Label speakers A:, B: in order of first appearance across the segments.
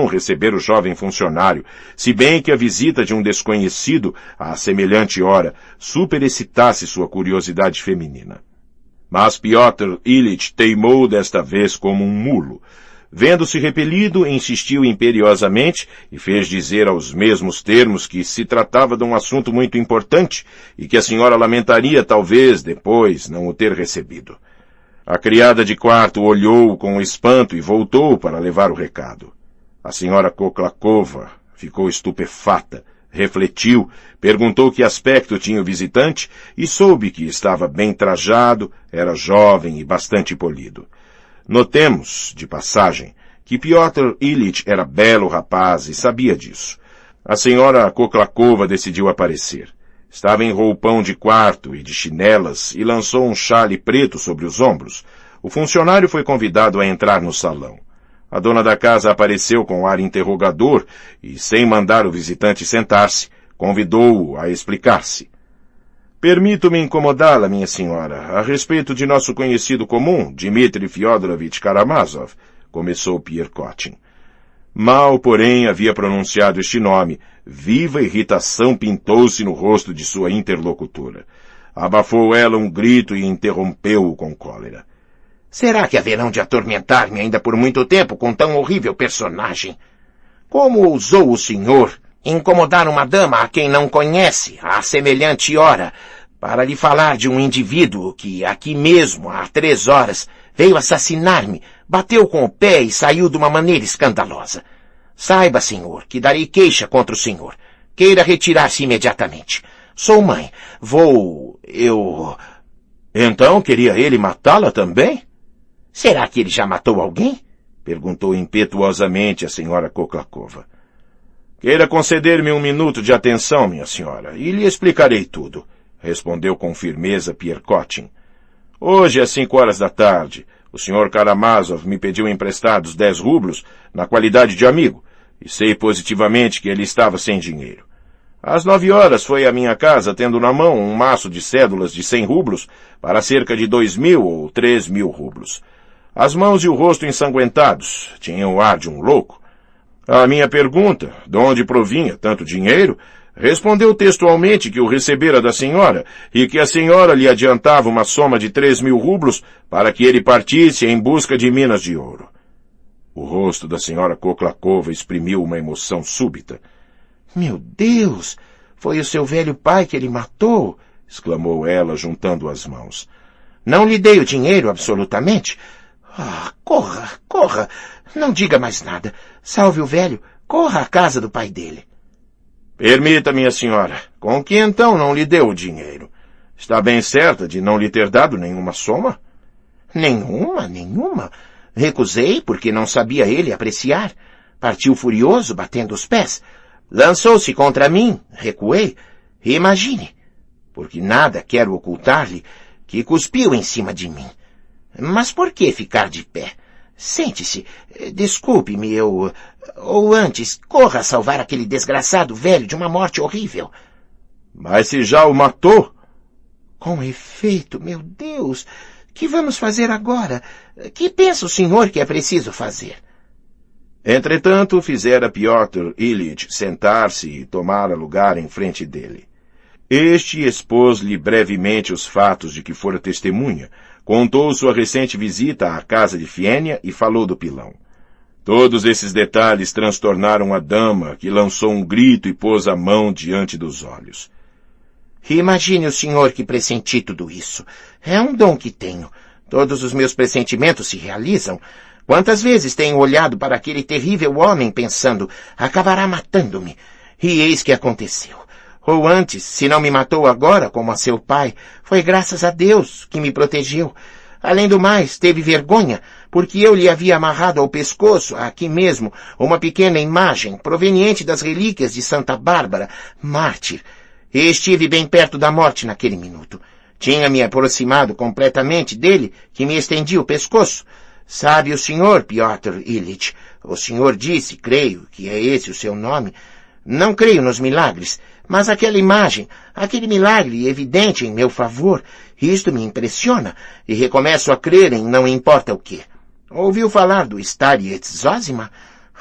A: emoção receber o jovem funcionário, se bem que a visita de um desconhecido, à semelhante hora, superexcitasse sua curiosidade feminina. Mas Piotr Ilyich teimou desta vez como um mulo. Vendo-se repelido, insistiu imperiosamente e fez dizer aos mesmos termos que se tratava de um assunto muito importante e que a senhora lamentaria talvez depois não o ter recebido. A criada de quarto olhou com espanto e voltou para levar o recado. A senhora Koklakova ficou estupefata, refletiu, perguntou que aspecto tinha o visitante e soube que estava bem trajado, era jovem e bastante polido. Notemos, de passagem, que Piotr Ilyich era belo rapaz e sabia disso. A senhora Koklakova decidiu aparecer. Estava em roupão de quarto e de chinelas e lançou um chale preto sobre os ombros. O funcionário foi convidado a entrar no salão. A dona da casa apareceu com ar interrogador e, sem mandar o visitante sentar-se, convidou-o a explicar-se. Permito-me incomodá-la, minha senhora, a respeito de nosso conhecido comum, Dmitri Fyodorovich Karamazov, começou Pierkotin. Mal, porém, havia pronunciado este nome, viva irritação pintou-se no rosto de sua interlocutora. Abafou ela um grito e interrompeu-o com cólera.
B: Será que haverão de atormentar-me ainda por muito tempo com tão horrível personagem? Como ousou o senhor incomodar uma dama a quem não conhece, à semelhante hora, para lhe falar de um indivíduo que aqui mesmo, há 3 horas, veio assassinar-me, bateu com o pé e saiu de uma maneira escandalosa. Saiba, senhor, que darei queixa contra o senhor. Queira retirar-se imediatamente. Sou mãe.
A: Então queria ele matá-la também?
B: Será que ele já matou alguém?
A: Perguntou impetuosamente a senhora Koklakova. Queira conceder-me 1 minuto de atenção, minha senhora, e lhe explicarei tudo, respondeu com firmeza Pierkotin. Hoje, às 5 horas da tarde, o senhor Karamazov me pediu emprestados 10 rublos na qualidade de amigo, e sei positivamente que ele estava sem dinheiro. Às 9 horas foi à minha casa tendo na mão um maço de cédulas de 100 rublos para cerca de 2.000 ou 3.000 rublos. As mãos e o rosto ensanguentados, tinham o ar de um louco. À minha pergunta, de onde provinha tanto dinheiro, respondeu textualmente que o recebera da senhora e que a senhora lhe adiantava uma soma de 3.000 rublos para que ele partisse em busca de minas de ouro. O rosto da senhora Koklakova exprimiu uma emoção súbita.
B: Meu Deus! Foi o seu velho pai que ele matou! Exclamou ela, juntando as mãos. Não lhe dei o dinheiro absolutamente? Ah, corra, corra! Não diga mais nada. Salve o velho. Corra à casa do pai dele.
A: Permita, minha senhora. Com que então não lhe deu o dinheiro? Está bem certa de não lhe ter dado nenhuma soma?
B: Nenhuma. Recusei porque não sabia ele apreciar. Partiu furioso, batendo os pés. Lançou-se contra mim. Recuei. Imagine. Porque nada quero ocultar-lhe que cuspiu em cima de mim. Mas por que ficar de pé? Sente-se. Desculpe-me, Ou antes, corra a salvar aquele desgraçado velho de uma morte horrível.
A: Mas se já o matou?
B: Com efeito, meu Deus! Que vamos fazer agora? Que pensa o senhor que é preciso fazer?
A: Entretanto, fizera Piotr Ilyich sentar-se e tomara lugar em frente dele. Este expôs-lhe brevemente os fatos de que fora testemunha, contou sua recente visita à casa de Fiénia e falou do pilão. Todos esses detalhes transtornaram a dama, que lançou um grito e pôs a mão diante dos olhos.
B: Imagine o senhor que pressenti tudo isso. É um dom que tenho. Todos os meus pressentimentos se realizam. Quantas vezes tenho olhado para aquele terrível homem pensando, acabará matando-me. E eis que aconteceu. Ou antes, se não me matou agora, como a seu pai, foi graças a Deus que me protegeu. Além do mais, teve vergonha, porque eu lhe havia amarrado ao pescoço, aqui mesmo, uma pequena imagem proveniente das relíquias de Santa Bárbara, mártir. E estive bem perto da morte naquele minuto. Tinha me aproximado completamente dele, que me estendia o pescoço. Sabe o senhor, Piotr Ilyich, o senhor disse, creio, que é esse o seu nome. Não creio nos milagres, mas aquela imagem, aquele milagre evidente em meu favor, isto me impressiona e recomeço a crer em não importa o quê. Ouviu falar do Starets Zosima?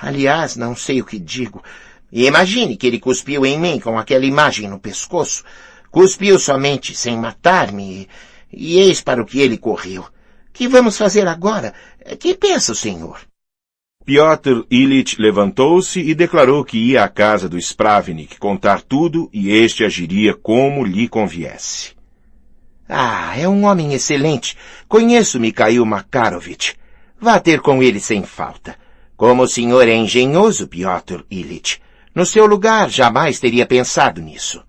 B: Aliás, não sei o que digo. E imagine que ele cuspiu em mim com aquela imagem no pescoço. Cuspiu somente sem matar-me e eis para o que ele correu. Que vamos fazer agora? Que pensa o senhor?
A: Piotr Ilich levantou-se e declarou que ia à casa do Spravnik contar tudo e este agiria como lhe conviesse.
B: É um homem excelente. Conheço Mikhail Makarovich. Vá ter com ele sem falta. Como o senhor é engenhoso, Piotr Ilich. No seu lugar, jamais teria pensado nisso.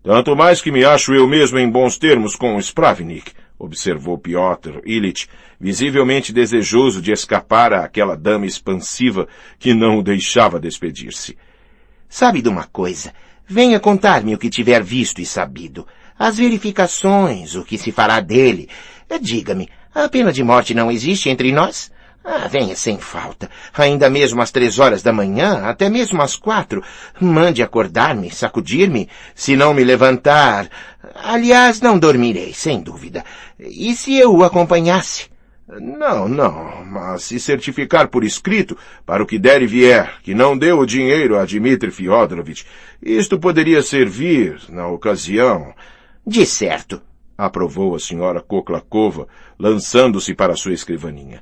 A: Tanto mais que me acho eu mesmo em bons termos com o Spravnik, observou Piotr Ilich, visivelmente desejoso de escapar àquela dama expansiva que não o deixava despedir-se.
B: Sabe de uma coisa? Venha contar-me o que tiver visto e sabido. As verificações, o que se fará dele. Diga-me, a pena de morte não existe entre nós? Venha sem falta. Ainda mesmo às 3 horas da manhã, até mesmo às 4. Mande acordar-me, sacudir-me. Se não me levantar... Aliás, não dormirei, sem dúvida. E se eu o acompanhasse?
A: Não, mas se certificar por escrito, para o que der e vier, que não deu o dinheiro a Dmitri Fyodorovich, isto poderia servir, na ocasião...
B: De certo,
A: aprovou a senhora Koklakova, lançando-se para sua escrivaninha.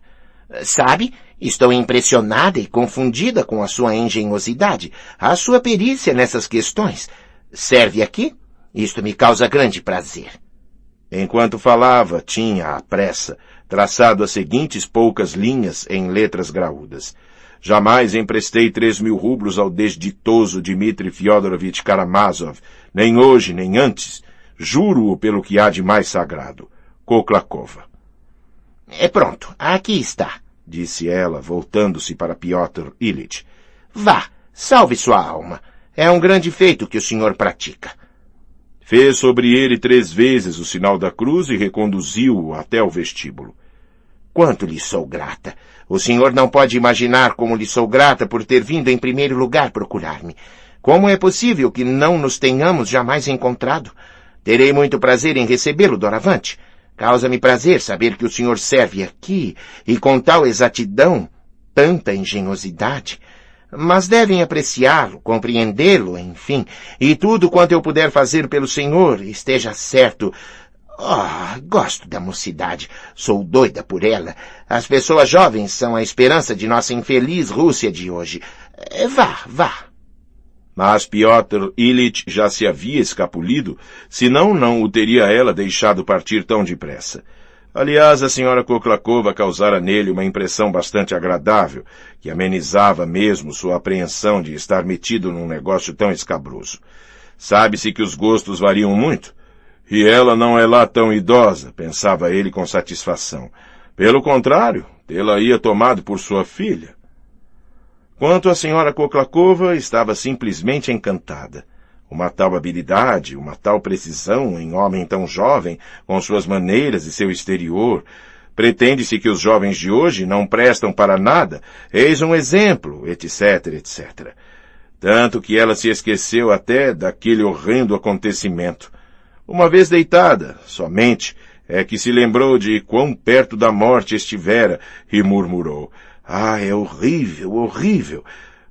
B: Sabe, estou impressionada e confundida com a sua engenhosidade, a sua perícia nessas questões. Serve aqui? Isto me causa grande prazer.
A: Enquanto falava, tinha, à pressa, traçado as seguintes poucas linhas em letras graúdas. Jamais emprestei 3.000 rublos ao desditoso Dmitri Fyodorovich Karamazov, nem hoje, nem antes. Juro-o pelo que há de mais sagrado. Koklakova.
B: Pronto, aqui está,
A: disse ela, voltando-se para Piotr Ilich.
B: Vá, salve sua alma. É um grande feito que o senhor pratica.
A: Fez sobre ele 3 vezes o sinal da cruz e reconduziu-o até o vestíbulo.
B: Quanto lhe sou grata. O senhor não pode imaginar como lhe sou grata por ter vindo em primeiro lugar procurar-me. Como é possível que não nos tenhamos jamais encontrado? Terei muito prazer em recebê-lo, doravante. Causa-me prazer saber que o senhor serve aqui, e com tal exatidão, tanta engenhosidade. Mas devem apreciá-lo, compreendê-lo, enfim, e tudo quanto eu puder fazer pelo senhor, esteja certo. Gosto da mocidade, sou doida por ela. As pessoas jovens são a esperança de nossa infeliz Rússia de hoje. Vá.
A: Mas Piotr Ilich já se havia escapulido, senão não o teria ela deixado partir tão depressa. Aliás, a senhora Koklakova causara nele uma impressão bastante agradável, que amenizava mesmo sua apreensão de estar metido num negócio tão escabroso. Sabe-se que os gostos variam muito. E ela não é lá tão idosa, pensava ele com satisfação. Pelo contrário, tê-la ia tomado por sua filha. Quanto à senhora Koklakova, estava simplesmente encantada. Uma tal habilidade, uma tal precisão em homem tão jovem, com suas maneiras e seu exterior. Pretende-se que os jovens de hoje não prestam para nada, eis um exemplo, etc, etc. Tanto que ela se esqueceu até daquele horrendo acontecimento. Uma vez deitada, somente, é que se lembrou de quão perto da morte estivera e murmurou: é horrível, horrível.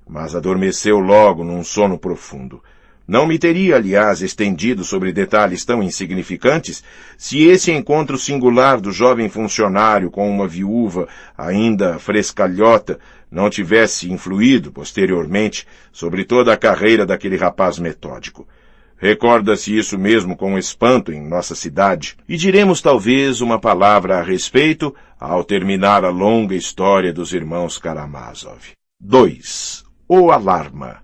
A: Mas adormeceu logo num sono profundo. Não me teria, aliás, estendido sobre detalhes tão insignificantes se esse encontro singular do jovem funcionário com uma viúva ainda frescalhota não tivesse influído, posteriormente, sobre toda a carreira daquele rapaz metódico. Recorda-se isso mesmo com espanto em nossa cidade, e diremos talvez uma palavra a respeito ao terminar a longa história dos irmãos Karamazov. 2. O Alarma.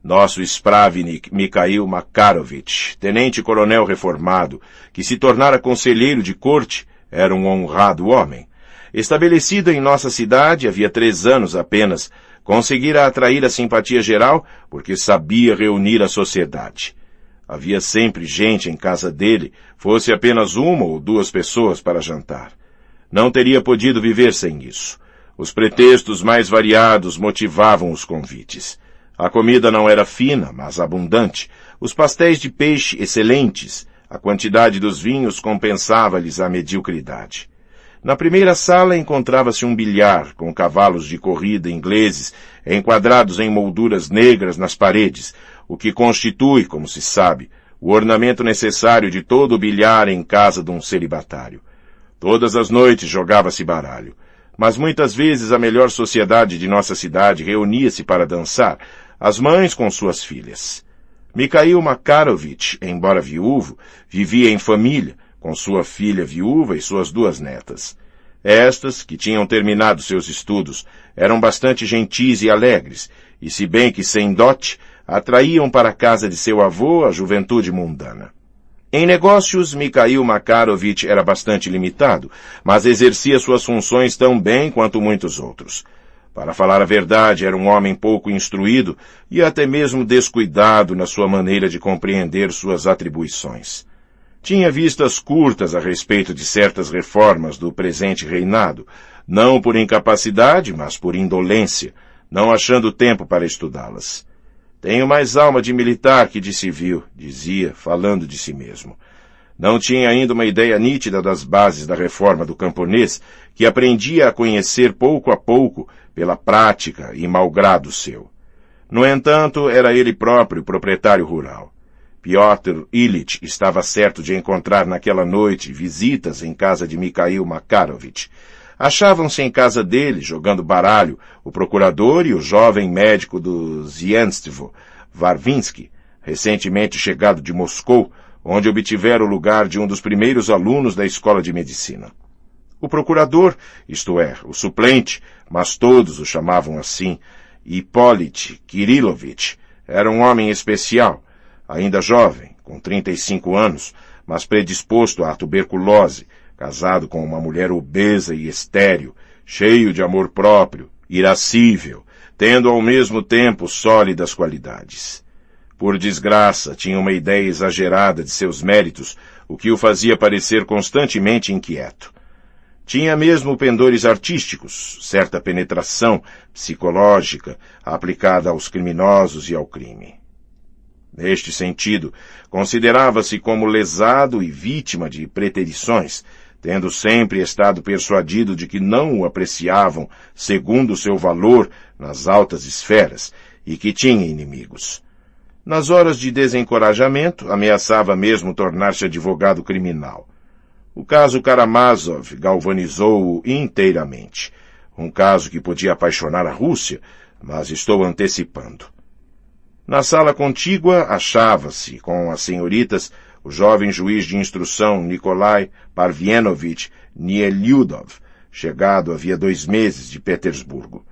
A: Nosso Spravnik Mikhail Makarovich, tenente-coronel reformado, que se tornara conselheiro de corte, era um honrado homem. Estabelecido em nossa cidade havia 3 anos apenas, conseguira atrair a simpatia geral porque sabia reunir a sociedade. Havia sempre gente em casa dele, fosse apenas 1 ou 2 pessoas para jantar. Não teria podido viver sem isso. Os pretextos mais variados motivavam os convites. A comida não era fina, mas abundante. Os pastéis de peixe excelentes. A quantidade dos vinhos compensava-lhes a mediocridade. Na primeira sala encontrava-se um bilhar com cavalos de corrida ingleses enquadrados em molduras negras nas paredes, o que constitui, como se sabe, o ornamento necessário de todo o bilhar em casa de um celibatário. Todas as noites jogava-se baralho, mas muitas vezes a melhor sociedade de nossa cidade reunia-se para dançar, as mães com suas filhas. Mikhail Makarovich, embora viúvo, vivia em família, com sua filha viúva e suas 2 netas. Estas, que tinham terminado seus estudos, eram bastante gentis e alegres, e se bem que sem dote, atraíam para a casa de seu avô a juventude mundana. Em negócios, Mikhail Makarovich era bastante limitado, mas exercia suas funções tão bem quanto muitos outros. Para falar a verdade, era um homem pouco instruído e até mesmo descuidado na sua maneira de compreender suas atribuições. Tinha vistas curtas a respeito de certas reformas do presente reinado, não por incapacidade, mas por indolência, não achando tempo para estudá-las. Tenho mais alma de militar que de civil, dizia, falando de si mesmo. Não tinha ainda uma ideia nítida das bases da reforma do camponês, que aprendia a conhecer pouco a pouco, pela prática e malgrado seu. No entanto, era ele próprio proprietário rural. Piotr Ilyich estava certo de encontrar naquela noite visitas em casa de Mikhail Makarovich. Achavam-se em casa dele, jogando baralho, o procurador e o jovem médico do Zienstvo, Varvinsky, recentemente chegado de Moscou, onde obtivera o lugar de um dos primeiros alunos da escola de medicina. O procurador, isto é, o suplente, mas todos o chamavam assim, Hippolyte Kirillovich, era um homem especial, ainda jovem, com 35 anos, mas predisposto à tuberculose, casado com uma mulher obesa e estéril, cheio de amor próprio, irascível, tendo ao mesmo tempo sólidas qualidades. Por desgraça, tinha uma ideia exagerada de seus méritos, o que o fazia parecer constantemente inquieto. Tinha mesmo pendores artísticos, certa penetração psicológica aplicada aos criminosos e ao crime. Neste sentido, considerava-se como lesado e vítima de preterições, tendo sempre estado persuadido de que não o apreciavam segundo o seu valor nas altas esferas e que tinha inimigos. Nas horas de desencorajamento, ameaçava mesmo tornar-se advogado criminal. O caso Karamazov galvanizou-o inteiramente. Um caso que podia apaixonar a Rússia, mas estou antecipando. Na sala contígua achava-se, com as senhoritas, o jovem juiz de instrução Nikolai Parvienovich Nielyudov, chegado havia 2 meses de Petersburgo.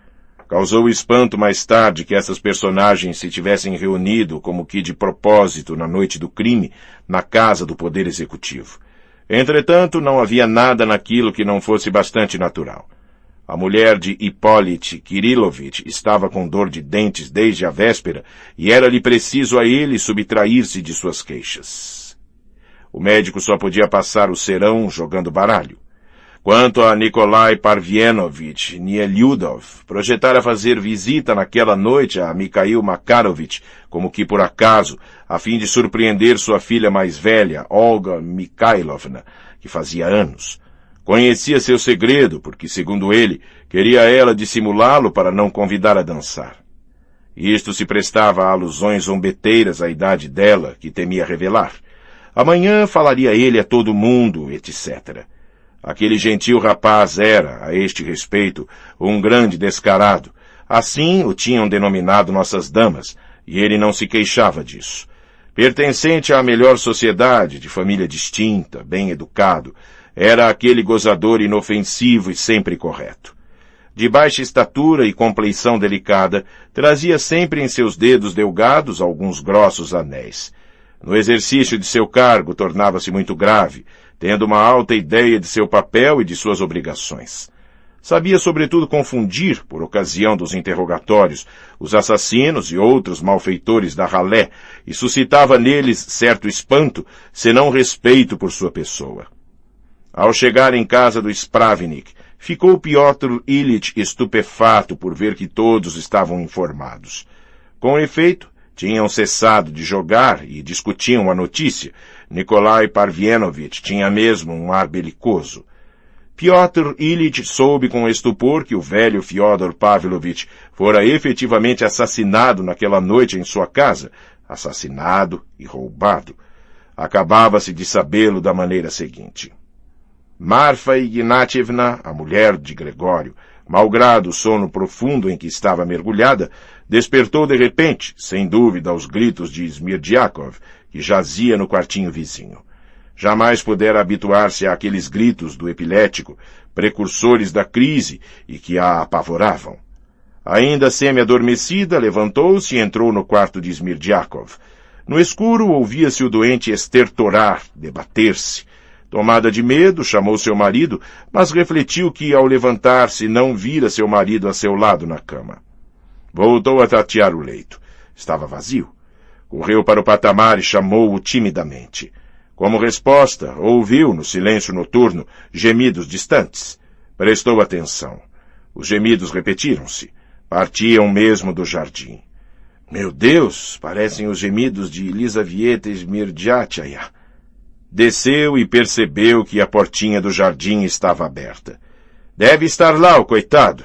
A: Causou espanto mais tarde que essas personagens se tivessem reunido como que de propósito na noite do crime, na casa do Poder Executivo. Entretanto, não havia nada naquilo que não fosse bastante natural. A mulher de Hippolyte Kirillovich estava com dor de dentes desde a véspera e era-lhe preciso a ele subtrair-se de suas queixas. O médico só podia passar o serão jogando baralho. Quanto a Nikolai Parvienovich Nielyudov, projetara fazer visita naquela noite a Mikhail Makarovich, como que por acaso, a fim de surpreender sua filha mais velha, Olga Mikhailovna, que fazia anos. Conhecia seu segredo, porque, segundo ele, queria ela dissimulá-lo para não convidar a dançar. Isto se prestava a alusões zombeteiras à idade dela, que temia revelar. Amanhã falaria ele a todo mundo, etc. Aquele gentil rapaz era, a este respeito, um grande descarado. Assim o tinham denominado nossas damas, e ele não se queixava disso. Pertencente à melhor sociedade, de família distinta, bem educado, era aquele gozador inofensivo e sempre correto. De baixa estatura e compleição delicada, trazia sempre em seus dedos delgados alguns grossos anéis. No exercício de seu cargo tornava-se muito grave, tendo uma alta ideia de seu papel e de suas obrigações. Sabia sobretudo confundir, por ocasião dos interrogatórios, os assassinos e outros malfeitores da ralé, e suscitava neles certo espanto, senão respeito por sua pessoa. Ao chegar em casa do Spravnik, ficou Piotr Ilyich estupefato por ver que todos estavam informados. Com efeito, tinham cessado de jogar e discutiam a notícia. Nikolai Parvienovich tinha mesmo um ar belicoso. Piotr Ilyich soube com estupor que o velho Fyodor Pavlovich fora efetivamente assassinado naquela noite em sua casa, assassinado e roubado. Acabava-se de sabê-lo da maneira seguinte. Marfa Ignatievna, a mulher de Gregório, malgrado o sono profundo em que estava mergulhada, despertou de repente, sem dúvida aos gritos de Smirdiakov, que jazia no quartinho vizinho. Jamais pudera habituar-se àqueles gritos do epilético, precursores da crise e que a apavoravam. Ainda semi-adormecida, levantou-se e entrou no quarto de Smirdiakov. No escuro, ouvia-se o doente estertorar, debater-se. Tomada de medo, chamou seu marido, mas refletiu que, ao levantar-se, não vira seu marido a seu lado na cama. Voltou a tatear o leito. Estava vazio. Correu para o patamar e chamou-o timidamente. Como resposta, ouviu, no silêncio noturno, gemidos distantes. Prestou atenção. Os gemidos repetiram-se. Partiam mesmo do jardim. Meu Deus, parecem os gemidos de Lisavieta Smirdiachaya. Desceu e percebeu que a portinha do jardim estava aberta. Deve estar lá, o coitado.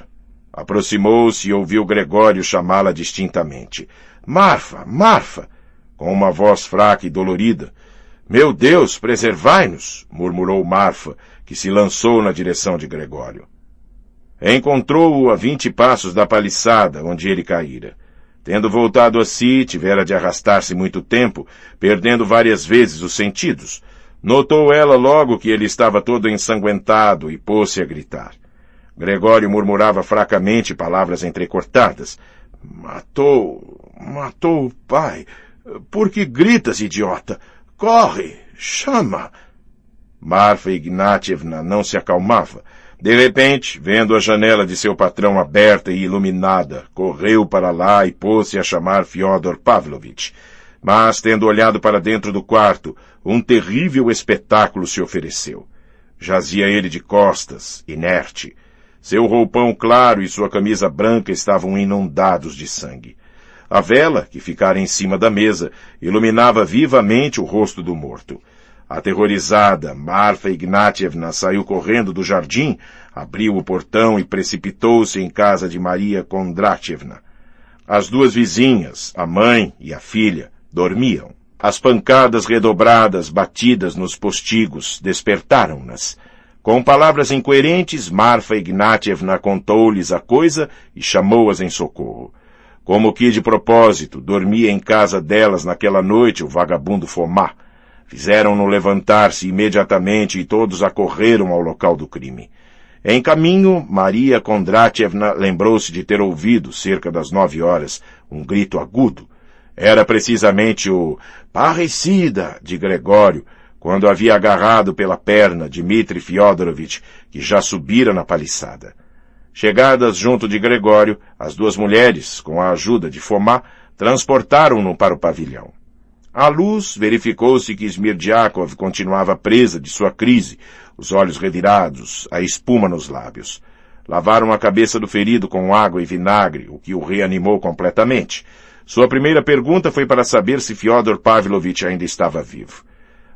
A: Aproximou-se e ouviu Gregório chamá-la distintamente. Marfa, Marfa! Com uma voz fraca e dolorida. Meu Deus, preservai-nos! Murmurou Marfa, que se lançou na direção de Gregório. Encontrou-o a 20 passos da paliçada, onde ele caíra. Tendo voltado a si, tivera de arrastar-se muito tempo, perdendo várias vezes os sentidos. Notou ela logo que ele estava todo ensanguentado e pôs-se a gritar. Gregório murmurava fracamente palavras entrecortadas. Matou o pai. Por que gritas, idiota? Corre! Chama! Marfa Ignatievna não se acalmava. De repente, vendo a janela de seu patrão aberta e iluminada, correu para lá e pôs-se a chamar Fyodor Pavlovich. Mas, tendo olhado para dentro do quarto, um terrível espetáculo se ofereceu. Jazia ele de costas, inerte. Seu roupão claro e sua camisa branca estavam inundados de sangue. A vela, que ficara em cima da mesa, iluminava vivamente o rosto do morto. Aterrorizada, Marfa Ignatievna saiu correndo do jardim, abriu o portão e precipitou-se em casa de Maria Kondratievna. As duas vizinhas, a mãe e a filha, dormiam. As pancadas redobradas batidas nos postigos despertaram-nas. Com palavras incoerentes, Marfa Ignatievna contou-lhes a coisa e chamou-as em socorro. Como que de propósito, dormia em casa delas naquela noite o vagabundo Fomá. Fizeram-no levantar-se imediatamente e todos acorreram ao local do crime. Em caminho, Maria Kondratievna lembrou-se de ter ouvido, cerca das 9 horas, um grito agudo. Era precisamente o parricida de Gregório, quando havia agarrado pela perna Dmitri Fyodorovich, que já subira na paliçada. Chegadas junto de Gregório, as duas mulheres, com a ajuda de Fomá, transportaram-no para o pavilhão. À luz, verificou-se que Smirdiakov continuava presa de sua crise, os olhos revirados, a espuma nos lábios. Lavaram a cabeça do ferido com água e vinagre, o que o reanimou completamente. Sua primeira pergunta foi para saber se Fyodor Pavlovich ainda estava vivo.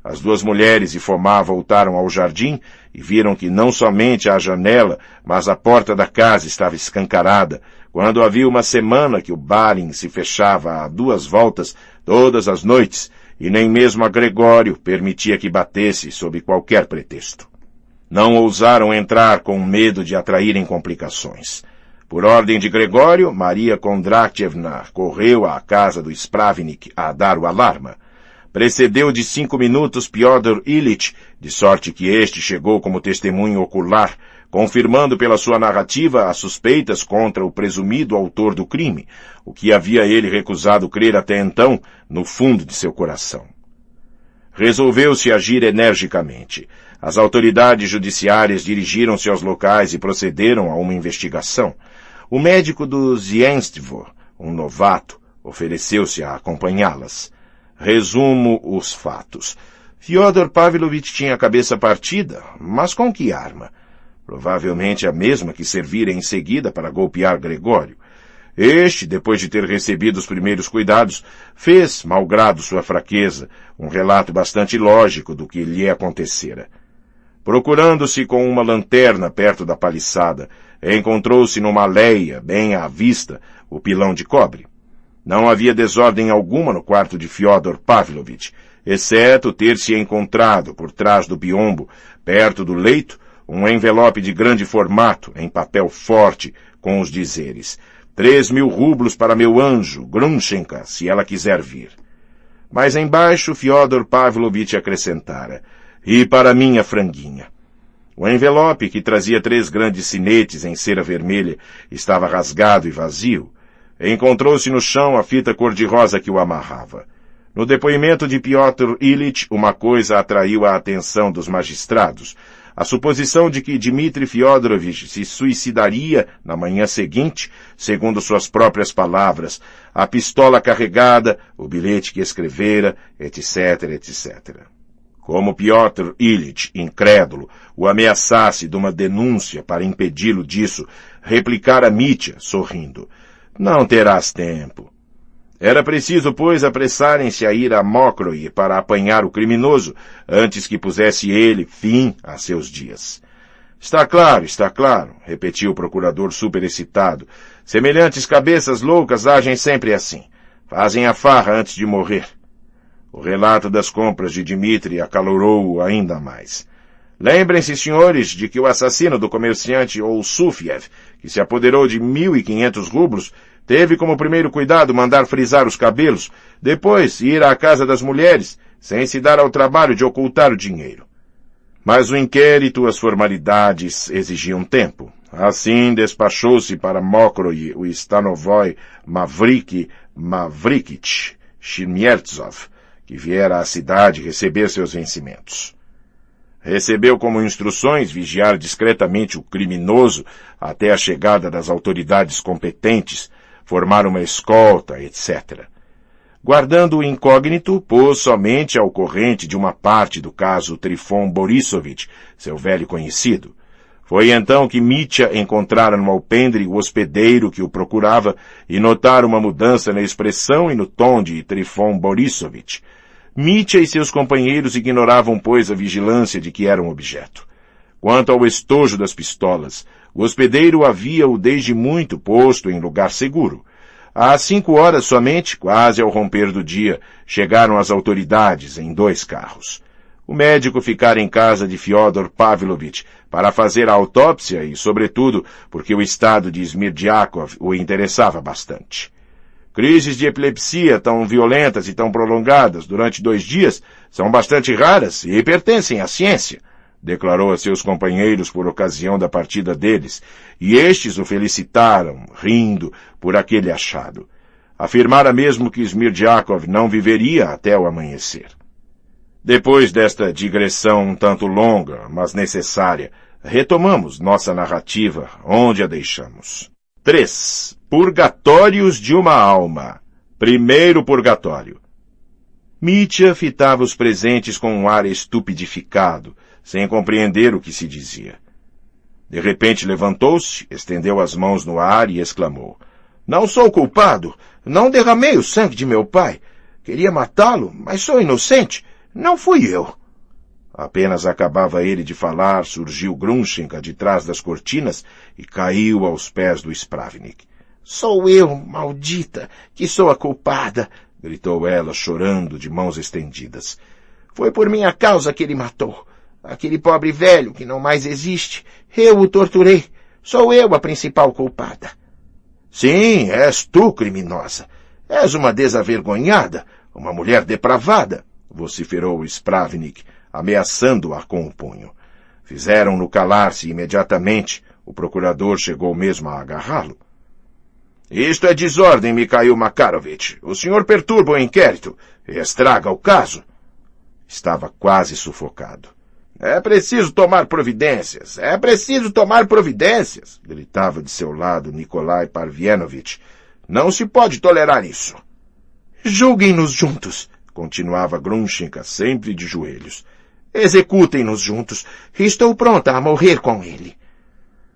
A: As duas mulheres e Fomá voltaram ao jardim e viram que não somente a janela, mas a porta da casa estava escancarada, quando havia uma semana que o barin se fechava a 2 voltas todas as noites, e nem mesmo a Gregório permitia que batesse sob qualquer pretexto. Não ousaram entrar com medo de atraírem complicações. Por ordem de Gregório, Maria Kondratievna correu à casa do Spravnik a dar o alarma. Precedeu de 5 minutos Pyotr Ilyich, de sorte que este chegou como testemunho ocular, confirmando pela sua narrativa as suspeitas contra o presumido autor do crime, o que havia ele recusado crer até então no fundo de seu coração. Resolveu-se agir energicamente. As autoridades judiciárias dirigiram-se aos locais e procederam a uma investigação. O médico do Zienstvo, um novato, ofereceu-se a acompanhá-las. Resumo os fatos. Fyodor Pavlovich tinha a cabeça partida, mas com que arma? Provavelmente a mesma que servira em seguida para golpear Gregório. Este, depois de ter recebido os primeiros cuidados, fez, malgrado sua fraqueza, um relato bastante lógico do que lhe acontecera. Procurando-se com uma lanterna perto da paliçada, encontrou-se numa aléia, bem à vista, o pilão de cobre. Não havia desordem alguma no quarto de Fyodor Pavlovich, exceto ter-se encontrado, por trás do biombo, perto do leito, um envelope de grande formato, em papel forte, com os dizeres: 3.000 rublos para meu anjo, Grushenka, se ela quiser vir. Mas embaixo Fyodor Pavlovich acrescentara: e para minha franguinha. O envelope, que trazia 3 grandes sinetes em cera vermelha, estava rasgado e vazio. Encontrou-se no chão a fita cor-de-rosa que o amarrava. No depoimento de Piotr Ilyich, uma coisa atraiu a atenção dos magistrados: a suposição de que Dmitri Fyodorovich se suicidaria na manhã seguinte, segundo suas próprias palavras, a pistola carregada, o bilhete que escrevera, etc., etc. Como Piotr Ilyich, incrédulo, o ameaçasse de uma denúncia para impedi-lo disso, replicara Mitya, sorrindo: não terás tempo. Era preciso, pois, apressarem-se a ir a Mokroe para apanhar o criminoso, antes que pusesse ele fim a seus dias. Está claro, repetiu o procurador superexcitado. Semelhantes cabeças loucas agem sempre assim. Fazem a farra antes de morrer. O relato das compras de Dmitri acalorou-o ainda mais. Lembrem-se, senhores, de que o assassino do comerciante Olsufiev, que se apoderou de 1.500 rublos, teve como primeiro cuidado mandar frisar os cabelos, depois ir à casa das mulheres, sem se dar ao trabalho de ocultar o dinheiro. Mas o inquérito, as formalidades exigiam tempo. Assim despachou-se para Mokroe o Stanovoi Mavrikich Shmertsov, que viera à cidade receber seus vencimentos. Recebeu como instruções vigiar discretamente o criminoso até a chegada das autoridades competentes, formar uma escolta, etc. Guardando o incógnito, pôs somente ao corrente de uma parte do caso Trifon Borisovich, seu velho conhecido. Foi então que Mitya encontrara no alpendre o hospedeiro que o procurava e notara uma mudança na expressão e no tom de Trifon Borisovich. Mitya e seus companheiros ignoravam, pois, a vigilância de que eram objeto. Quanto ao estojo das pistolas, o hospedeiro havia-o desde muito posto em lugar seguro. Às 5 horas somente, quase ao romper do dia, chegaram as autoridades em 2 carros. O médico ficara em casa de Fyodor Pavlovich para fazer a autópsia e, sobretudo, porque o estado de Smirdyakov o interessava bastante. Crises de epilepsia tão violentas e tão prolongadas durante 2 dias são bastante raras e pertencem à ciência, declarou a seus companheiros por ocasião da partida deles, e estes o felicitaram, rindo, por aquele achado. Afirmara mesmo que Smirdyakov não viveria até o amanhecer. Depois desta digressão um tanto longa, mas necessária, retomamos nossa narrativa onde a deixamos. 3. Purgatórios de uma alma. Primeiro purgatório. Mitya fitava os presentes com um ar estupidificado, sem compreender o que se dizia. De repente levantou-se, estendeu as mãos no ar e exclamou: não sou culpado, não derramei o sangue de meu pai. Queria matá-lo, mas sou inocente, não fui eu. Apenas acabava ele de falar, surgiu Grushenka de trás das cortinas e caiu aos pés do Spravnik. Sou eu, maldita, que sou a culpada, gritou ela, chorando, de mãos estendidas. Foi por minha causa que ele matou. Aquele pobre velho que não mais existe. Eu o torturei. Sou eu a principal culpada. Sim, és tu, criminosa. És uma desavergonhada, uma mulher depravada, vociferou Spravnik, ameaçando-a com o punho. Fizeram-no calar-se imediatamente. O procurador chegou mesmo a agarrá-lo. Isto é desordem, Mikhail Makarovich. O senhor perturba o inquérito e estraga o caso. Estava quase sufocado. É preciso tomar providências, gritava de seu lado Nikolai Parvenovich. Não se pode tolerar isso. Julguem-nos juntos, continuava Grushenka, sempre de joelhos. Executem-nos juntos. Estou pronta a morrer com ele.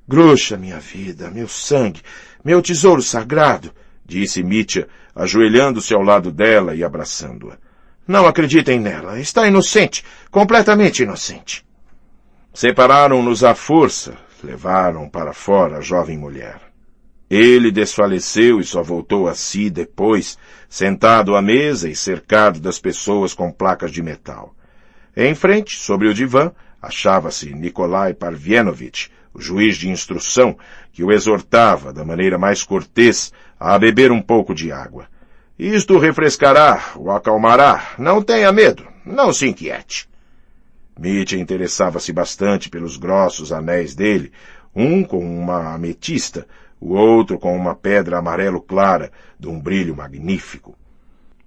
A: Grusha, minha vida, meu sangue, meu tesouro sagrado, disse Mitya, ajoelhando-se ao lado dela e abraçando-a. Não acreditem nela. Está inocente, completamente inocente. Separaram-nos à força, levaram para fora a jovem mulher. Ele desfaleceu e só voltou a si depois, sentado à mesa e cercado das pessoas com placas de metal. Em frente, sobre o divã, achava-se Nikolai Parvenovich, o juiz de instrução, que o exortava, da maneira mais cortês, a beber um pouco de água. Isto o refrescará, o acalmará. Não tenha medo, não se inquiete. Mitya interessava-se bastante pelos grossos anéis dele, um com uma ametista, o outro com uma pedra amarelo clara, de um brilho magnífico.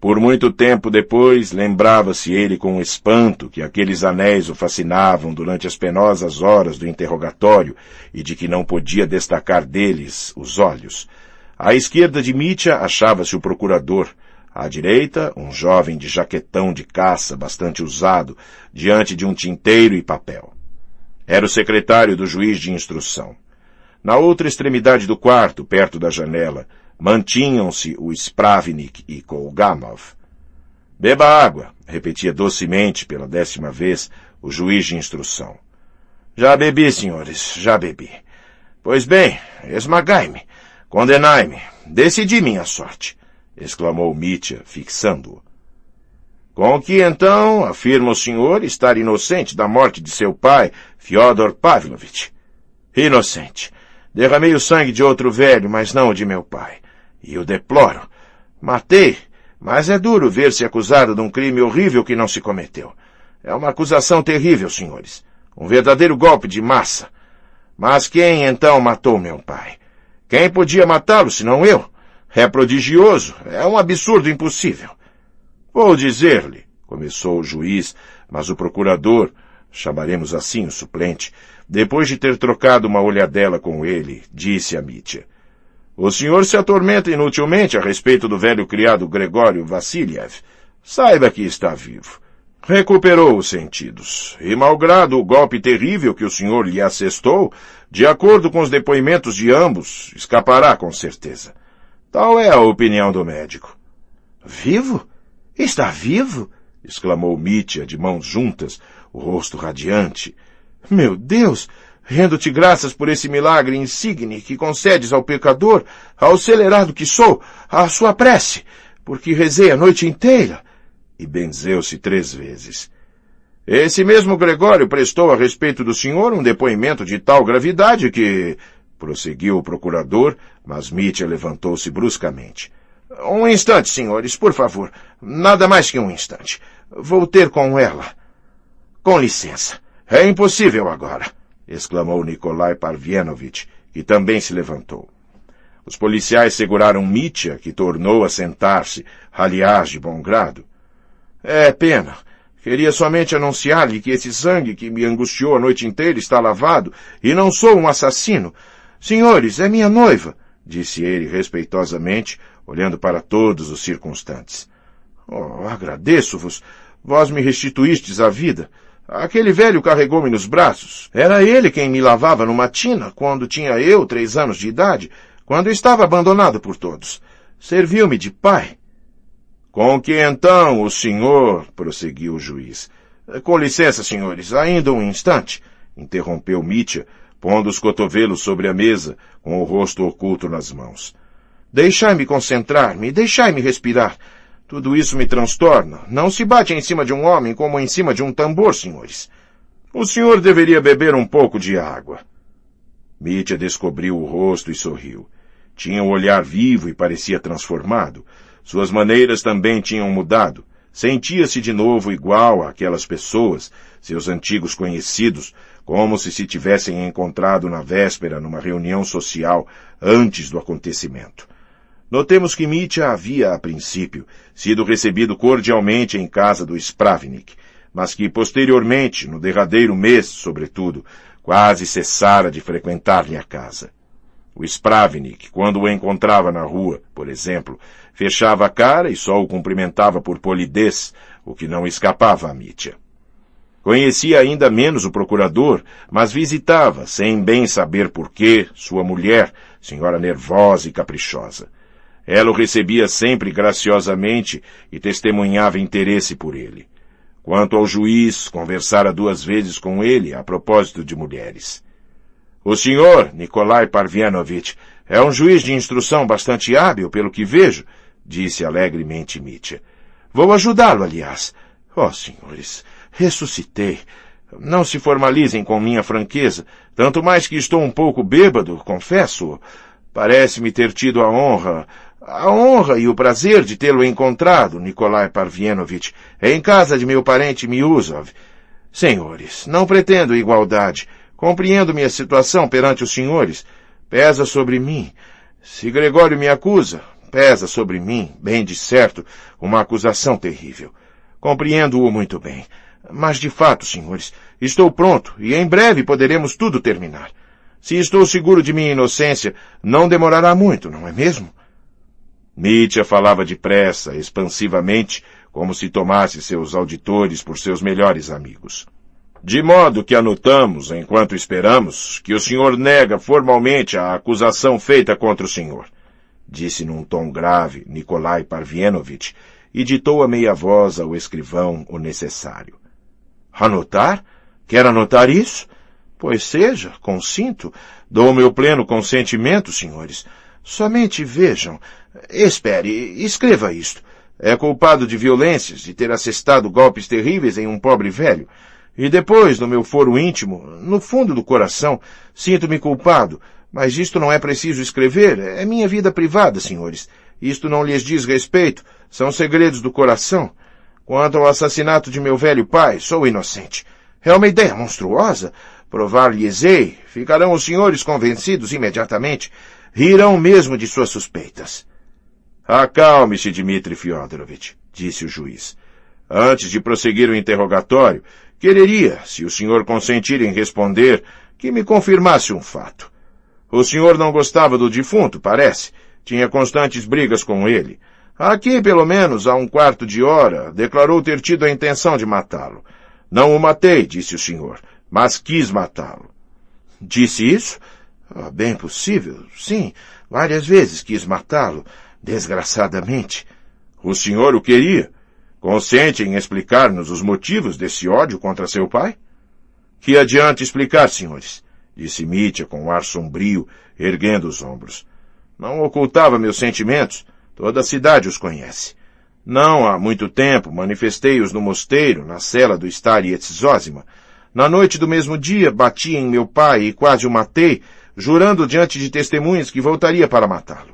A: Por muito tempo depois, lembrava-se ele com espanto que aqueles anéis o fascinavam durante as penosas horas do interrogatório e de que não podia destacar deles os olhos. À esquerda de Mitya achava-se o procurador. À direita, um jovem de jaquetão de caça bastante usado, diante de um tinteiro e papel. Era o secretário do juiz de instrução. Na outra extremidade do quarto, perto da janela, mantinham-se o Spravnik e Kolgamov. Beba água, repetia docemente pela 10ª vez o juiz de instrução. Já bebi, senhores, já bebi. Pois bem, esmagai-me, condenai-me, decidi minha sorte, exclamou Mitya, fixando-o. Com que, então, afirma o senhor estar inocente da morte de seu pai, Fyodor Pavlovich? Inocente. Derramei o sangue de outro velho, mas não o de meu pai. E o deploro. Matei, mas é duro ver-se acusado de um crime horrível que não se cometeu. É uma acusação terrível, senhores. Um verdadeiro golpe de massa. Mas quem, então, matou meu pai? Quem podia matá-lo, senão eu? É prodigioso, é um absurdo impossível. Vou dizer-lhe, começou o juiz, mas o procurador, chamaremos assim o suplente, depois de ter trocado uma olhadela com ele, disse a Mitya: o senhor se atormenta inutilmente a respeito do velho criado Gregório Vassiliev. Saiba que está vivo. Recuperou os sentidos, e malgrado o golpe terrível que o senhor lhe assestou, de acordo com os depoimentos de ambos, escapará com certeza. Tal é a opinião do médico. Vivo? Está vivo? Exclamou Mitya, de mãos juntas, o rosto radiante. Meu Deus! Rendo-te graças por esse milagre insigne que concedes ao pecador, ao acelerado que sou, à sua prece, porque rezei a noite inteira. E benzeu-se 3 vezes. Esse mesmo Gregório prestou a respeito do senhor um depoimento de tal gravidade que... prosseguiu o procurador, mas Mitya levantou-se bruscamente. Um instante, senhores, por favor. Nada mais que um instante. Vou ter com ela. Com licença. É impossível agora, exclamou Nikolai Parvenovich, que também se levantou. Os policiais seguraram Mitya, que tornou a sentar-se, aliás, de bom grado. É pena. Queria somente anunciar-lhe que esse sangue que me angustiou a noite inteira está lavado e não sou um assassino. Senhores, é minha noiva, disse ele respeitosamente, olhando para todos os circunstantes. Oh, agradeço-vos. Vós me restituístes a vida. Aquele velho carregou-me nos braços. Era ele quem me lavava numa tina quando tinha eu 3 anos de idade, quando estava abandonado por todos. Serviu-me de pai. Com que então o senhor, prosseguiu o juiz. Com licença, senhores, ainda um instante, interrompeu Mitya, pondo os cotovelos sobre a mesa, com o rosto oculto nas mãos. Deixai-me concentrar-me, deixai-me respirar. Tudo isso me transtorna. Não se bate em cima de um homem como em cima de um tambor, senhores. O senhor deveria beber um pouco de água. Mitya descobriu o rosto e sorriu. Tinha um olhar vivo e parecia transformado. Suas maneiras também tinham mudado. Sentia-se de novo igual àquelas pessoas, seus antigos conhecidos, como se tivessem encontrado na véspera numa reunião social antes do acontecimento. Notemos que Mitya havia, a princípio, sido recebido cordialmente em casa do Spravnik, mas que, posteriormente, no derradeiro mês, sobretudo, quase cessara de frequentar-lhe a casa. O Spravnik, quando o encontrava na rua, por exemplo, fechava a cara e só o cumprimentava por polidez, o que não escapava a Mitya. Conhecia ainda menos o procurador, mas visitava, sem bem saber porquê, sua mulher, senhora nervosa e caprichosa. Ela o recebia sempre graciosamente e testemunhava interesse por ele. Quanto ao juiz, conversara 2 vezes com ele a propósito de mulheres. O senhor, Nikolai Parvianovich, é um juiz de instrução bastante hábil, pelo que vejo, disse alegremente Mitya. Vou ajudá-lo, aliás. Senhores, ressuscitei. Não se formalizem com minha franqueza, tanto mais que estou um pouco bêbado, confesso. Parece-me ter tido a honra e o prazer de tê-lo encontrado, Nikolai Parvianovich, em casa de meu parente Miusov. Senhores, não pretendo igualdade. Compreendo minha situação perante os senhores. Pesa sobre mim. Se Gregório me acusa, pesa sobre mim, bem de certo, uma acusação terrível. Compreendo-o muito bem. Mas, de fato, senhores, estou pronto e em breve poderemos tudo terminar. Se estou seguro de minha inocência, não demorará muito, não é mesmo? Mitya falava depressa, expansivamente, como se tomasse seus auditores por seus melhores amigos. De modo que anotamos, enquanto esperamos, que o senhor nega formalmente a acusação feita contra o senhor, disse num tom grave Nikolai Parvianovich, e ditou a meia voz ao escrivão o necessário. Anotar? Quer anotar isso? Pois seja, consinto. Dou meu pleno consentimento, senhores. Somente vejam. Espere, escreva isto. É culpado de violências, de ter assestado golpes terríveis em um pobre velho. E depois, no meu foro íntimo, no fundo do coração, sinto-me culpado. Mas isto não é preciso escrever. É minha vida privada, senhores. Isto não lhes diz respeito. São segredos do coração. Quanto ao assassinato de meu velho pai, sou inocente. É uma ideia monstruosa. Provar-lhes-ei. Ficarão os senhores convencidos imediatamente. Rirão mesmo de suas suspeitas. Acalme-se, Dmitri Fyodorovich, disse o juiz. Antes de prosseguir o interrogatório, quereria, se o senhor consentir em responder, que me confirmasse um fato. O senhor não gostava do defunto, parece. Tinha constantes brigas com ele. Aqui, pelo menos, há 1/4 de hora, declarou ter tido a intenção de matá-lo. Não o matei, disse o senhor, mas quis matá-lo. Disse isso? Bem possível, sim. Várias vezes quis matá-lo, desgraçadamente. O senhor o queria? Consente em explicar-nos os motivos desse ódio contra seu pai? Que adianta explicar, senhores? Disse Mitya com um ar sombrio, erguendo os ombros. Não ocultava meus sentimentos. Toda a cidade os conhece. Não há muito tempo manifestei-os no mosteiro, na cela do Stariets Zosima. Na noite do mesmo dia, bati em meu pai e quase o matei, jurando diante de testemunhas que voltaria para matá-lo.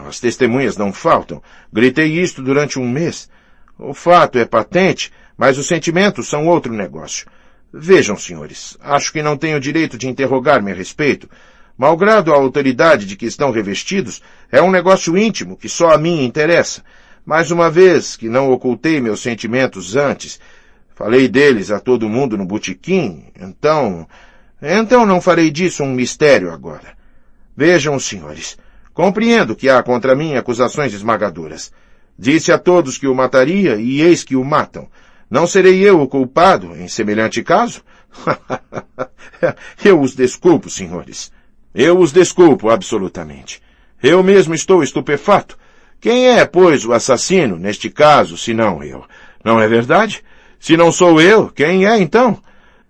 A: As testemunhas não faltam. Gritei isto durante 1 mês. O fato é patente, mas os sentimentos são outro negócio. Vejam, senhores, acho que não tenho direito de interrogar-me a respeito. Malgrado a autoridade de que estão revestidos, é um negócio íntimo que só a mim interessa. Mais uma vez que não ocultei meus sentimentos antes, falei deles a todo mundo no botequim, então não farei disso um mistério agora. Vejam, senhores, compreendo que há contra mim acusações esmagadoras. Disse a todos que o mataria e eis que o matam. Não serei eu o culpado em semelhante caso? Eu os desculpo, senhores. Eu os desculpo absolutamente. Eu mesmo estou estupefato. Quem é, pois, o assassino, neste caso, se não eu? Não é verdade? Se não sou eu, quem é, então?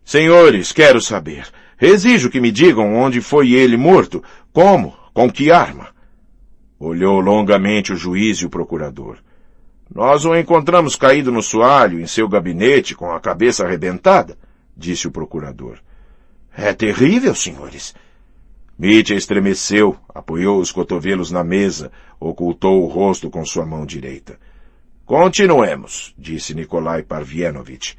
A: Senhores, quero saber. Exijo que me digam onde foi ele morto, como, com que arma. Olhou longamente o juiz e o procurador. Nós o encontramos caído no soalho, em seu gabinete, com a cabeça arrebentada, disse o procurador. É terrível, senhores. Mitya estremeceu, apoiou os cotovelos na mesa, ocultou o rosto com sua mão direita. Continuemos, disse Nikolai Parvianovich.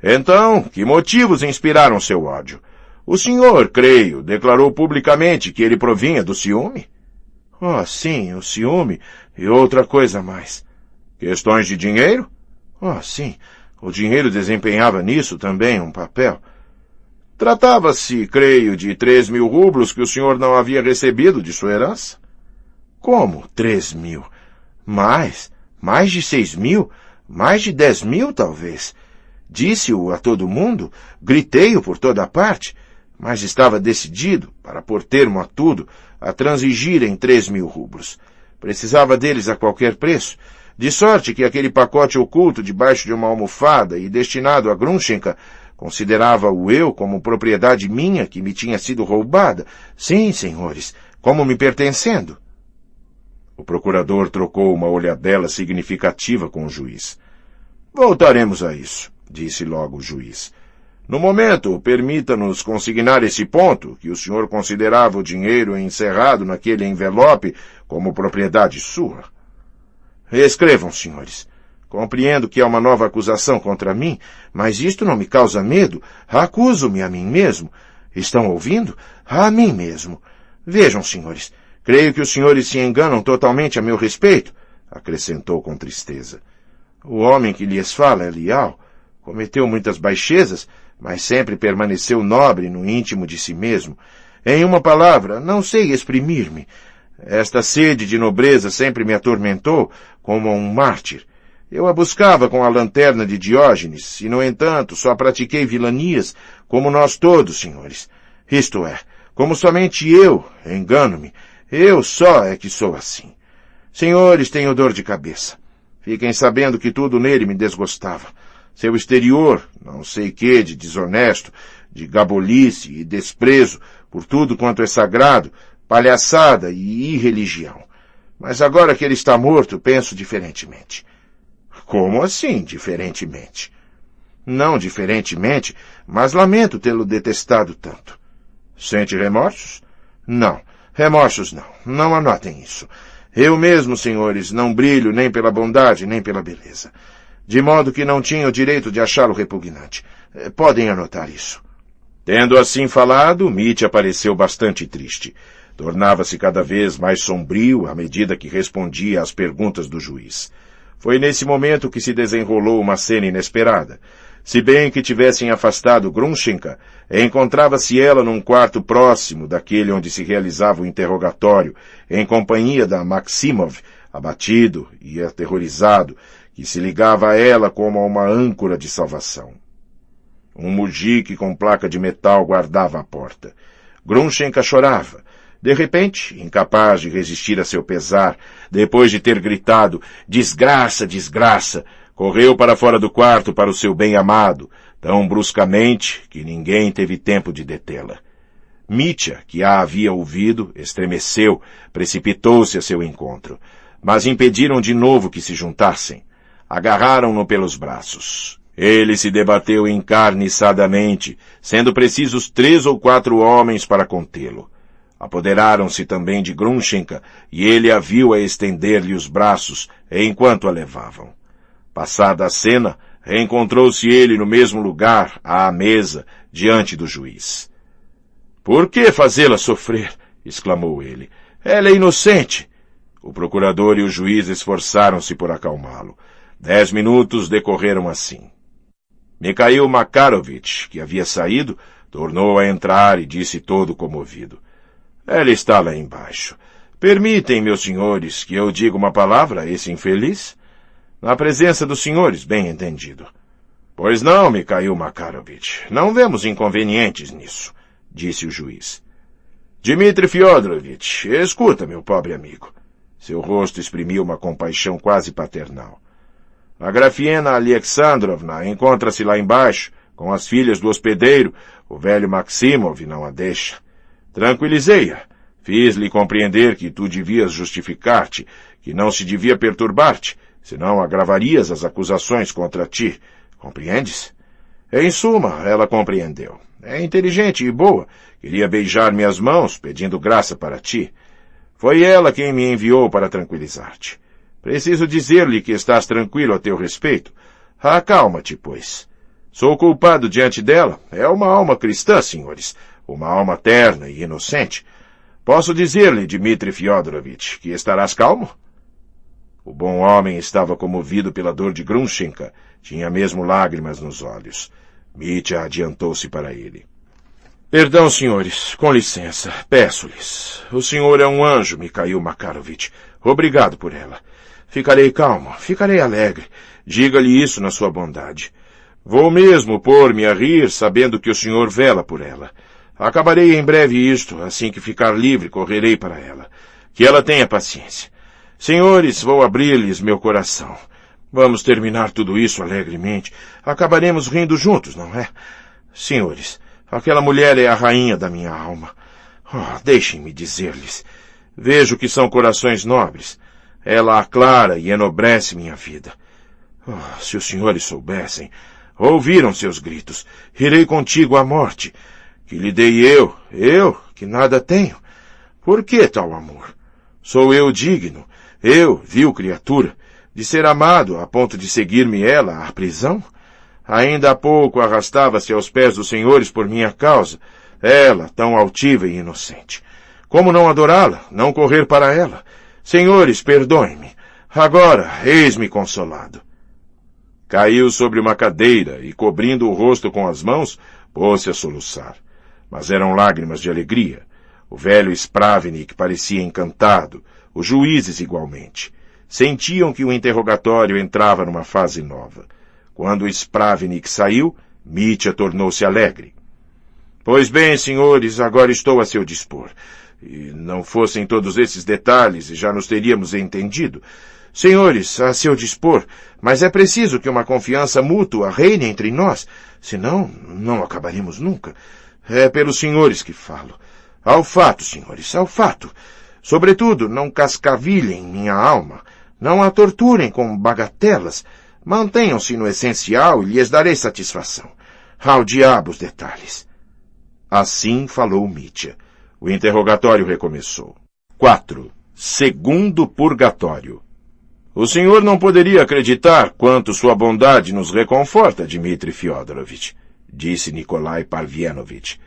A: Então, que motivos inspiraram seu ódio? O senhor, creio, declarou publicamente que ele provinha do ciúme? Sim, o ciúme e outra coisa mais. Questões de dinheiro? Sim, o dinheiro desempenhava nisso também um papel. Tratava-se, creio, de 3.000 rublos que o senhor não havia recebido de sua herança? Como 3.000? Mais de 6.000? Mais de 10.000, talvez. Disse-o a todo mundo, gritei-o por toda a parte, mas estava decidido, para pôr termo a tudo, a transigir em 3.000 rublos. Precisava deles a qualquer preço. De sorte que aquele pacote oculto debaixo de uma almofada e destinado a Grushenka considerava-o eu como propriedade minha que me tinha sido roubada. Sim, senhores, como me pertencendo. O procurador trocou uma olhadela significativa com o juiz. Voltaremos a isso, disse logo o juiz. No momento, permita-nos consignar esse ponto, que o senhor considerava o dinheiro encerrado naquele envelope como propriedade sua. Escrevam, senhores. Compreendo que há uma nova acusação contra mim, mas isto não me causa medo. Acuso-me a mim mesmo. Estão ouvindo? A mim mesmo. Vejam, senhores, creio que os senhores se enganam totalmente a meu respeito, acrescentou com tristeza. O homem que lhes fala é leal. Cometeu muitas baixezas, mas sempre permaneceu nobre no íntimo de si mesmo. Em uma palavra, não sei exprimir-me. Esta sede de nobreza sempre me atormentou como um mártir. Eu a buscava com a lanterna de Diógenes, e, no entanto, só pratiquei vilanias, como nós todos, senhores. Isto é, como somente eu, engano-me, eu só é que sou assim. Senhores, tenho dor de cabeça. Fiquem sabendo que tudo nele me desgostava. Seu exterior, não sei que, de desonesto, de gabolice e desprezo por tudo quanto é sagrado, palhaçada e irreligião. Mas agora que ele está morto, penso diferentemente. Como assim, diferentemente? Não diferentemente, mas lamento tê-lo detestado tanto. Sente remorsos? Não, remorsos não. Não anotem isso. Eu mesmo, senhores, não brilho nem pela bondade, nem pela beleza. De modo que não tinha o direito de achá-lo repugnante. Podem anotar isso. Tendo assim falado, Mitya pareceu bastante triste. Tornava-se cada vez mais sombrio à medida que respondia às perguntas do juiz. Foi nesse momento que se desenrolou uma cena inesperada. Se bem que tivessem afastado Grushenka, encontrava-se ela num quarto próximo daquele onde se realizava o interrogatório, em companhia da Maximov, abatido e aterrorizado, que se ligava a ela como a uma âncora de salvação. Um mujique com placa de metal guardava a porta. Grushenka chorava. De repente, incapaz de resistir a seu pesar, depois de ter gritado, "Desgraça, desgraça!", correu para fora do quarto para o seu bem-amado, tão bruscamente que ninguém teve tempo de detê-la. Mitya, que a havia ouvido, estremeceu, precipitou-se a seu encontro, mas impediram de novo que se juntassem. Agarraram-no pelos braços. Ele se debateu encarniçadamente, sendo precisos 3 ou 4 homens para contê-lo. Apoderaram-se também de Grushenka, e ele a viu a estender-lhe os braços, enquanto a levavam. Passada a cena, reencontrou-se ele no mesmo lugar, à mesa, diante do juiz. "Por que fazê-la sofrer?" exclamou ele. "Ela é inocente." O procurador e o juiz esforçaram-se por acalmá-lo. 10 minutos decorreram assim. Mikhail Makarovich, que havia saído, tornou a entrar e disse todo comovido: "Ela está lá embaixo. Permitem, meus senhores, que eu diga uma palavra a esse infeliz? Na presença dos senhores, bem entendido." "Pois não, Mikhail Makarovich. Não vemos inconvenientes nisso", disse o juiz. "Dmitri Fyodorovich, escuta, meu pobre amigo." Seu rosto exprimia uma compaixão quase paternal. "A Grafiena Alexandrovna encontra-se lá embaixo, com as filhas do hospedeiro. O velho Maximov não a deixa. Tranquilizei-a. Fiz-lhe compreender que tu devias justificar-te, que não se devia perturbar-te, senão agravarias as acusações contra ti. Compreendes? Em suma, ela compreendeu. É inteligente e boa. Queria beijar-me as mãos, pedindo graça para ti. Foi ela quem me enviou para tranquilizar-te. Preciso dizer-lhe que estás tranquilo a teu respeito. Acalma-te, pois. Sou culpado diante dela. É uma alma cristã, senhores. Uma alma terna e inocente. Posso dizer-lhe, Dmitri Fyodorovich, que estarás calmo?" O bom homem estava comovido pela dor de Grushenka. Tinha mesmo lágrimas nos olhos. Mitya adiantou-se para ele. "Perdão, senhores. Com licença. Peço-lhes. O senhor é um anjo, Mikhail Makarovich. Obrigado por ela. Ficarei calmo. Ficarei alegre. Diga-lhe isso na sua bondade. Vou mesmo pôr-me a rir, sabendo que o senhor vela por ela. Acabarei em breve isto. Assim que ficar livre, correrei para ela. Que ela tenha paciência. Senhores, vou abrir-lhes meu coração. Vamos terminar tudo isso alegremente. Acabaremos rindo juntos, não é? Senhores, aquela mulher é a rainha da minha alma. Oh, deixem-me dizer-lhes. Vejo que são corações nobres. Ela aclara e enobrece minha vida. Oh, se os senhores soubessem, ouviram seus gritos. Irei contigo à morte. Que lhe dei eu, que nada tenho. Por que tal amor? Sou eu digno, eu, vil criatura, de ser amado a ponto de seguir-me ela à prisão? Ainda há pouco arrastava-se aos pés dos senhores por minha causa, ela, tão altiva e inocente. Como não adorá-la, não correr para ela? Senhores, perdoem-me. Agora, eis-me consolado. Caiu sobre uma cadeira e, cobrindo o rosto com as mãos, pôs-se a soluçar. Mas eram lágrimas de alegria. O velho Spravnik parecia encantado, os juízes igualmente. Sentiam que o interrogatório entrava numa fase nova. Quando Spravnik saiu, Mitya tornou-se alegre. Pois bem, senhores, agora estou a seu dispor. E não fossem todos esses detalhes e já nos teríamos entendido. Senhores, a seu dispor, mas é preciso que uma confiança mútua reine entre nós, senão não acabaremos nunca. É pelos senhores que falo. Ao fato, senhores, ao fato. Sobretudo, não cascavilhem minha alma. Não a torturem com bagatelas. Mantenham-se no essencial e lhes darei satisfação. Ao diabo os detalhes. Assim falou Mitya. O interrogatório recomeçou. 4. Segundo purgatório. O senhor não poderia acreditar quanto sua bondade nos reconforta, Dmitri Fyodorovich, disse Nikolai Parvenovich.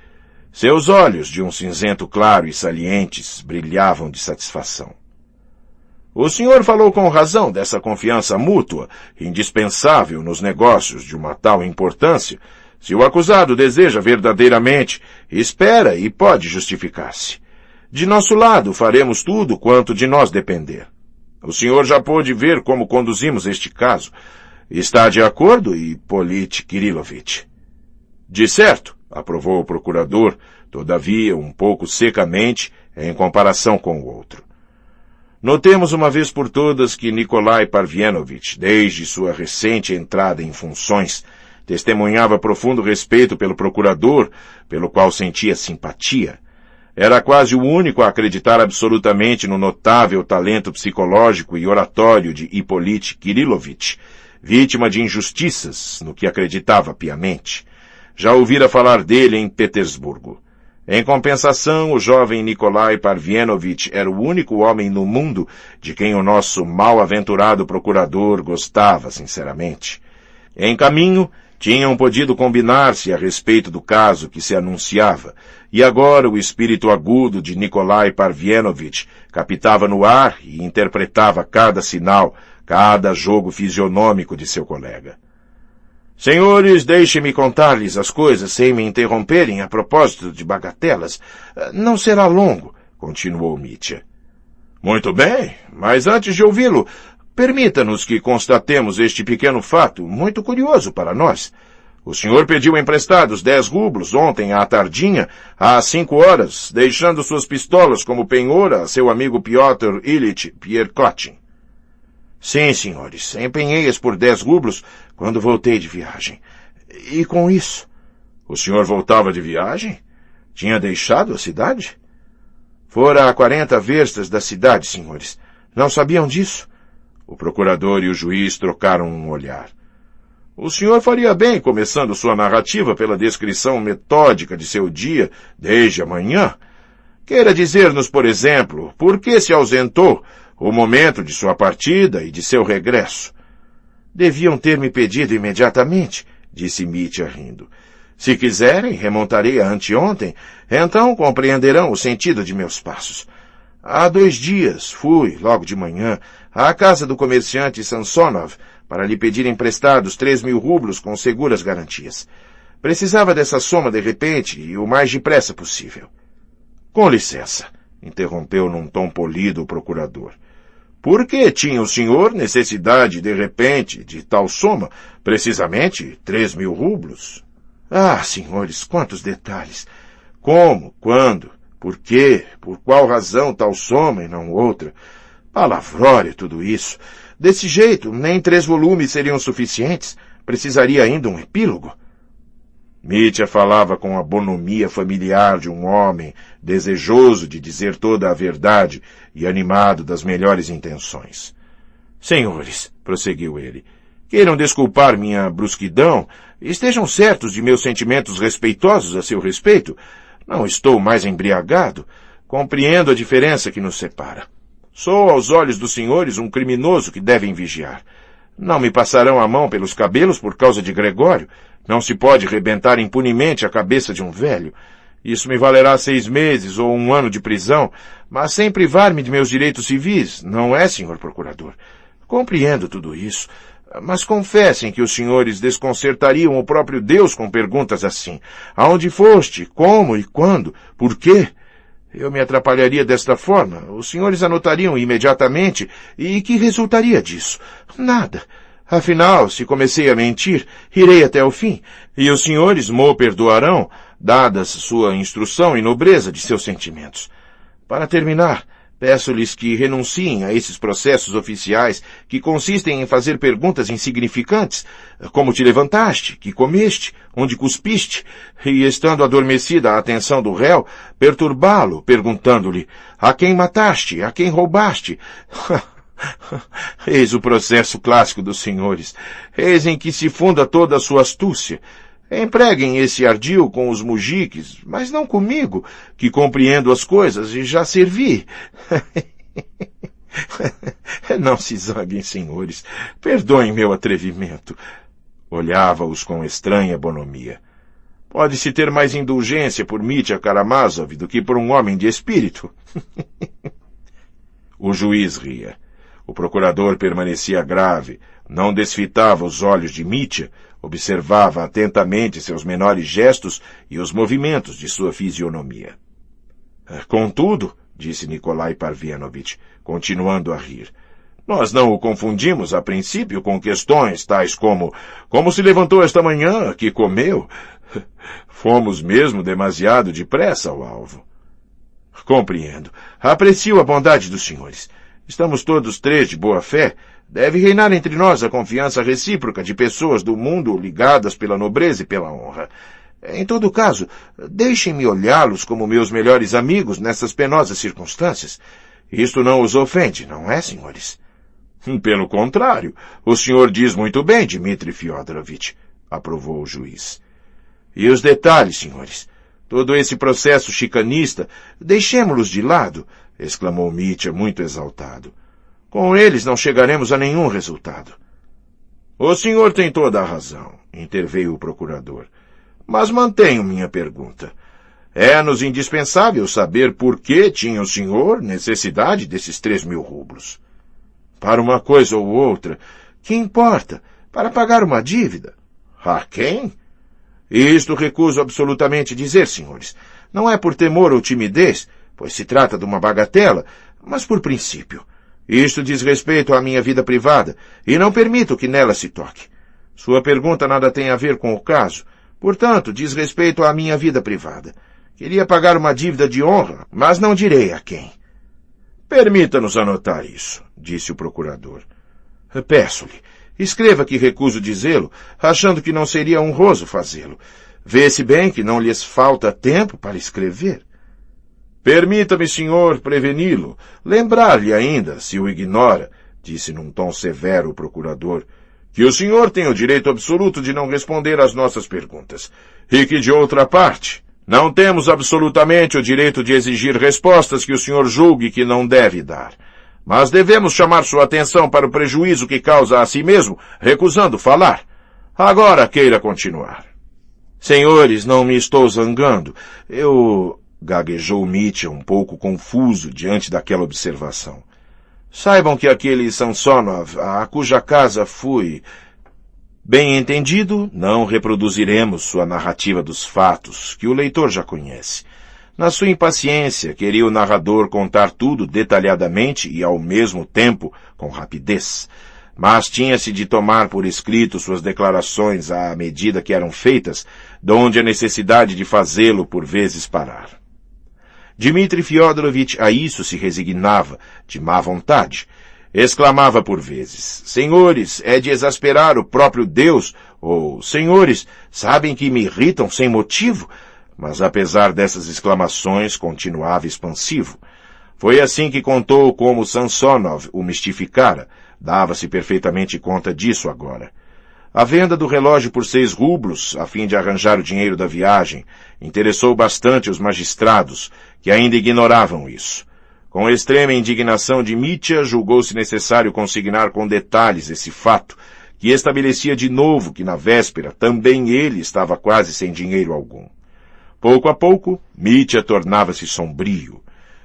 A: Seus olhos, de um cinzento claro e salientes, brilhavam de satisfação. O senhor falou com razão dessa confiança mútua, indispensável nos negócios de uma tal importância. Se o acusado deseja verdadeiramente, espera e pode justificar-se. De nosso lado, faremos tudo quanto de nós depender. O senhor já pôde ver como conduzimos este caso. Está de acordo, Hippolyte Kirillovich? De certo, aprovou o procurador, todavia um pouco secamente, em comparação com o outro. Notemos uma vez por todas que Nikolai Parvenovich, desde sua recente entrada em funções, testemunhava profundo respeito pelo procurador, pelo qual sentia simpatia. Era quase o único a acreditar absolutamente no notável talento psicológico e oratório de Hippolyte Kirillovich, vítima de injustiças, no que acreditava piamente. Já ouvira falar dele em Petersburgo. Em compensação, o jovem Nikolai Parvenovich era o único homem no mundo de quem o nosso mal-aventurado procurador gostava sinceramente. Em caminho, tinham podido combinar-se a respeito do caso que se anunciava, e agora o espírito agudo de Nikolai Parvenovich captava no ar e interpretava cada sinal, cada jogo fisionômico de seu colega. Senhores, deixem-me contar-lhes as coisas sem me interromperem a propósito de bagatelas. Não será longo, continuou Mitya. Muito bem, mas antes de ouvi-lo, permita-nos que constatemos este pequeno fato, muito curioso para nós. O senhor pediu emprestados 10 rublos ontem à tardinha, às 5 horas, deixando suas pistolas como penhor a seu amigo Piotr Ilyich Pierkotin. Sim, senhores, empenhei-as por 10 rublos quando voltei de viagem. E com isso? O senhor voltava de viagem? Tinha deixado a cidade? Fora a 40 verstas da cidade, senhores. Não sabiam disso? O procurador e o juiz trocaram um olhar. O senhor faria bem começando sua narrativa pela descrição metódica de seu dia desde a manhã. Queira dizer-nos, por exemplo, por que se ausentou, o momento de sua partida e de seu regresso. Deviam ter me pedido imediatamente, disse Mitya rindo. Se quiserem, remontarei a anteontem, então compreenderão o sentido de meus passos. Há 2 dias fui, logo de manhã, à casa do comerciante Sansonov para lhe pedir emprestados 3.000 rublos com seguras garantias. Precisava dessa soma de repente e o mais depressa possível. Com licença, interrompeu num tom polido o procurador. Por que tinha o senhor necessidade, de repente, de tal soma, precisamente 3.000 rublos? Ah, senhores, quantos detalhes! Como, quando, por quê, por qual razão tal soma e não outra?
B: Palavrório tudo isso. Desse jeito, nem 3 volumes seriam suficientes. Precisaria ainda um epílogo.
A: Mitya falava com a bonomia familiar de um homem desejoso de dizer toda a verdade e animado das melhores intenções.
B: Senhores, prosseguiu ele, queiram desculpar minha brusquidão, estejam certos de meus sentimentos respeitosos a seu respeito. Não estou mais embriagado. Compreendo a diferença que nos separa. Sou, aos olhos dos senhores, um criminoso que devem vigiar. Não me passarão a mão pelos cabelos por causa de Gregório. Não se pode rebentar impunemente a cabeça de um velho. Isso me valerá 6 meses ou 1 ano de prisão, mas sem privar-me de meus direitos civis, não é, senhor procurador? Compreendo tudo isso, mas confessem que os senhores desconcertariam o próprio Deus com perguntas assim. Aonde foste? Como e quando? Por quê? Eu me atrapalharia desta forma. Os senhores anotariam imediatamente, e que resultaria disso? Nada. Afinal, se comecei a mentir, irei até o fim, e os senhores mo perdoarão, dadas sua instrução e nobreza de seus sentimentos. Para terminar, peço-lhes que renunciem a esses processos oficiais que consistem em fazer perguntas insignificantes, como te levantaste, que comeste, onde cuspiste, e estando adormecida a atenção do réu, perturbá-lo, perguntando-lhe, a quem mataste, a quem roubaste? Eis o processo clássico dos senhores. Eis em que se funda toda a sua astúcia. Empreguem esse ardil com os mujiques, mas não comigo, que compreendo as coisas e já servi. Não se zanguem, senhores. Perdoem meu atrevimento. Olhava-os com estranha bonomia. Pode-se ter mais indulgência por Mitya Karamazov do que por um homem de espírito.
A: O juiz ria. O procurador permanecia grave, não desfitava os olhos de Mitya, observava atentamente seus menores gestos e os movimentos de sua fisionomia.
B: Contudo, disse Nikolai Parvenovich, continuando a rir,
A: nós não o confundimos a princípio com questões tais como se levantou esta manhã, que comeu. Fomos mesmo demasiado depressa ao alvo.
B: Compreendo. Aprecio a bondade dos senhores. Estamos todos 3 de boa fé. Deve reinar entre nós a confiança recíproca de pessoas do mundo ligadas pela nobreza e pela honra. Em todo caso, deixem-me olhá-los como meus melhores amigos nessas penosas circunstâncias. Isto não os ofende, não é, senhores?
A: Pelo contrário, o senhor diz muito bem, Dmitri Fyodorovich, aprovou o juiz.
B: E os detalhes, senhores? Todo esse processo chicanista, deixemo-los de lado, exclamou Mitya muito exaltado. Com eles não chegaremos a nenhum resultado.
A: O senhor tem toda a razão, interveio o procurador.
B: Mas mantenho minha pergunta. É-nos indispensável saber por que tinha o senhor necessidade desses 3.000 rublos. Para uma coisa ou outra, que importa? Para pagar uma dívida. A quem? Isto recuso absolutamente dizer, senhores. Não é por temor ou timidez, pois se trata de uma bagatela, mas por princípio. Isto diz respeito à minha vida privada, e não permito que nela se toque. Sua pergunta nada tem a ver com o caso, portanto, diz respeito à minha vida privada. Queria pagar uma dívida de honra, mas não direi a quem.
A: Permita-nos anotar isso, disse o procurador.
B: Peço-lhe, escreva que recuso dizê-lo, achando que não seria honroso fazê-lo. Vê-se bem que não lhes falta tempo para escrever.
A: Permita-me, senhor, preveni-lo, lembrar-lhe ainda, se o ignora, disse num tom severo o procurador, que o senhor tem o direito absoluto de não responder às nossas perguntas, e que, de outra parte, não temos absolutamente o direito de exigir respostas que o senhor julgue que não deve dar. Mas devemos chamar sua atenção para o prejuízo que causa a si mesmo, recusando falar. Agora queira continuar.
B: Senhores, não me estou zangando. Gaguejou Mitya, um pouco confuso diante daquela observação. Saibam que aquele Samsonov, a cuja casa fui... Bem entendido, não reproduziremos sua narrativa dos fatos, que o leitor já conhece. Na sua impaciência, queria o narrador contar tudo detalhadamente e, ao mesmo tempo, com rapidez. Mas tinha-se de tomar por escrito suas declarações à medida que eram feitas, donde a necessidade de fazê-lo por vezes parar.
A: Dmitri Fyodorovich a isso se resignava, de má vontade. Exclamava por vezes: senhores, é de exasperar o próprio Deus, ou senhores, sabem que me irritam sem motivo? Mas apesar dessas exclamações, continuava expansivo. Foi assim que contou como Samsonov o mistificara. Dava-se perfeitamente conta disso agora. A venda do relógio por 6 rublos, a fim de arranjar o dinheiro da viagem, interessou bastante os magistrados, que ainda ignoravam isso. Com extrema indignação de Mitya, julgou-se necessário consignar com detalhes esse fato, que estabelecia de novo que na véspera também ele estava quase sem dinheiro algum. Pouco a pouco, Mitya tornava-se sombrio.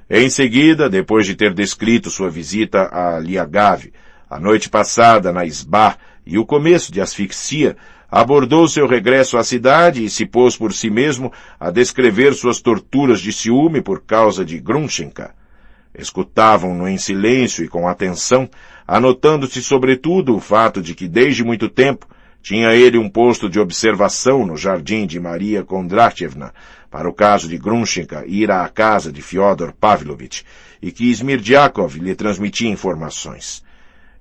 A: Em seguida, depois de ter descrito sua visita a Liagav, a noite passada na Isbá e o começo de asfixia, abordou seu regresso à cidade e se pôs por si mesmo a descrever suas torturas de ciúme por causa de Grunchenka. Escutavam-no em silêncio e com atenção, anotando-se sobretudo o fato de que desde muito tempo tinha ele um posto de observação no jardim de Maria Kondratievna, para o caso de Grunchenka ir à casa de Fyodor Pavlovich, e que Smirdiakov lhe transmitia informações.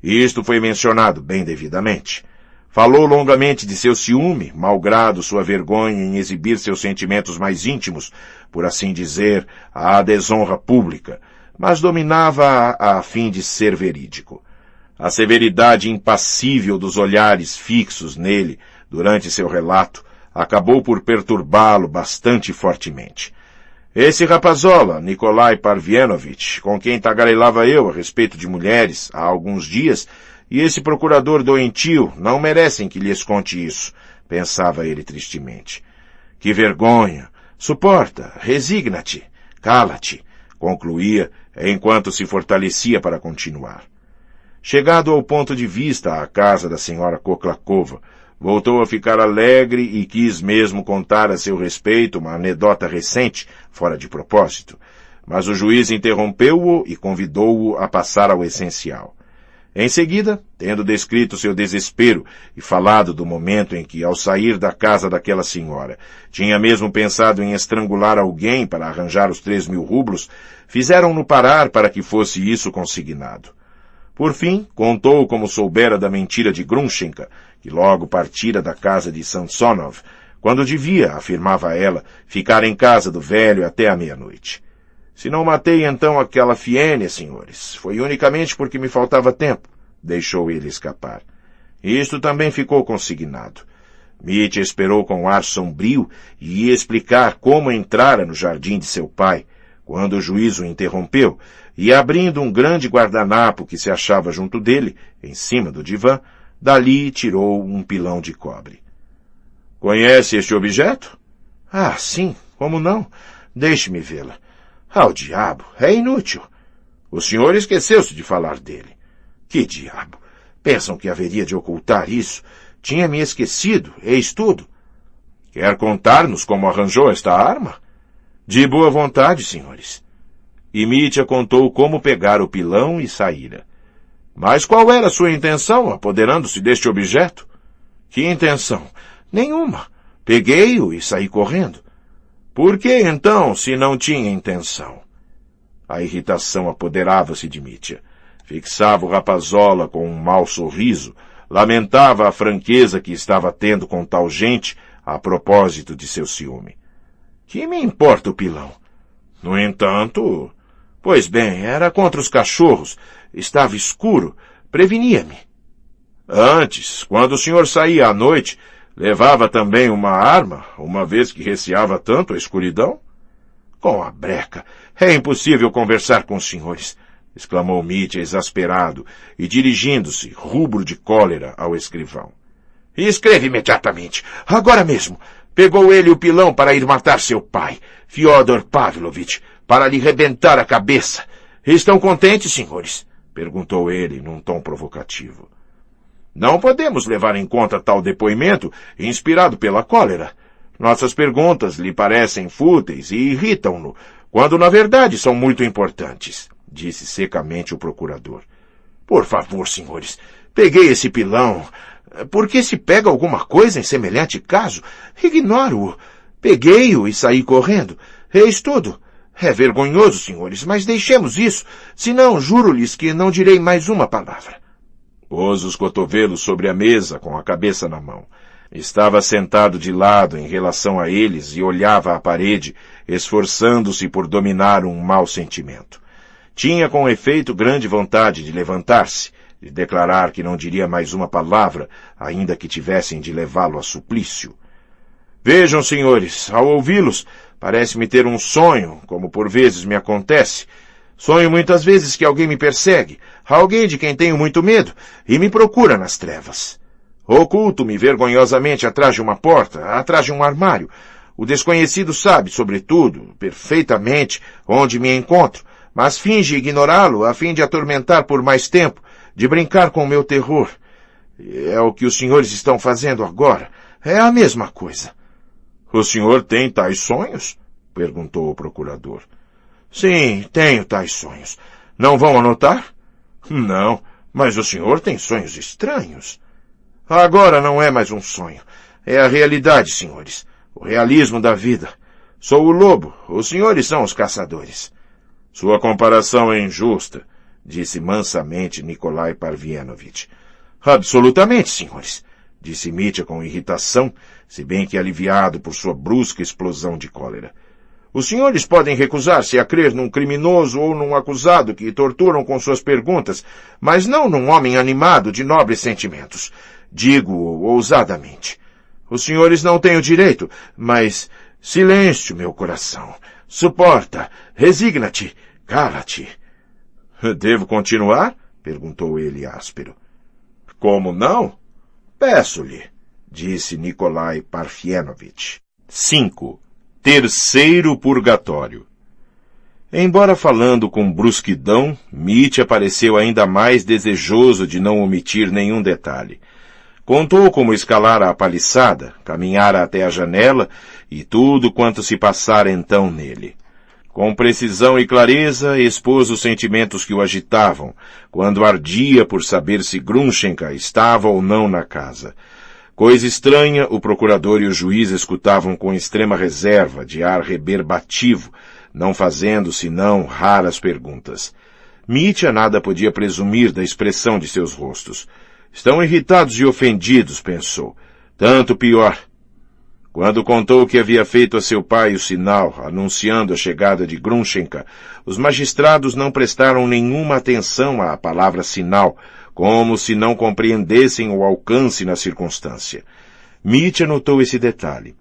A: Isto foi mencionado bem devidamente. Falou longamente de seu ciúme, malgrado sua vergonha em exibir seus sentimentos mais íntimos, por assim dizer, à desonra pública, mas dominava-a a fim de ser verídico. A severidade impassível dos olhares fixos nele, durante seu relato, acabou por perturbá-lo bastante fortemente. Esse rapazola, Nikolai Parvienovich, com quem tagarelava eu a respeito de mulheres há alguns dias, e esse procurador doentio não merecem que lhes conte isso, pensava ele tristemente. Que vergonha! Suporta, resigna-te, cala-te, concluía, enquanto se fortalecia para continuar. Chegado ao ponto de vista à casa da senhora Koklakova, voltou a ficar alegre e quis mesmo contar a seu respeito uma anedota recente, fora de propósito, mas o juiz interrompeu-o e convidou-o a passar ao essencial. Em seguida, tendo descrito seu desespero e falado do momento em que, ao sair da casa daquela senhora, tinha mesmo pensado em estrangular alguém para arranjar os 3.000 rublos, fizeram-no parar para que fosse isso consignado. Por fim, contou como soubera da mentira de Grunchenka, que logo partira da casa de Samsonov, quando devia, afirmava ela, ficar em casa do velho até a meia-noite. Se não matei então aquela Fiênia, senhores, foi unicamente porque me faltava tempo, deixou ele escapar. Isto também ficou consignado. Mitya esperou com ar sombrio e ia explicar como entrara no jardim de seu pai, quando o juiz o interrompeu, e abrindo um grande guardanapo que se achava junto dele, em cima do divã, dali tirou um pilão de cobre. Conhece este objeto? Ah, sim, como não? Deixe-me vê-la. Ao diabo, é inútil. O senhor esqueceu-se de falar dele. Que diabo? Pensam que haveria de ocultar isso? Tinha-me esquecido, eis tudo. Quer contar-nos como arranjou esta arma? De boa vontade, senhores. E Mitya contou como pegar o pilão e saíra. Mas qual era sua intenção, apoderando-se deste objeto? Que intenção? Nenhuma. Peguei-o e saí correndo. Por que, então, se não tinha intenção? A irritação apoderava-se de Mitya. Fixava o rapazola com um mau sorriso, lamentava a franqueza que estava tendo com tal gente a propósito de seu ciúme. Que me importa o pilão? No entanto... Pois bem, era contra os cachorros. Estava escuro. Prevenia-me. Antes, quando o senhor saía à noite, levava também uma arma, uma vez que receava tanto a escuridão? Com a breca. É impossível conversar com os senhores, exclamou Mitya exasperado e dirigindo-se, rubro de cólera, ao escrivão. E escreve imediatamente, agora mesmo. Pegou ele o pilão para ir matar seu pai, Fyodor Pavlovich, para lhe rebentar a cabeça. Estão contentes, senhores? Perguntou ele num tom provocativo. Não podemos levar em conta tal depoimento inspirado pela cólera. Nossas perguntas lhe parecem fúteis e irritam-no, quando na verdade são muito importantes, disse secamente o procurador. Por favor, senhores, peguei esse pilão. Por que se pega alguma coisa em semelhante caso? Ignoro-o. Peguei-o e saí correndo. Eis tudo.
B: É vergonhoso, senhores, mas deixemos isso, senão juro-lhes que não direi mais uma palavra.
A: Pôs os cotovelos sobre a mesa, com a cabeça na mão. Estava sentado de lado em relação a eles e olhava à parede, esforçando-se por dominar um mau sentimento. Tinha com efeito grande vontade de levantar-se, de declarar que não diria mais uma palavra, ainda que tivessem de levá-lo a suplício. Vejam, senhores, ao ouvi-los, parece-me ter um sonho, como por vezes me acontece. Sonho muitas vezes que alguém me persegue, alguém de quem tenho muito medo, e me procura nas trevas. Oculto-me vergonhosamente atrás de uma porta, atrás de um armário. O desconhecido sabe, sobretudo, perfeitamente, onde me encontro, mas finge ignorá-lo a fim de atormentar por mais tempo, de brincar com o meu terror. É o que os senhores estão fazendo agora. É a mesma coisa. O senhor tem tais sonhos? Perguntou o procurador.
B: Sim, tenho tais sonhos. Não vão anotar?
A: Não, mas o senhor tem sonhos estranhos.
B: Agora não é mais um sonho. É a realidade, senhores. O realismo da vida. Sou o lobo, os senhores são os caçadores.
A: Sua comparação é injusta, disse mansamente Nikolai Parfienovitch.
B: Absolutamente, senhores,
A: disse Mitya com irritação, se bem que aliviado por sua brusca explosão de cólera.
B: Os senhores podem recusar-se a crer num criminoso ou num acusado que torturam com suas perguntas, mas não num homem animado de nobres sentimentos. Digo-o ousadamente. Os senhores não têm o direito, mas... Silêncio, meu coração. Suporta. Resigna-te. Cala-te.
A: Devo continuar? Perguntou ele áspero.
B: Como não? Peço-lhe, disse Nikolai Parfienovitch.
A: 5. Terceiro purgatório. Embora falando com brusquidão, Mitya pareceu ainda mais desejoso de não omitir nenhum detalhe. Contou como escalara a paliçada, caminhara até a janela e tudo quanto se passara então nele. Com precisão e clareza expôs os sentimentos que o agitavam, quando ardia por saber se Grunchenka estava ou não na casa. Coisa estranha, o procurador e o juiz escutavam com extrema reserva, de ar reberbativo, não fazendo senão raras perguntas. Mitya nada podia presumir da expressão de seus rostos. Estão irritados e ofendidos, pensou. Tanto pior. Quando contou que havia feito a seu pai o sinal, anunciando a chegada de Grunchenka, os magistrados não prestaram nenhuma atenção à palavra sinal, como se não compreendessem o alcance na circunstância. Mitya notou esse detalhe.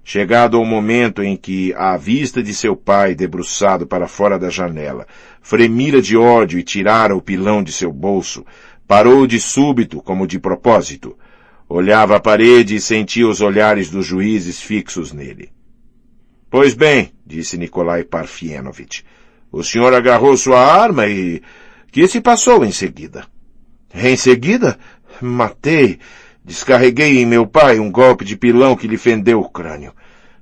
A: Chegado ao momento em que, à vista de seu pai debruçado para fora da janela, fremira de ódio e tirara o pilão de seu bolso, parou de súbito, como de propósito. Olhava a parede e sentia os olhares dos juízes fixos nele. Pois bem, disse Nikolai Parfienovitch, o senhor agarrou sua arma e... que se passou em seguida?
B: Em seguida? Matei. Descarreguei em meu pai um golpe de pilão que lhe fendeu o crânio.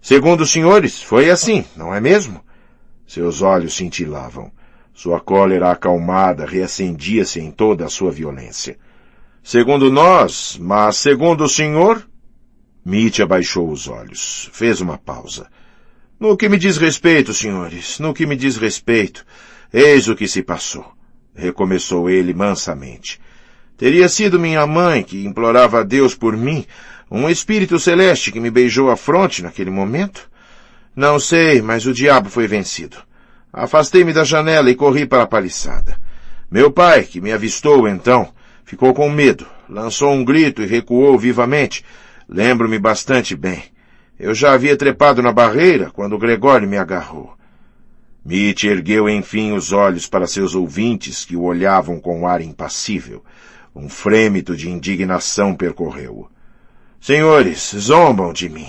B: Segundo os senhores, foi assim, não é mesmo?
A: Seus olhos cintilavam. Sua cólera acalmada reacendia-se em toda a sua violência.
B: Segundo nós, mas segundo o senhor?
A: Mitya baixou os olhos. Fez uma pausa.
B: No que me diz respeito, senhores, no que me diz respeito, eis o que se passou. Recomeçou ele mansamente. Teria sido minha mãe que implorava a Deus por mim, um espírito celeste que me beijou a fronte naquele momento? Não sei, mas o diabo foi vencido. Afastei-me da janela e corri para a paliçada. Meu pai, que me avistou então, ficou com medo, lançou um grito e recuou vivamente. Lembro-me bastante bem. Eu já havia trepado na barreira quando Gregório me agarrou.
A: Mitya ergueu enfim os olhos para seus ouvintes que o olhavam com ar impassível. Um frêmito de indignação percorreu-o.
B: Senhores, zombam de mim.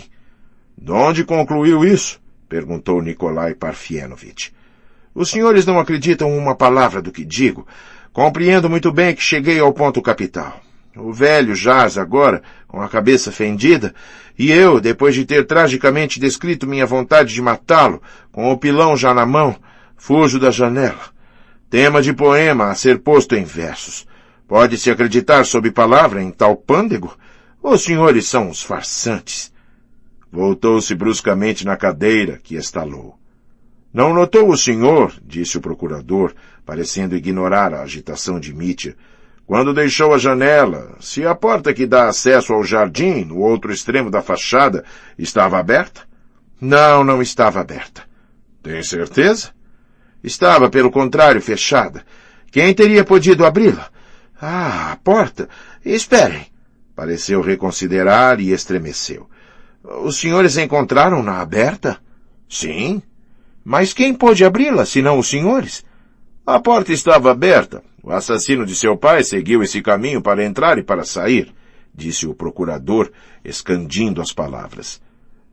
A: De onde concluiu isso? Perguntou Nikolai Parfienovitch.
B: Os senhores não acreditam uma palavra do que digo. Compreendo muito bem que cheguei ao ponto capital. O velho jaz agora, com a cabeça fendida, e eu, depois de ter tragicamente descrito minha vontade de matá-lo, com o pilão já na mão, fujo da janela. Tema de poema a ser posto em versos. Pode-se acreditar sob palavra em tal pândego? Os senhores são uns farsantes.
A: Voltou-se bruscamente na cadeira, que estalou. Não notou o senhor, disse o procurador, parecendo ignorar a agitação de Mitya, quando deixou a janela, se a porta que dá acesso ao jardim, no outro extremo da fachada, estava aberta?
B: Não, não estava aberta.
A: Tem certeza?
B: Estava, pelo contrário, fechada. Quem teria podido abri-la? Ah, a porta. Esperem.
A: Pareceu reconsiderar e estremeceu.
B: Os senhores encontraram-na aberta?
A: Sim.
B: Mas quem pôde abri-la, senão os senhores?
A: A porta estava aberta. O assassino de seu pai seguiu esse caminho para entrar e para sair, disse o procurador, escandindo as palavras.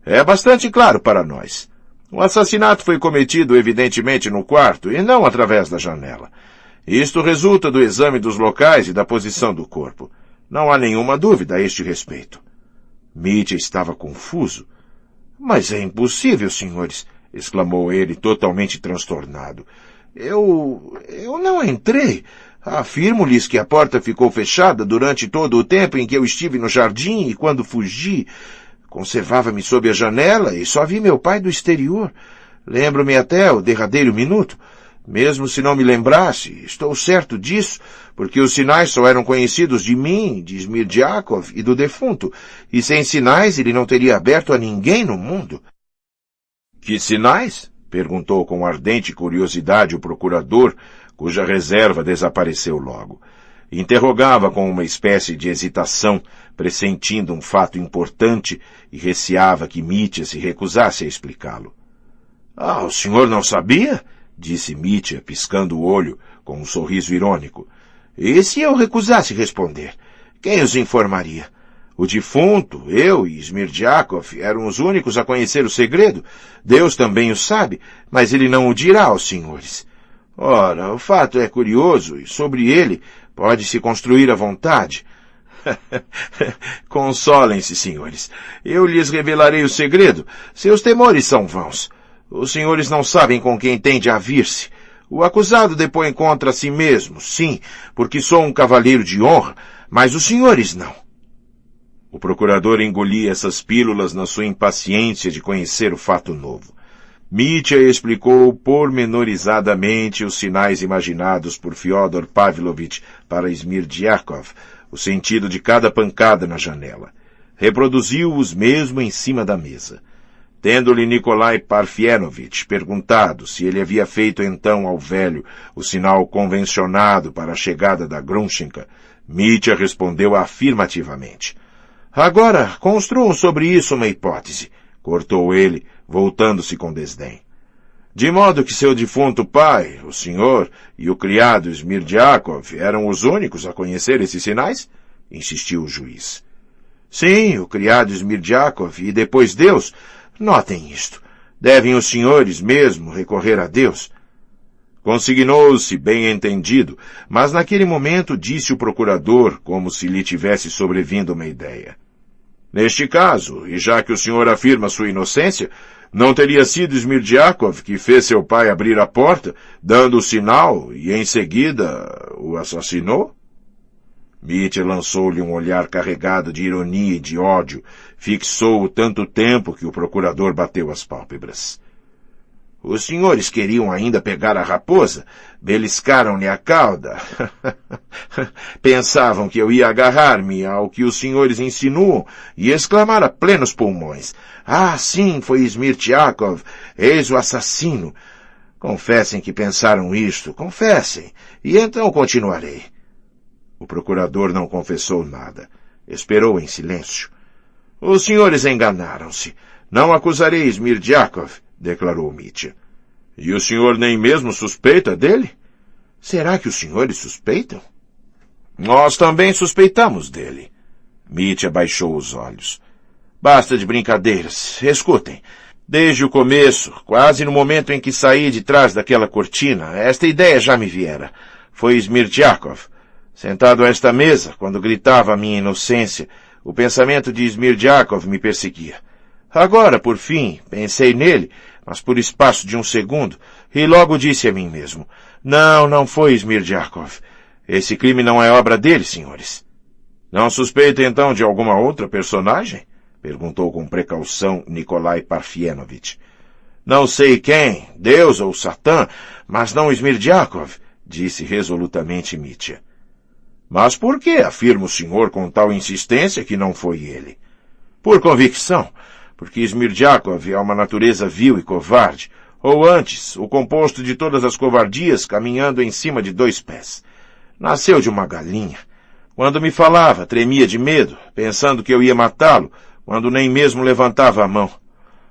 A: É bastante claro para nós. O assassinato foi cometido evidentemente no quarto e não através da janela. Isto resulta do exame dos locais e da posição do corpo. Não há nenhuma dúvida a este respeito.
B: Mitya estava confuso. Mas é impossível, senhores, exclamou ele totalmente transtornado. Eu não entrei. Afirmo-lhes que a porta ficou fechada durante todo o tempo em que eu estive no jardim e quando fugi. Conservava-me sob a janela e só vi meu pai do exterior. Lembro-me até o derradeiro minuto. Mesmo se não me lembrasse, estou certo disso, porque os sinais só eram conhecidos de mim, de Smirdiakov e do defunto, e sem sinais ele não teria aberto a ninguém no mundo.
A: Que sinais? Perguntou com ardente curiosidade o procurador, cuja reserva desapareceu logo. Interrogava com uma espécie de hesitação, pressentindo um fato importante, e receava que Mitya se recusasse a explicá-lo.
B: Ah, o senhor não sabia?
A: Disse Mitya, piscando o olho, com um sorriso irônico.
B: E se eu recusasse responder? Quem os informaria? O defunto, eu e Smirdiakov eram os únicos a conhecer o segredo. Deus também o sabe, mas ele não o dirá aos senhores. Ora, o fato é curioso e sobre ele pode-se construir à vontade.
A: Consolem-se, senhores. Eu lhes revelarei o segredo. Seus temores são vãos. Os senhores não sabem com quem tende a vir-se. O acusado depõe contra si mesmo, sim, porque sou um cavalheiro de honra, mas os senhores não. O procurador engolia essas pílulas na sua impaciência de conhecer o fato novo. Mitya explicou pormenorizadamente os sinais imaginados por Fyodor Pavlovich para Smirdiakov, o sentido de cada pancada na janela. Reproduziu-os mesmo em cima da mesa. Tendo-lhe Nikolai Parfenovich perguntado se ele havia feito então ao velho o sinal convencionado para a chegada da Grunchenka, Mitya respondeu afirmativamente.
B: Agora, construam sobre isso uma hipótese, cortou ele, voltando-se com desdém.
A: De modo que seu defunto pai, o senhor, e o criado Smirdiakov eram os únicos a conhecer esses sinais? Insistiu o juiz.
B: Sim, o criado Smirdiakov e depois Deus. Notem isto. Devem os senhores mesmo recorrer a Deus.
A: Consignou-se bem entendido, mas naquele momento disse o procurador, como se lhe tivesse sobrevindo uma ideia. Neste caso, e já que o senhor afirma sua inocência, não teria sido Smirdiakov que fez seu pai abrir a porta, dando o sinal, e em seguida o assassinou? Mitya lançou-lhe um olhar carregado de ironia e de ódio, fixou-o tanto tempo que o procurador bateu as pálpebras.
B: Os senhores queriam ainda pegar a raposa? Beliscaram-lhe a cauda? Pensavam que eu ia agarrar-me ao que os senhores insinuam e exclamar a plenos pulmões. Ah, sim, foi Smirdiakov, eis o assassino. Confessem que pensaram isto, confessem, e então continuarei.
A: O procurador não confessou nada. Esperou em silêncio.
B: Os senhores enganaram-se. Não acusarei Smirdiakov, declarou Mitya.
A: E o senhor nem mesmo suspeita dele?
B: Será que os senhores suspeitam?
A: Nós também suspeitamos dele. Mitya baixou os olhos.
B: Basta de brincadeiras. Escutem. Desde o começo, quase no momento em que saí de trás daquela cortina, esta ideia já me viera. Foi Smirdiakov. Sentado a esta mesa, quando gritava a minha inocência, o pensamento de Smirdiakov me perseguia. Agora, por fim, pensei nele, mas por espaço de um segundo, e logo disse a mim mesmo, não foi Smirdiakov. Esse crime não é obra dele, senhores.
A: Não suspeita então de alguma outra personagem? Perguntou com precaução Nikolai Parfenovich. Não sei quem, Deus ou Satã, mas não Smirdiakov, disse resolutamente Mitya. Mas por que afirma o senhor com tal insistência que não foi ele? Por convicção, porque Smirdiakov é uma natureza vil e covarde, ou antes, o composto de todas as covardias caminhando em cima de 2 pés. Nasceu de uma galinha. Quando me falava, tremia de medo, pensando que eu ia matá-lo, quando nem mesmo levantava a mão.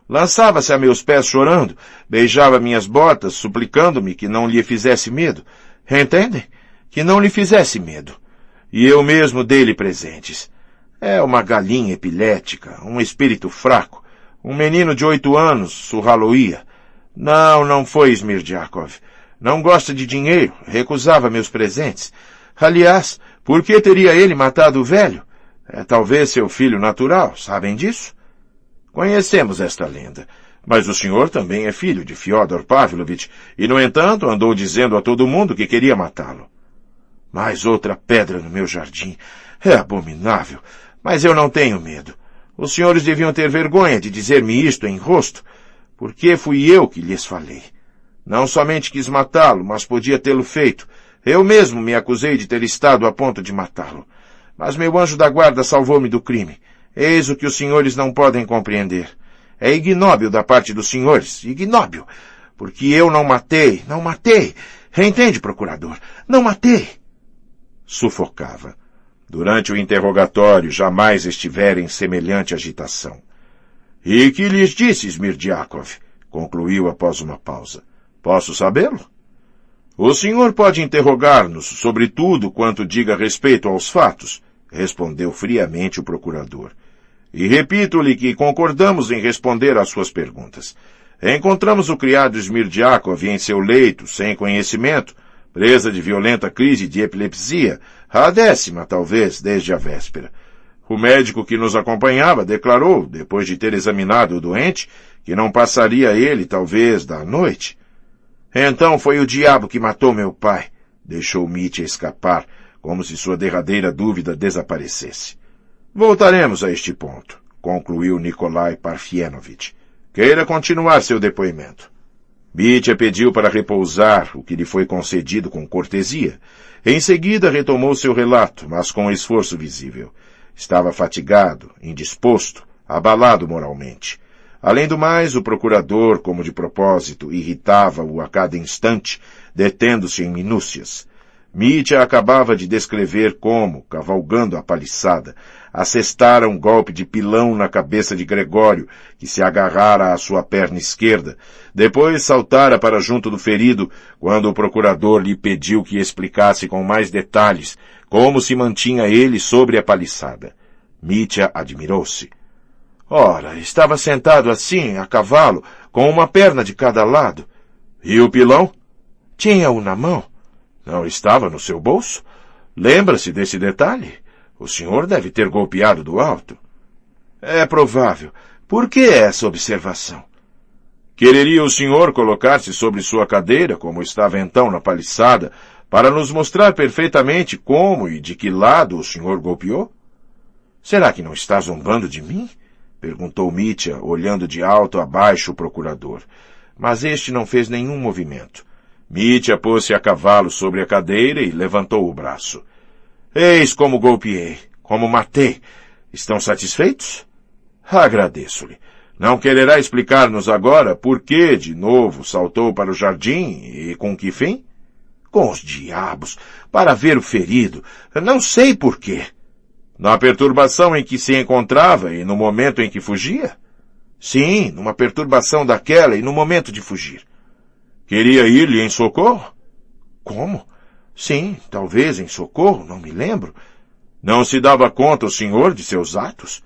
A: Lançava-se a meus pés chorando, beijava minhas botas, suplicando-me que não lhe fizesse medo. Entendem? Que não lhe fizesse medo. E eu mesmo dei-lhe presentes. É uma galinha epilética, um espírito fraco. Um menino de 8 anos, surraloía. Não foi Smirdiakov. Não gosta de dinheiro, recusava meus presentes. Aliás, por que teria ele matado o velho? É talvez seu filho natural, sabem disso? Conhecemos esta lenda, mas o senhor também é filho de Fyodor Pavlovich e, no entanto, andou dizendo a todo mundo que queria matá-lo. Mais outra pedra no meu jardim. É abominável, mas eu não tenho medo. Os senhores deviam ter vergonha de dizer-me isto em rosto, porque fui eu que lhes falei. Não somente quis matá-lo, mas podia tê-lo feito. Eu mesmo me acusei de ter estado a ponto de matá-lo. Mas meu anjo da guarda salvou-me do crime. Eis o que os senhores não podem compreender. É ignóbil da parte dos senhores, ignóbil, porque eu não matei. Entende, procurador? Não matei. Sufocava. Durante o interrogatório jamais estivera em semelhante agitação. E que lhes disse Smirdiakov? Concluiu após uma pausa. Posso sabê-lo? O senhor pode interrogar-nos sobre tudo quanto diga respeito aos fatos, respondeu friamente o procurador. E repito-lhe que concordamos em responder às suas perguntas. Encontramos o criado Smirdiakov em seu leito, sem conhecimento, presa de violenta crise de epilepsia, a 10ª, talvez, desde a véspera. O médico que nos acompanhava declarou, depois de ter examinado o doente, que não passaria ele, talvez, da noite. Então foi o diabo que matou meu pai, deixou Mitya escapar, como se sua derradeira dúvida desaparecesse. Voltaremos a este ponto, concluiu Nikolai Parfenovich. Queira continuar seu depoimento. Mitya pediu para repousar, o que lhe foi concedido com cortesia. Em seguida retomou seu relato, mas com esforço visível. Estava fatigado, indisposto, abalado moralmente. Além do mais, o procurador, como de propósito, irritava-o a cada instante, detendo-se em minúcias. Mitya acabava de descrever como, cavalgando a paliçada, assestara um golpe de pilão na cabeça de Gregório, que se agarrara à sua perna esquerda, depois saltara para junto do ferido, quando o procurador lhe pediu que explicasse com mais detalhes como se mantinha ele sobre a paliçada. Mitya admirou-se. Ora, estava sentado assim, a cavalo, com uma perna de cada lado. E o pilão? Tinha-o na mão. Não estava no seu bolso? Lembra-se desse detalhe? O senhor deve ter golpeado do alto. É provável. Por que essa observação? Quereria o senhor colocar-se sobre sua cadeira, como estava então na paliçada, para nos mostrar perfeitamente como e de que lado o senhor golpeou? Será que não está zombando de mim? Perguntou Mitya, olhando de alto a baixo o procurador. Mas este não fez nenhum movimento. Mitya pôs-se a cavalo sobre a cadeira e levantou o braço. Eis como golpeei, como matei. Estão satisfeitos? Agradeço-lhe. Não quererá explicar-nos agora por que, de novo, saltou para o jardim e com que fim? Com os diabos, para ver o ferido. Não sei por quê. Na perturbação em que se encontrava e no momento em que fugia? Sim, numa perturbação daquela e no momento de fugir. Queria ir-lhe em socorro? Como? Sim, talvez em socorro, não me lembro. Não se dava conta o senhor de seus atos?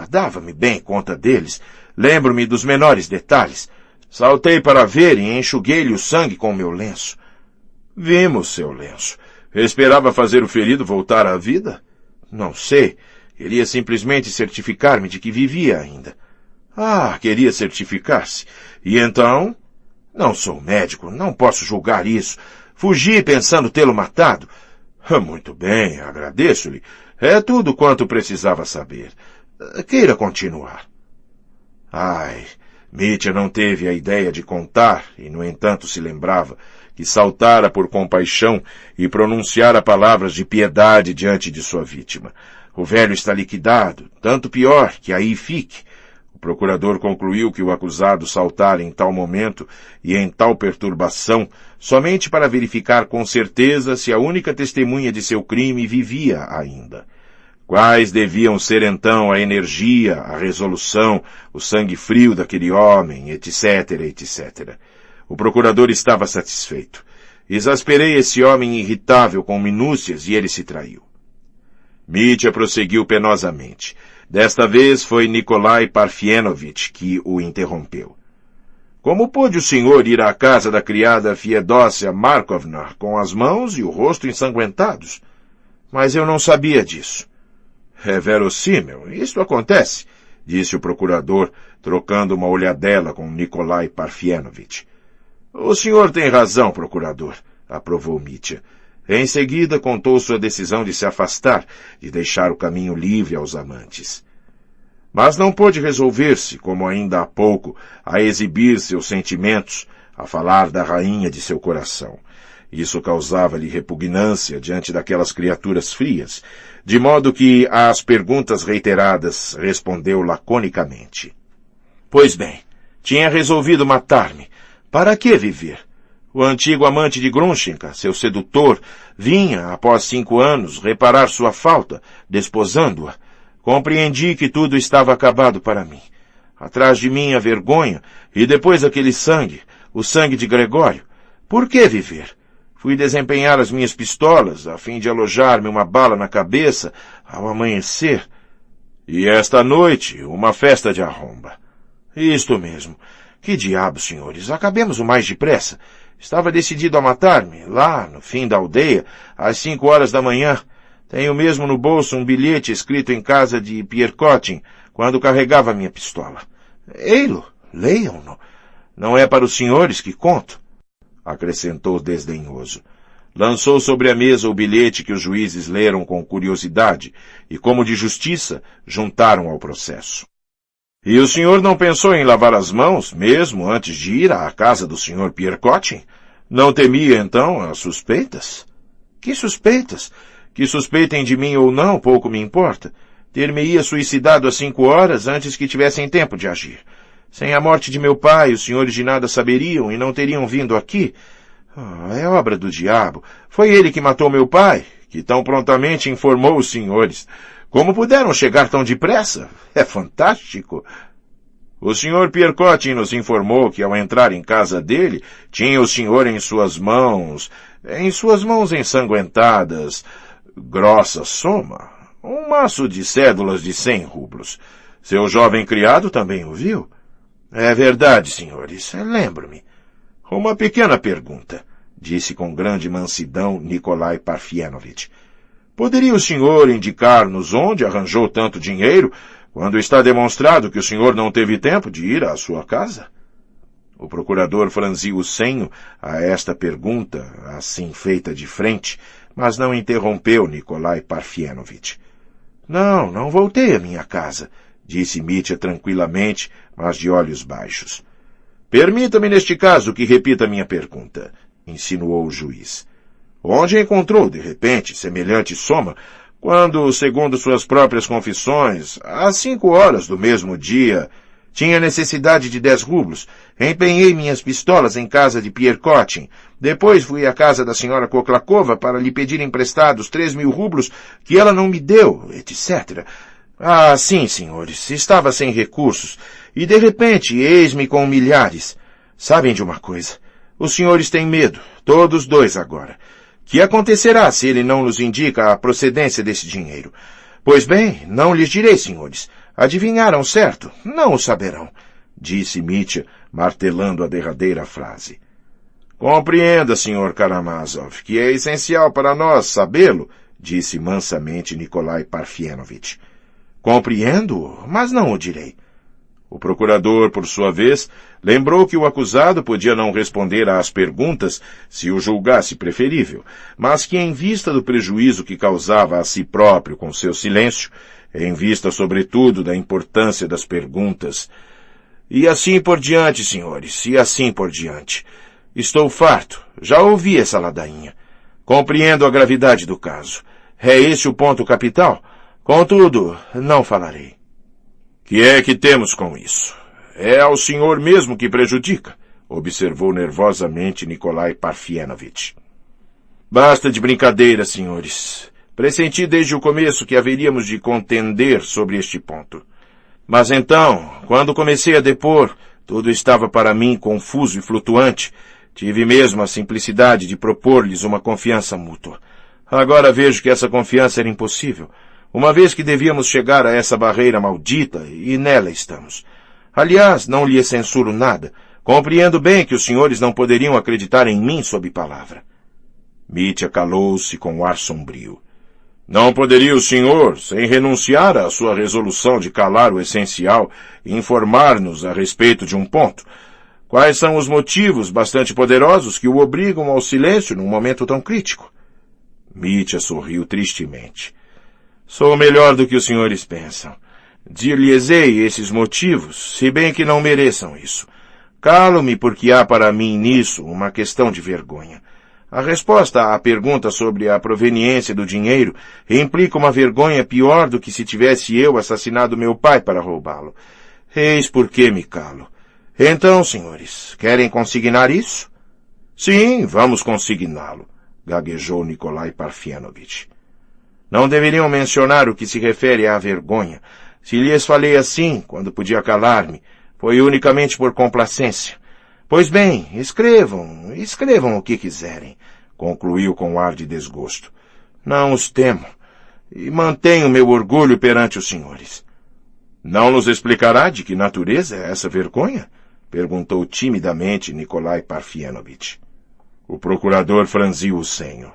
A: Dava-me bem conta deles. Lembro-me dos menores detalhes. Saltei para ver e enxuguei-lhe o sangue com o meu lenço. Vimos seu lenço. Esperava fazer o ferido voltar à vida? Não sei. Queria simplesmente certificar-me de que vivia ainda. Queria certificar-se. E então? Não sou médico, não posso julgar isso. Fugi pensando tê-lo matado. Muito bem, agradeço-lhe. É tudo quanto precisava saber. Queira continuar. Mitya não teve a ideia de contar, e no entanto se lembrava, que saltara por compaixão e pronunciara palavras de piedade diante de sua vítima. O velho está liquidado, tanto pior que aí fique. O procurador concluiu que o acusado saltara em tal momento e em tal perturbação somente para verificar com certeza se a única testemunha de seu crime vivia ainda. Quais deviam ser então a energia, a resolução, o sangue frio daquele homem, etc., etc. O procurador estava satisfeito. Exasperei esse homem irritável com minúcias e ele se traiu. Mitya prosseguiu penosamente. Desta vez foi Nikolai Parfienovitch que o interrompeu. Como pôde o senhor ir à casa da criada Fiedócia Markovna com as mãos e o rosto ensanguentados? Mas eu não sabia disso. É verossímil, isto acontece, disse o procurador, trocando uma olhadela com Nikolai Parfienovitch. O senhor tem razão, procurador, aprovou Mitya. Em seguida contou sua decisão de se afastar, de deixar o caminho livre aos amantes. Mas não pôde resolver-se, como ainda há pouco, a exibir seus sentimentos, a falar da rainha de seu coração. Isso causava-lhe repugnância diante daquelas criaturas frias, de modo que, às perguntas reiteradas, respondeu laconicamente. Pois bem, tinha resolvido matar-me. Para que viver? O antigo amante de Grunchenka, seu sedutor, vinha, após 5 anos, reparar sua falta, desposando-a. Compreendi que tudo estava acabado para mim. Atrás de mim a vergonha, e depois aquele sangue, o sangue de Gregório. Por que viver? Fui desempenhar as minhas pistolas, a fim de alojar-me uma bala na cabeça, ao amanhecer. E esta noite, uma festa de arromba. Isto mesmo. Que diabo, senhores, acabemos o mais depressa. Estava decidido a matar-me, lá, no fim da aldeia, às 5 horas da manhã. Tenho mesmo no bolso um bilhete escrito em casa de Pierkotin, quando carregava minha pistola. Ei-lo, leiam-no. Não é para os senhores que conto, acrescentou desdenhoso. Lançou sobre a mesa o bilhete que os juízes leram com curiosidade e, como de justiça, juntaram ao processo. E o senhor não pensou em lavar as mãos, mesmo antes de ir à casa do senhor Pierkotin? Não temia, então, as suspeitas? Que suspeitas? Que suspeitem de mim ou não, pouco me importa. Ter-me-ia suicidado às 5 horas antes que tivessem tempo de agir. Sem a morte de meu pai, os senhores de nada saberiam e não teriam vindo aqui. É obra do diabo. Foi ele que matou meu pai, que tão prontamente informou os senhores. Como puderam chegar tão depressa? É fantástico. O senhor Pierkotin nos informou que ao entrar em casa dele, tinha o senhor em suas mãos ensanguentadas, grossa soma, um maço de cédulas de 100 rublos. Seu jovem criado também o viu? É verdade, senhores, lembro-me. Uma pequena pergunta, disse com grande mansidão Nikolai Parfienovitch. Poderia o senhor indicar-nos onde arranjou tanto dinheiro, quando está demonstrado que o senhor não teve tempo de ir à sua casa? O procurador franziu o senho a esta pergunta, assim feita de frente, mas não interrompeu Nikolai Parfienovitch. Não voltei à minha casa, disse Mitya tranquilamente, mas de olhos baixos. Permita-me neste caso que repita minha pergunta, insinuou o juiz. Onde encontrou, de repente, semelhante soma, quando, segundo suas próprias confissões, às 5 horas do mesmo dia, tinha necessidade de 10 rublos, empenhei minhas pistolas em casa de Pierkotin, depois fui à casa da senhora Koklakova para lhe pedir emprestados 3.000 rublos que ela não me deu, etc. Ah, sim, senhores, estava sem recursos, e de repente eis-me com milhares. Sabem de uma coisa? Os senhores têm medo, todos dois agora. Que acontecerá se ele não nos indica a procedência desse dinheiro? Pois bem, não lhes direi, senhores. Adivinharam, certo? Não o saberão, disse Mitya, martelando a derradeira frase. Compreenda, senhor Karamazov, que é essencial para nós sabê-lo, disse mansamente Nikolai Parfienovitch. Compreendo, mas não o direi. O procurador, por sua vez, lembrou que o acusado podia não responder às perguntas se o julgasse preferível, mas que, em vista do prejuízo que causava a si próprio com seu silêncio, em vista, sobretudo, da importância das perguntas, E assim por diante, senhores, e assim por diante. Estou farto. Já ouvi essa ladainha. Compreendo a gravidade do caso. É esse o ponto capital? Contudo, não falarei. Que é que temos com isso? É ao senhor mesmo que prejudica, observou nervosamente Nikolai Parfienovitch. Basta de brincadeira, senhores. Pressenti desde o começo que haveríamos de contender sobre este ponto. Mas então, quando comecei a depor, tudo estava para mim confuso e flutuante. Tive mesmo a simplicidade de propor-lhes uma confiança mútua. Agora vejo que essa confiança era impossível, uma vez que devíamos chegar a essa barreira maldita, e nela estamos. Aliás, não lhe censuro nada. Compreendo bem que os senhores não poderiam acreditar em mim sob palavra. Mitya calou-se com ar sombrio. Não poderia o senhor, sem renunciar à sua resolução de calar o essencial e informar-nos a respeito de um ponto? Quais são os motivos bastante poderosos que o obrigam ao silêncio num momento tão crítico? Mitya sorriu tristemente. Sou melhor do que os senhores pensam. Dir-lhes-ei esses motivos, se bem que não mereçam isso. Calo-me porque há para mim nisso uma questão de vergonha. A resposta à pergunta sobre a proveniência do dinheiro implica uma vergonha pior do que se tivesse eu assassinado meu pai para roubá-lo. Eis por que me calo. Então, senhores, querem consignar isso? Sim, vamos consigná-lo, gaguejou Nikolai Parfienovitch. Não deveriam mencionar o que se refere à vergonha. Se lhes falei assim, quando podia calar-me, foi unicamente por complacência. Pois bem, escrevam o que quiserem, concluiu com ar de desgosto. Não os temo, e mantenho meu orgulho perante os senhores. Não nos explicará de que natureza é essa vergonha? Perguntou timidamente Nikolai Parfienovitch. O procurador franziu o senho.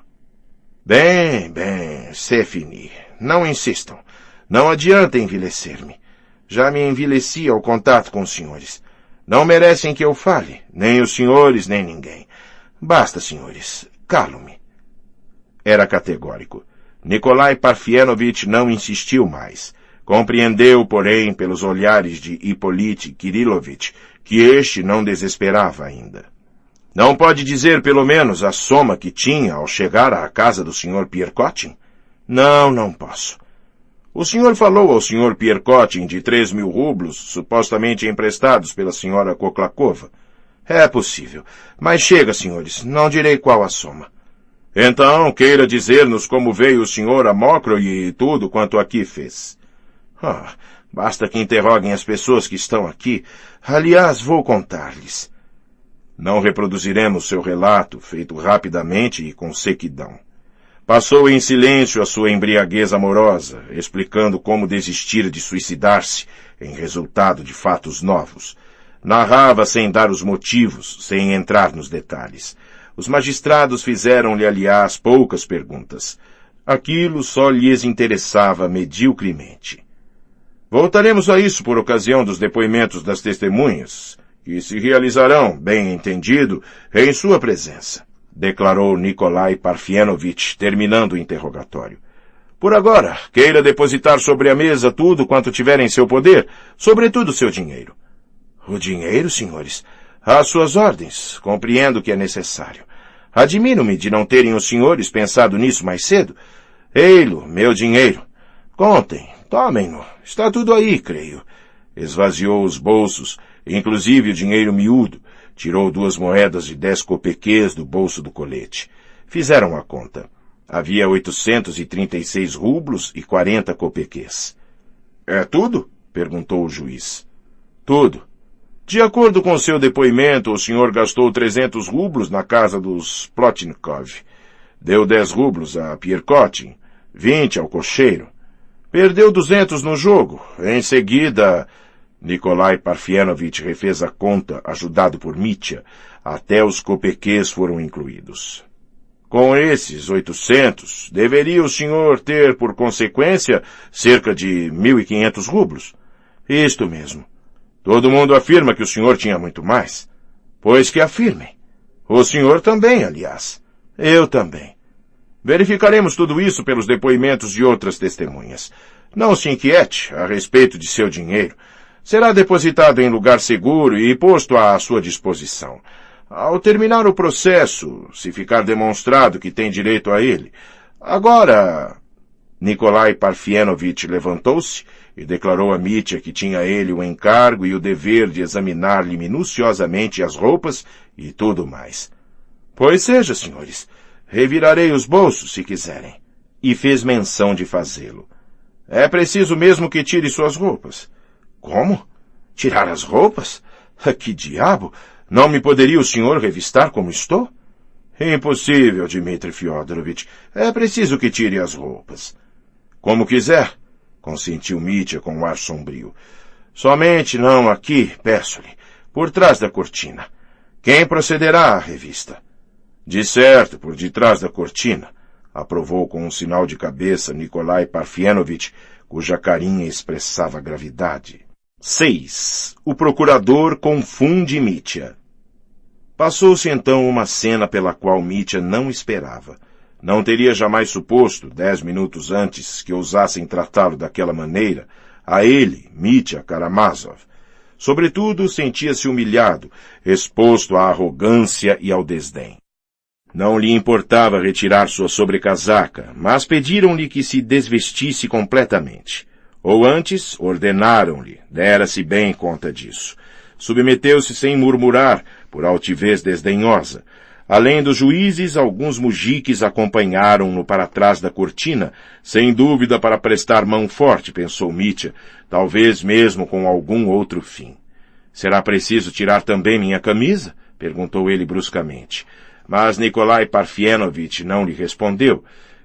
A: Bem, c'est fini. Não insistam. Não adianta envilecer-me. Já me envileci ao contato com os senhores. Não merecem que eu fale, nem os senhores, nem ninguém. Basta, senhores, calo-me. Era categórico. Nikolai Parfienovitch não insistiu mais. Compreendeu, porém, pelos olhares de Hippolyte Kirillovitch, que este não desesperava ainda. Não pode dizer, pelo menos, a soma que tinha ao chegar à casa do Sr. Pierkotin? Não posso. O senhor falou ao Sr. Pierkotin de 3.000 rublos, supostamente emprestados pela Sra. Koklakova. É possível. Mas chega, senhores, não direi qual a soma. Então, queira dizer-nos como veio o senhor a Mokroe e tudo quanto aqui fez. Basta que interroguem as pessoas que estão aqui. Aliás, vou contar-lhes. Não reproduziremos seu relato, feito rapidamente e com sequidão. Passou em silêncio a sua embriaguez amorosa, explicando como desistira de suicidar-se, em resultado de fatos novos. Narrava sem dar os motivos, sem entrar nos detalhes. Os magistrados fizeram-lhe, aliás, poucas perguntas. Aquilo só lhes interessava medíocremente. Voltaremos a isso por ocasião dos depoimentos das testemunhas, que se realizarão, bem entendido, em sua presença, declarou Nikolai Parfienovitch, terminando o interrogatório. Por agora, queira depositar sobre a mesa tudo quanto tiver em seu poder, sobretudo seu dinheiro. O dinheiro, senhores? Às suas ordens, compreendo que é necessário. Admiro-me de não terem os senhores pensado nisso mais cedo. Ei-lo, meu dinheiro. Contem, tomem-no. Está tudo aí, creio. Esvaziou os bolsos, inclusive o dinheiro miúdo. Tirou 2 moedas de 10 copequês do bolso do colete. Fizeram a conta. Havia 836 rublos e 40 copequês. É tudo? Perguntou o juiz. Tudo. De acordo com seu depoimento, o senhor gastou 300 rublos na casa dos Plotnikov. Deu 10 rublos a Pierkotin, 20 ao cocheiro. Perdeu 200 no jogo. Em seguida, Nikolai Parfienovitch refez a conta, ajudado por Mitya. Até os copequês foram incluídos. Com esses 800, deveria o senhor ter, por consequência, cerca de 1.500 rublos. Isto mesmo. Todo mundo afirma que o senhor tinha muito mais. Pois que afirmem. O senhor também, aliás. Eu também. Verificaremos tudo isso pelos depoimentos de outras testemunhas. Não se inquiete a respeito de seu dinheiro. Será depositado em lugar seguro e posto à sua disposição. Ao terminar o processo, se ficar demonstrado que tem direito a ele. Agora... Nikolai Parfenovitch levantou-se e declarou a Mitya que tinha ele o encargo e o dever de examinar-lhe minuciosamente as roupas e tudo mais. Pois seja, senhores, revirarei os bolsos, se quiserem. E fez menção de fazê-lo. É preciso mesmo que tire suas roupas. Como? Tirar as roupas? Que diabo! Não me poderia o senhor revistar como estou? Impossível, Dmitri Fyodorovitch. É preciso que tire as roupas. Como quiser, consentiu Mitya com um ar sombrio. Somente não aqui, peço-lhe, por trás da cortina. Quem procederá à revista? De certo, por detrás da cortina, aprovou com um sinal de cabeça Nikolai Parfenovitch, cuja carinha expressava gravidade. 6. O procurador confunde Mitya. Passou-se então uma cena pela qual Mitya não esperava. Não teria jamais suposto, 10 minutos antes, que ousassem tratá-lo daquela maneira, a ele, Mitya Karamazov. Sobretudo, sentia-se humilhado, exposto à arrogância e ao desdém. Não lhe importava retirar sua sobrecasaca, mas pediram-lhe que se desvestisse completamente. Ou antes, ordenaram-lhe, dera-se bem conta disso. Submeteu-se sem murmurar, por altivez desdenhosa. Além dos juízes, alguns mujiques acompanharam-no para trás da cortina, sem dúvida para prestar mão forte, pensou Mitya, talvez mesmo com algum outro fim. Será preciso tirar também minha camisa? Perguntou ele bruscamente. Mas Nikolai Parfenovitch não lhe respondeu.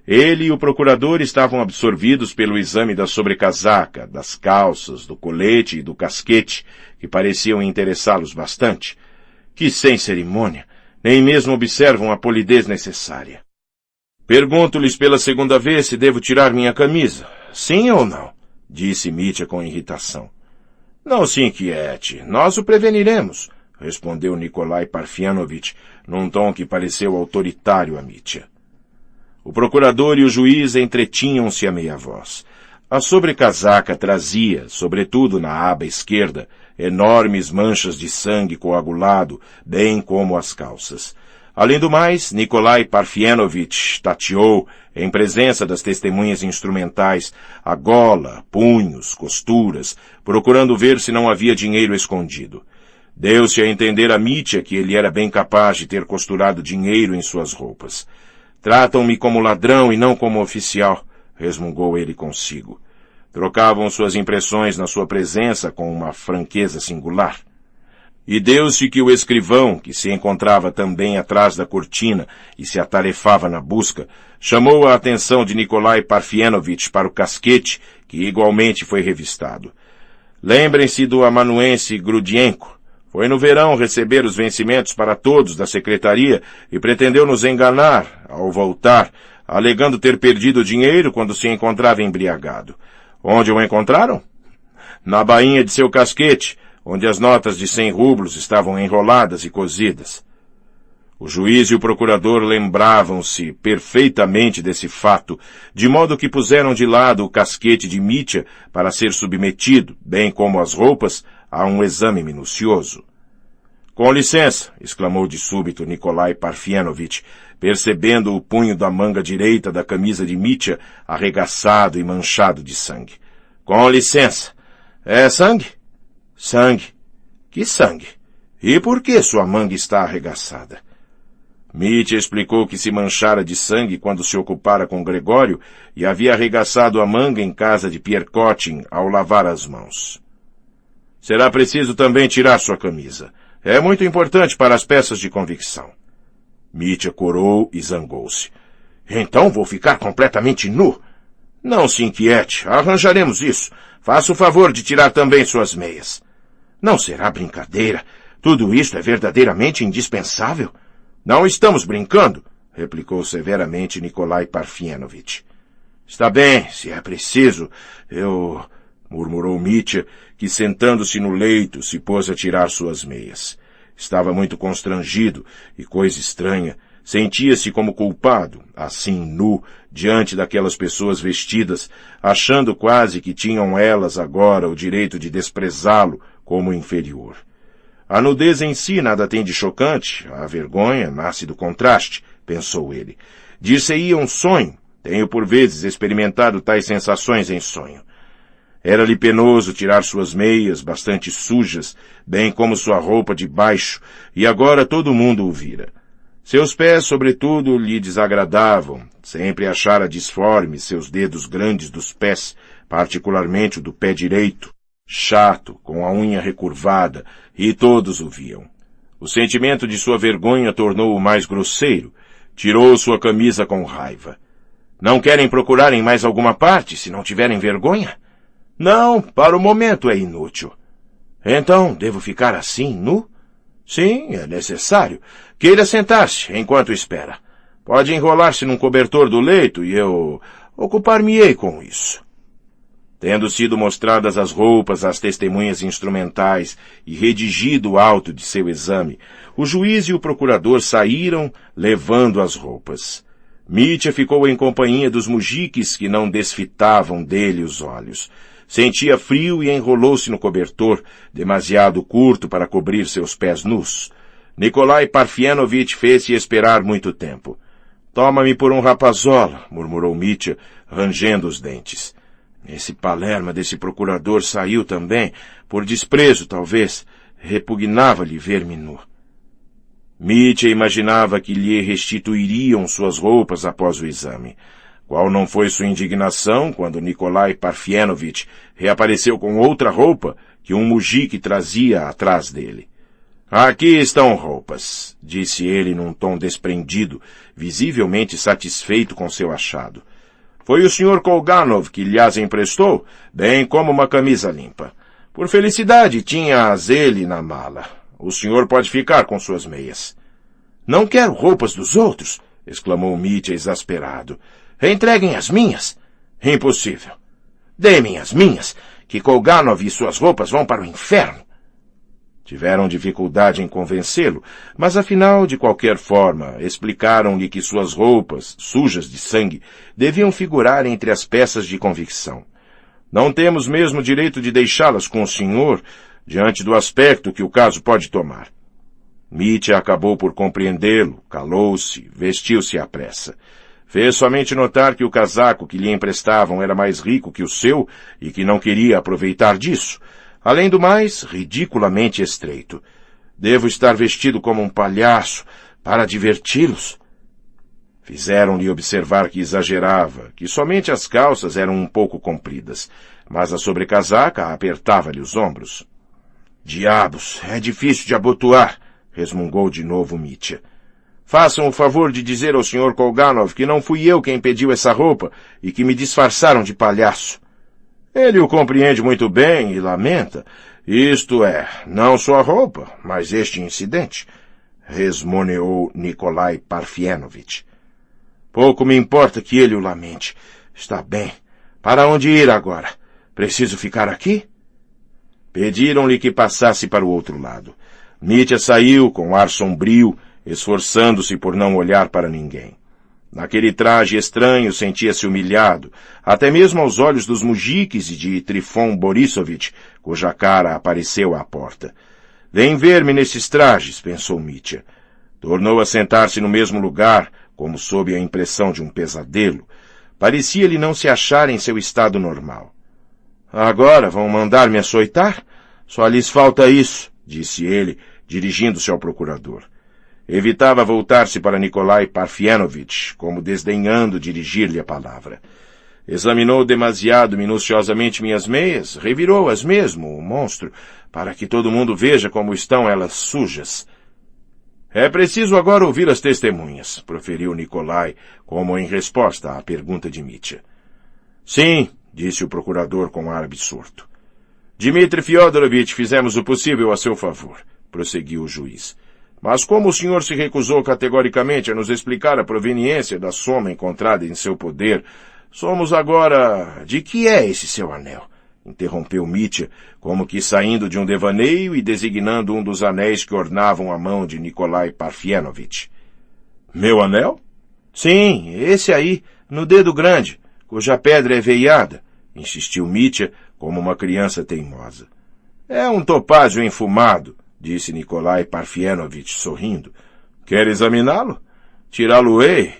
A: Ele e o procurador estavam absorvidos pelo exame da sobrecasaca, das calças, do colete e do casquete, que pareciam interessá-los bastante. Que sem cerimônia! Nem mesmo observam a polidez necessária. Pergunto-lhes pela segunda vez se devo tirar minha camisa. Sim ou não? Disse Mitya com irritação. Não se inquiete, nós o preveniremos, respondeu Nikolai Parfenovitch, num tom que pareceu autoritário a Mitya. O procurador e o juiz entretinham-se a meia voz. A sobrecasaca trazia, sobretudo na aba esquerda, enormes manchas de sangue coagulado, bem como as calças. Além do mais, Nikolai Parfenovitch tateou, em presença das testemunhas instrumentais, a gola, punhos, costuras, procurando ver se não havia dinheiro escondido. Deu-se a entender a Mitya que ele era bem capaz de ter costurado dinheiro em suas roupas. Tratam-me como ladrão e não como oficial, resmungou ele consigo. Trocavam suas impressões na sua presença com uma franqueza singular. E deu-se que o escrivão, que se encontrava também atrás da cortina e se atarefava na busca, chamou a atenção de Nikolai Parfenovitch para o casquete, que igualmente foi revistado. Lembrem-se do amanuense Grudienko. Foi no verão receber os vencimentos para todos da secretaria e pretendeu nos enganar, ao voltar, alegando ter perdido o dinheiro quando se encontrava embriagado. Onde o encontraram? Na bainha de seu casquete, onde as notas de 100 rublos estavam enroladas e cozidas. O juiz e o procurador lembravam-se perfeitamente desse fato, de modo que puseram de lado o casquete de Mitya para ser submetido, bem como as roupas, a um exame minucioso. Com licença, exclamou de súbito Nikolai Parfenovitch, percebendo o punho da manga direita da camisa de Mitya arregaçado e manchado de sangue. Com licença. É sangue? Sangue. Que sangue? E por que sua manga está arregaçada? Mitya explicou que se manchara de sangue quando se ocupara com Gregório e havia arregaçado a manga em casa de Pierkotin ao lavar as mãos. Será preciso também tirar sua camisa. É muito importante para as peças de convicção. Mitya corou e zangou-se. Então vou ficar completamente nu? Não se inquiete, arranjaremos isso. Faça o favor de tirar também suas meias. Não será brincadeira. Tudo isto é verdadeiramente indispensável. Não estamos brincando, replicou severamente Nikolai Parfenovitch. Está bem, se é preciso, murmurou Mitya, que sentando-se no leito se pôs a tirar suas meias. Estava muito constrangido e, coisa estranha, Sentia-se como culpado, assim nu, diante daquelas pessoas vestidas, achando quase que tinham elas agora o direito de desprezá-lo como inferior. A nudez em si nada tem de chocante, a vergonha nasce do contraste, pensou ele. Dir-se-ia um sonho, tenho por vezes experimentado tais sensações em sonho. Era-lhe penoso tirar suas meias, bastante sujas, bem como sua roupa de baixo, e agora todo mundo o vira. Seus pés, sobretudo, lhe desagradavam, sempre achara disformes seus dedos grandes dos pés, particularmente o do pé direito, chato, com a unha recurvada, e todos o viam. O sentimento de sua vergonha tornou-o mais grosseiro. Tirou sua camisa com raiva. Não querem procurar em mais alguma parte, se não tiverem vergonha? Não, para o momento é inútil. Então, devo ficar assim, nu? Sim, é necessário. Queira sentar-se enquanto espera. Pode enrolar-se num cobertor do leito e eu ocupar-me-ei com isso. Tendo sido mostradas as roupas às testemunhas instrumentais e redigido o auto de seu exame, o juiz e o procurador saíram levando as roupas. Mitya ficou em companhia dos mujiques que não desfitavam dele os olhos. Sentia frio e enrolou-se no cobertor, demasiado curto para cobrir seus pés nus. Nikolai Parfenovitch fez-se esperar muito tempo. Toma-me por um rapazola, murmurou Mitya, rangendo os dentes. Esse palerma desse procurador saiu também, por desprezo, talvez. Repugnava-lhe ver-me nu. Mitya imaginava que lhe restituiriam suas roupas após o exame. Qual não foi sua indignação quando Nikolai Parfenovitch reapareceu com outra roupa que um mujik trazia atrás dele. Aqui estão roupas, disse ele num tom desprendido, visivelmente satisfeito com seu achado. Foi o Sr. Kolganov que lhe as emprestou, bem como uma camisa limpa. Por felicidade, tinha-as ele na mala. O senhor pode ficar com suas meias. Não quero roupas dos outros, exclamou Mitya exasperado. Entreguem as minhas. Impossível. Dê-me as minhas, que Kolganov e suas roupas vão para o inferno. Tiveram dificuldade em convencê-lo, mas afinal, de qualquer forma, explicaram-lhe que suas roupas, sujas de sangue, deviam figurar entre as peças de convicção. Não temos mesmo direito de deixá-las com o senhor, diante do aspecto que o caso pode tomar. Mitya acabou por compreendê-lo, calou-se, vestiu-se à pressa. Fez somente notar que o casaco que lhe emprestavam era mais rico que o seu e que não queria aproveitar disso. Além do mais, ridiculamente estreito. Devo estar vestido como um palhaço para diverti-los? Fizeram-lhe observar que exagerava, que somente as calças eram um pouco compridas, mas a sobrecasaca apertava-lhe os ombros. Diabos, é difícil de abotoar, resmungou de novo Mitya. Façam o favor de dizer ao Sr. Kolganov que não fui eu quem pediu essa roupa e que me disfarçaram de palhaço. Ele o compreende muito bem e lamenta. Isto é, não só a roupa, mas este incidente, resmoneou Nikolai Parfenovitch. Pouco me importa que ele o lamente. Está bem. Para onde ir agora? Preciso ficar aqui? Pediram-lhe que passasse para o outro lado. Mitya saiu com ar sombrio, esforçando-se por não olhar para ninguém. Naquele traje estranho sentia-se humilhado, até mesmo aos olhos dos mujiques e de Trifon Borisovich, cuja cara apareceu à porta. Vem ver-me nesses trajes, pensou Mitya. Tornou a sentar-se no mesmo lugar, como sob a impressão de um pesadelo. Parecia-lhe não se achar em seu estado normal. Agora vão mandar-me açoitar? Só lhes falta isso, disse ele, dirigindo-se ao procurador. Evitava voltar-se para Nikolai Parfenovitch, como desdenhando dirigir-lhe a palavra. Examinou demasiado minuciosamente minhas meias, revirou-as mesmo, o monstro, para que todo mundo veja como estão elas sujas. É preciso agora ouvir as testemunhas, proferiu Nikolai, como em resposta à pergunta de Mitya. Sim, disse o procurador com ar absorto. Dmitri Fyodorovitch, fizemos o possível a seu favor, prosseguiu o juiz. Mas como o senhor se recusou categoricamente a nos explicar a proveniência da soma encontrada em seu poder, somos agora... De que é esse seu anel? Interrompeu Mitya, como que saindo de um devaneio e designando um dos anéis que ornavam a mão de Nikolai Parfenovitch. Meu anel?
C: Sim, esse aí, no dedo grande, cuja pedra é veiada, insistiu Mitya como uma criança teimosa. É um topázio enfumado, disse Nikolai Parfienovitch sorrindo.
A: Quer examiná-lo?
C: Tirá-lo-ei?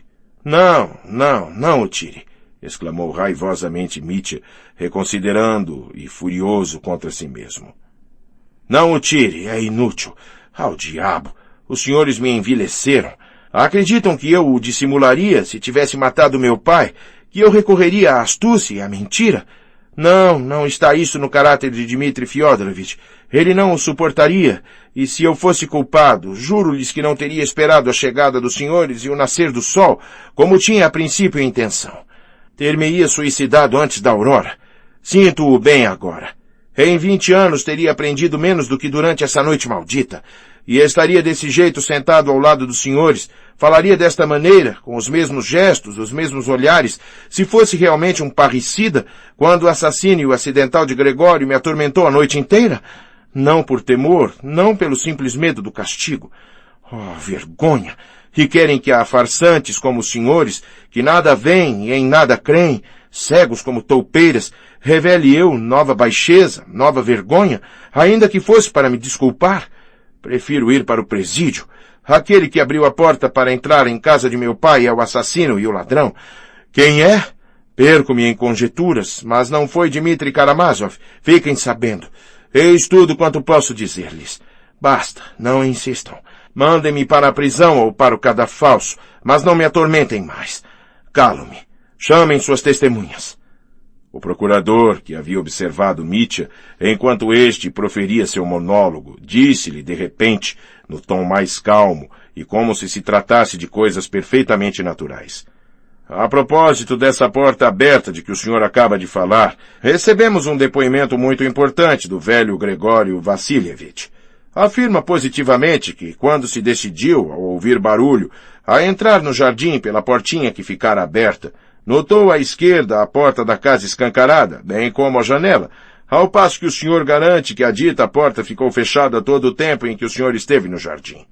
C: Não o tire, exclamou raivosamente Mitya, reconsiderando e furioso contra si mesmo. Não o tire, é inútil. Ao diabo, os senhores me envileceram. Acreditam que eu o dissimularia se tivesse matado meu pai, que eu recorreria à astúcia e à mentira? Não está isso no caráter de Dmitri Fyodorovitch. Ele não o suportaria, e se eu fosse culpado, juro-lhes que não teria esperado a chegada dos senhores e o nascer do sol, como tinha a princípio intenção. Ter-me-ia suicidado antes da aurora. Sinto-o bem agora. Em 20 anos teria aprendido menos do que durante essa noite maldita, e estaria desse jeito sentado ao lado dos senhores, falaria desta maneira, com os mesmos gestos, os mesmos olhares, se fosse realmente um parricida, quando o assassínio acidental de Gregório me atormentou a noite inteira? Não por temor, não pelo simples medo do castigo. Oh, vergonha! E querem que a farsantes como os senhores, que nada veem e em nada creem, cegos como toupeiras, revele eu nova baixeza, nova vergonha, ainda que fosse para me desculpar? Prefiro ir para o presídio. Aquele que abriu a porta para entrar em casa de meu pai é o assassino e o ladrão. Quem é? Perco-me em conjeturas, mas não foi Dmitri Karamazov. Fiquem sabendo. Eis tudo quanto posso dizer-lhes. Basta, não insistam. Mandem-me para a prisão ou para o cadafalso, mas não me atormentem mais. Calo-me. Chamem suas testemunhas.
A: O procurador, que havia observado Mitya, enquanto este proferia seu monólogo, disse-lhe, de repente, no tom mais calmo e como se tratasse de coisas perfeitamente naturais. A propósito dessa porta aberta de que o senhor acaba de falar, recebemos um depoimento muito importante do velho Gregório Vassilievich. Afirma positivamente que, quando se decidiu, ao ouvir barulho, a entrar no jardim pela portinha que ficara aberta, notou à esquerda a porta da casa escancarada, bem como a janela, ao passo que o senhor garante que a dita porta ficou fechada todo o tempo em que o senhor esteve no jardim.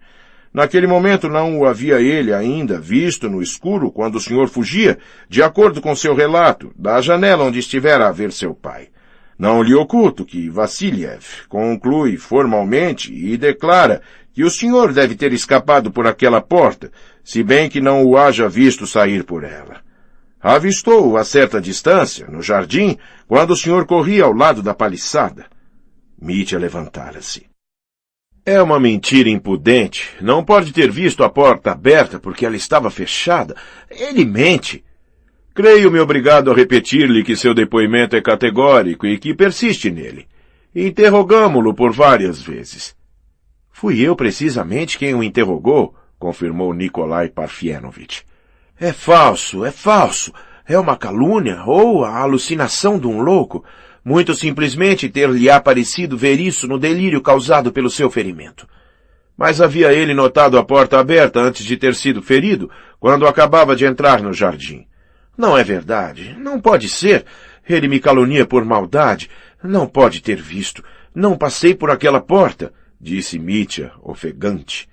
A: Naquele momento não o havia ele ainda visto no escuro quando o senhor fugia, de acordo com seu relato, da janela onde estivera a ver seu pai. Não lhe oculto que Vassiliev conclui formalmente e declara que o senhor deve ter escapado por aquela porta, se bem que não o haja visto sair por ela. Avistou-o a certa distância, no jardim, quando o senhor corria ao lado da paliçada. Mitya levantara-se. É uma mentira impudente. Não pode ter visto a porta aberta porque ela estava fechada. Ele mente. Creio-me obrigado a repetir-lhe que seu depoimento é categórico e que persiste nele. Interrogamo-lo por várias vezes. Fui eu precisamente quem o interrogou, confirmou Nikolai Parfienovitch. É falso. É uma calúnia ou a alucinação de um louco. Muito simplesmente ter-lhe-á parecido ver isso no delírio causado pelo seu ferimento. Mas havia ele notado a porta aberta antes de ter sido ferido, quando acabava de entrar no jardim. Não é verdade. Não pode ser. Ele me calunia por maldade. Não pode ter visto. Não passei por aquela porta, disse Mitya, ofegante.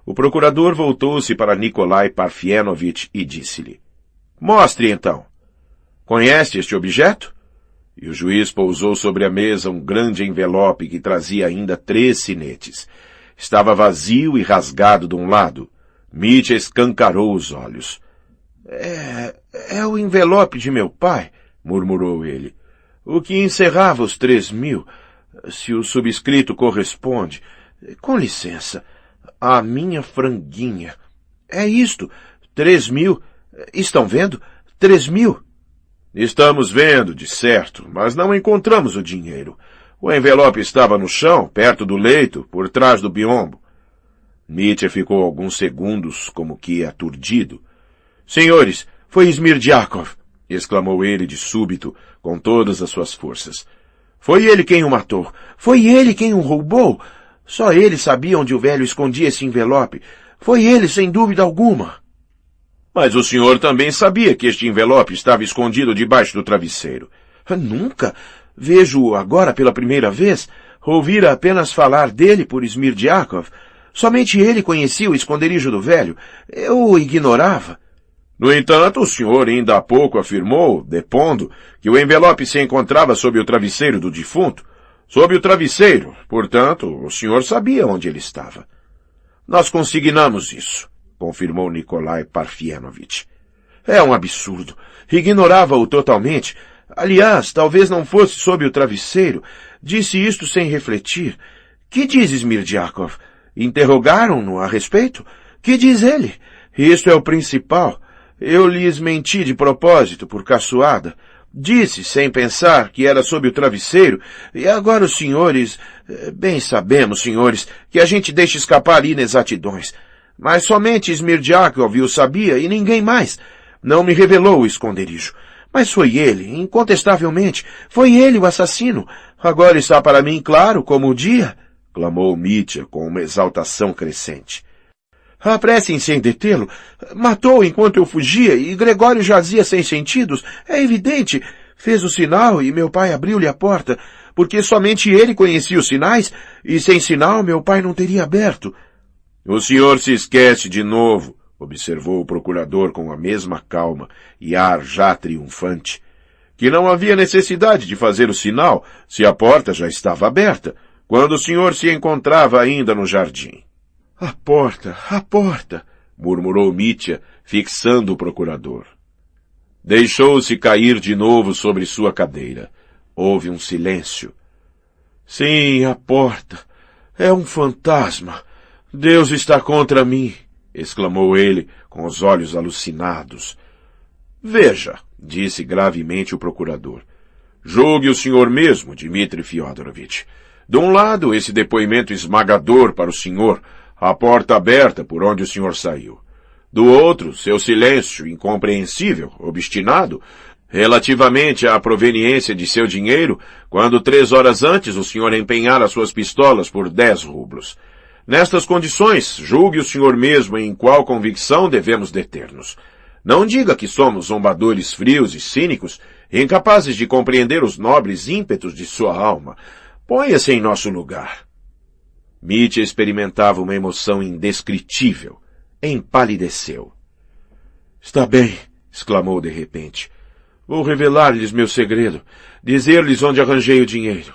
A: O procurador voltou-se para Nikolai Parfienovitch e disse-lhe. Mostre, então. Conhece este objeto? E o juiz pousou sobre a mesa um grande envelope que trazia ainda 3 sinetes. Estava vazio e rasgado de um lado. Mitya escancarou os olhos. É o envelope de meu pai, murmurou ele. O que encerrava os 3.000, se o subscrito corresponde. Com licença, a minha franguinha. É isto, 3.000. Estão vendo? 3.000. Estamos vendo, de certo, mas não encontramos o dinheiro. O envelope estava no chão, perto do leito, por trás do biombo. Mitya ficou alguns segundos como que aturdido. Senhores, foi Smirdiakov, exclamou ele de súbito, com todas as suas forças. Foi ele quem o matou. Foi ele quem o roubou. Só ele sabia onde o velho escondia esse envelope. Foi ele, sem dúvida alguma. Mas o senhor também sabia que este envelope estava escondido debaixo do travesseiro. Nunca. Vejo-o agora pela primeira vez. Ouvira apenas falar dele por Smirdiakov.
C: Somente ele conhecia o esconderijo do velho. Eu o ignorava. No entanto, o senhor ainda há pouco afirmou, depondo, que o envelope se encontrava sob o travesseiro do defunto. Sob o travesseiro, portanto, o senhor sabia onde ele estava. Nós consignamos isso, confirmou Nikolai Parfienovitch. É um absurdo. Ignorava-o totalmente. Aliás, talvez não fosse sob o travesseiro. Disse isto sem refletir. Que diz Smirdiakov? Interrogaram-no a respeito? Que diz ele? Isto é o principal. Eu lhes menti de propósito, por caçoada. Disse, sem pensar, que era sob o travesseiro, e agora os senhores... Bem sabemos, senhores, que a gente deixa escapar inexatidões. Mas somente Smirdiakov o sabia e ninguém mais. Não me revelou o esconderijo. Mas foi ele, incontestavelmente. Foi ele o assassino. Agora está para mim claro como o dia, clamou Mitya com uma exaltação crescente. Apressem-se em detê-lo. Matou enquanto eu fugia e Gregório jazia sem sentidos. É evidente. Fez o sinal e meu pai abriu-lhe a porta, porque somente ele conhecia os sinais e sem sinal meu pai não teria aberto. O senhor se esquece de novo, observou o procurador com a mesma calma e ar já triunfante, que não havia necessidade de fazer o sinal se a porta já estava aberta, quando o senhor se encontrava ainda no jardim. A porta, murmurou Mitya, fixando o procurador. Deixou-se cair de novo sobre sua cadeira. Houve um silêncio. Sim, a porta. É um fantasma. Deus está contra mim, exclamou ele, com os olhos alucinados. Veja, disse gravemente o procurador. Julgue o senhor mesmo, Dmitri Fyodorovitch. De um lado, esse depoimento esmagador para o senhor, a porta aberta por onde o senhor saiu. Do outro, seu silêncio incompreensível, obstinado, relativamente à proveniência de seu dinheiro, quando 3 horas antes o senhor empenhara suas pistolas por 10 rublos. Nestas condições, julgue o senhor mesmo em qual convicção devemos deter-nos. Não diga que somos zombadores frios e cínicos, incapazes de compreender os nobres ímpetos de sua alma. Ponha-se em nosso lugar. Mitya experimentava uma emoção indescritível. Empalideceu. Está bem, exclamou de repente. Vou revelar-lhes meu segredo, dizer-lhes onde arranjei o dinheiro.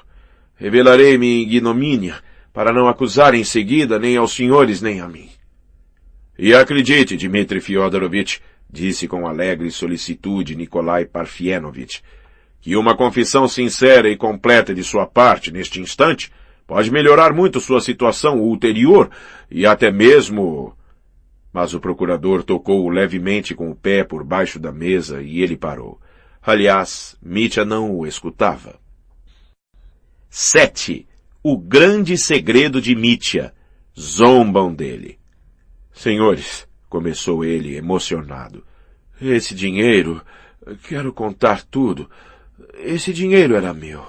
C: Revelarei minha ignomínia, para não acusar em seguida nem aos senhores nem a mim. E acredite, Dmitri Fyodorovitch, disse com alegre solicitude Nikolai Parfienovitch, que uma confissão sincera e completa de sua parte neste instante pode melhorar muito sua situação ulterior e até mesmo... Mas o procurador tocou-o levemente com o pé por baixo da mesa e ele parou. Aliás, Mitya não o escutava. 7. O grande segredo de Mitya. Zombam dele. Senhores, começou ele emocionado, esse dinheiro, quero contar tudo, esse dinheiro era meu.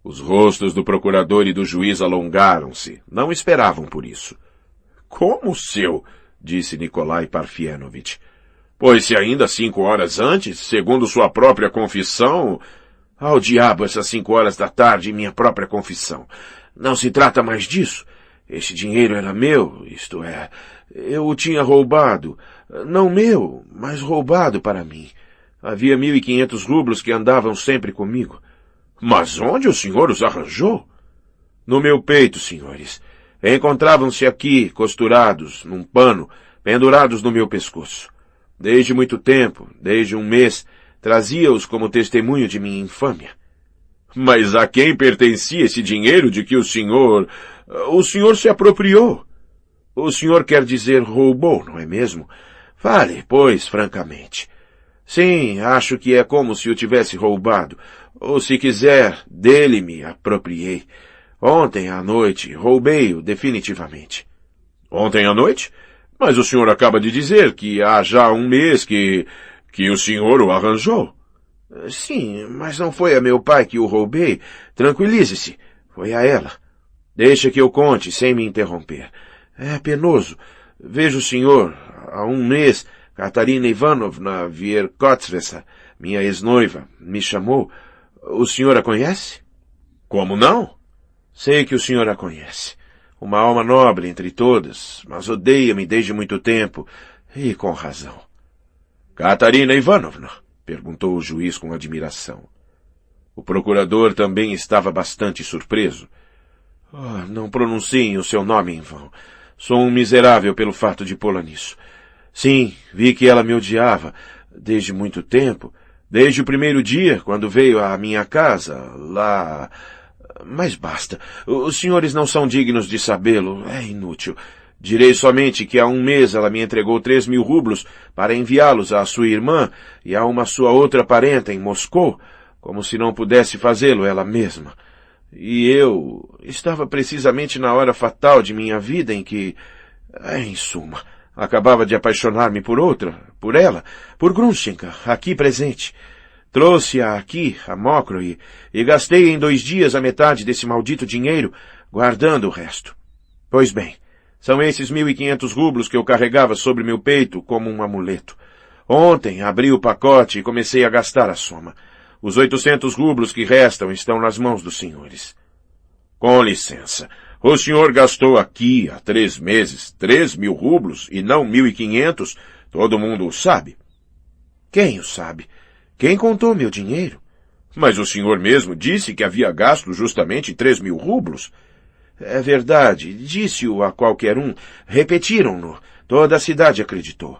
C: Os rostos do procurador e do juiz alongaram-se, não esperavam por isso. Como seu? Disse Nikolai Parfienovitch. Pois se ainda 5 horas antes, segundo sua própria confissão... Ao diabo essas 5 horas da tarde e minha própria confissão. Não se trata mais disso. Este dinheiro era meu, isto é, eu o tinha roubado. Não meu, mas roubado para mim. Havia 1.500 rublos que andavam sempre comigo. Mas onde o senhor os arranjou? No meu peito, senhores. Encontravam-se aqui, costurados, num pano, pendurados no meu pescoço. Desde muito tempo, desde 1 mês, trazia-os como testemunho de minha infâmia. Mas a quem pertencia esse dinheiro de que o senhor se apropriou? O senhor quer dizer roubou, não é mesmo? Fale, pois, francamente. Sim, acho que é como se o tivesse roubado, ou se quiser, dele me apropriei. Ontem à noite, roubei-o definitivamente. Ontem à noite? Mas o senhor acaba de dizer que há já 1 mês que o senhor o arranjou. Sim, mas não foi a meu pai que o roubei. Tranquilize-se, foi a ela. Deixa que eu conte, sem me interromper. É penoso. Veja o senhor, há 1 mês, Katarina Ivanovna Vierkotsvessa, minha ex-noiva, me chamou. O senhor a conhece? Como não? Sei que o senhor a conhece. Uma alma nobre entre todas, mas odeia-me desde muito tempo, e com razão. Katarina Ivanovna? Perguntou o juiz com admiração. O procurador também estava bastante surpreso. Oh, não pronunciem o seu nome em vão. Sou um miserável pelo fato de pô-la nisso. Sim, vi que ela me odiava desde muito tempo, desde o primeiro dia, quando veio à minha casa, lá... Mas basta. Os senhores não são dignos de sabê-lo. É inútil. Direi somente que há um mês ela me entregou 3.000 rublos para enviá-los à sua irmã e a uma sua outra parenta em Moscou, como se não pudesse fazê-lo ela mesma. E eu estava precisamente na hora fatal de minha vida em que, em suma, acabava de apaixonar-me por outra, por ela, por Grunchenka, aqui presente. Trouxe-a aqui, a Mokro, e gastei em 2 dias a metade desse maldito dinheiro, guardando o resto. Pois bem, são esses 1.500 rublos que eu carregava sobre meu peito como um amuleto. Ontem abri o pacote e comecei a gastar a soma. Os 800 rublos que restam estão nas mãos dos senhores. Com licença, o senhor gastou aqui, há 3 meses, 3.000 rublos e não 1.500? Todo mundo o sabe. Quem o sabe? Quem contou meu dinheiro? Mas o senhor mesmo disse que havia gasto justamente 3.000 rublos. É verdade, disse-o a qualquer um. Repetiram-no. Toda a cidade acreditou.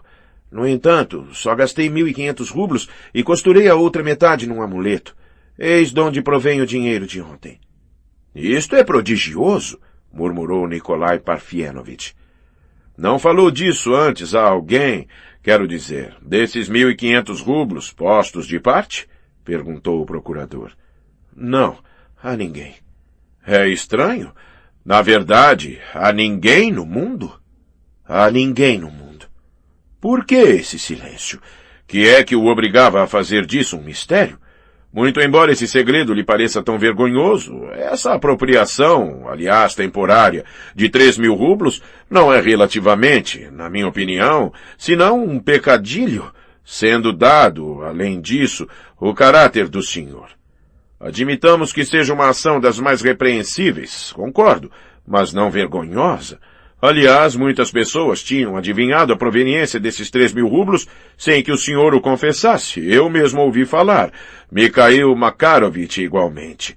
C: No entanto, só gastei 1.500 rublos e costurei a outra metade num amuleto. Eis de onde provém o dinheiro de ontem. Isto é prodigioso, murmurou Nikolai Parfienovitch. Não falou disso antes a alguém, quero dizer, desses 1.500 rublos postos de parte? Perguntou o procurador. Não, a ninguém. É estranho. Na verdade, a ninguém no mundo? A ninguém no mundo. Por que esse silêncio? Que é que o obrigava a fazer disso um mistério? Muito embora esse segredo lhe pareça tão vergonhoso, essa apropriação, aliás temporária, de 3.000 rublos não é relativamente, na minha opinião, senão um pecadilho, sendo dado, além disso, o caráter do senhor. Admitamos que seja uma ação das mais repreensíveis, concordo, mas não vergonhosa. Aliás, muitas pessoas tinham adivinhado a proveniência desses 3.000 rublos sem que o senhor o confessasse. Eu mesmo ouvi falar. Mikhail Makarovitch igualmente.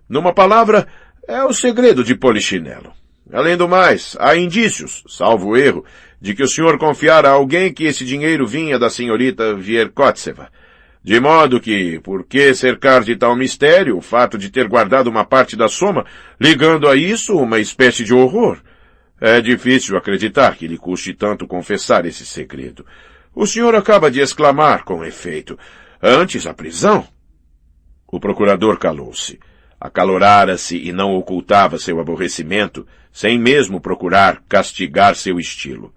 C: Numa palavra, é o segredo de Polichinelo. Além do mais, há indícios, salvo erro, de que o senhor confiara a alguém que esse dinheiro vinha da senhorita Vierkotseva. De modo que, por que cercar de tal mistério o fato de ter guardado uma parte da soma, ligando a isso uma espécie de horror? É difícil acreditar que lhe custe tanto confessar esse segredo. O senhor acaba de exclamar com efeito, antes a prisão. O procurador calou-se. Acalorara-se e não ocultava seu aborrecimento, sem mesmo procurar castigar seu estilo.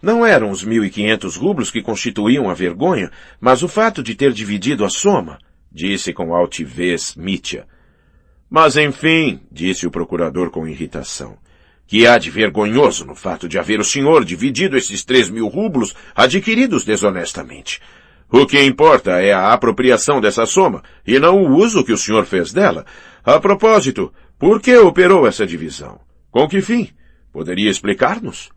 C: Não eram os 1.500 rublos que constituíam a vergonha, mas o fato de ter dividido a soma, disse com altivez Mitya. Mas enfim, disse o procurador com irritação, que há de vergonhoso no fato de haver o senhor dividido esses 3.000 rublos adquiridos desonestamente. O que importa é a apropriação dessa soma, e não o uso que o senhor fez dela. A propósito, por que operou essa divisão? Com que fim? Poderia explicar-nos?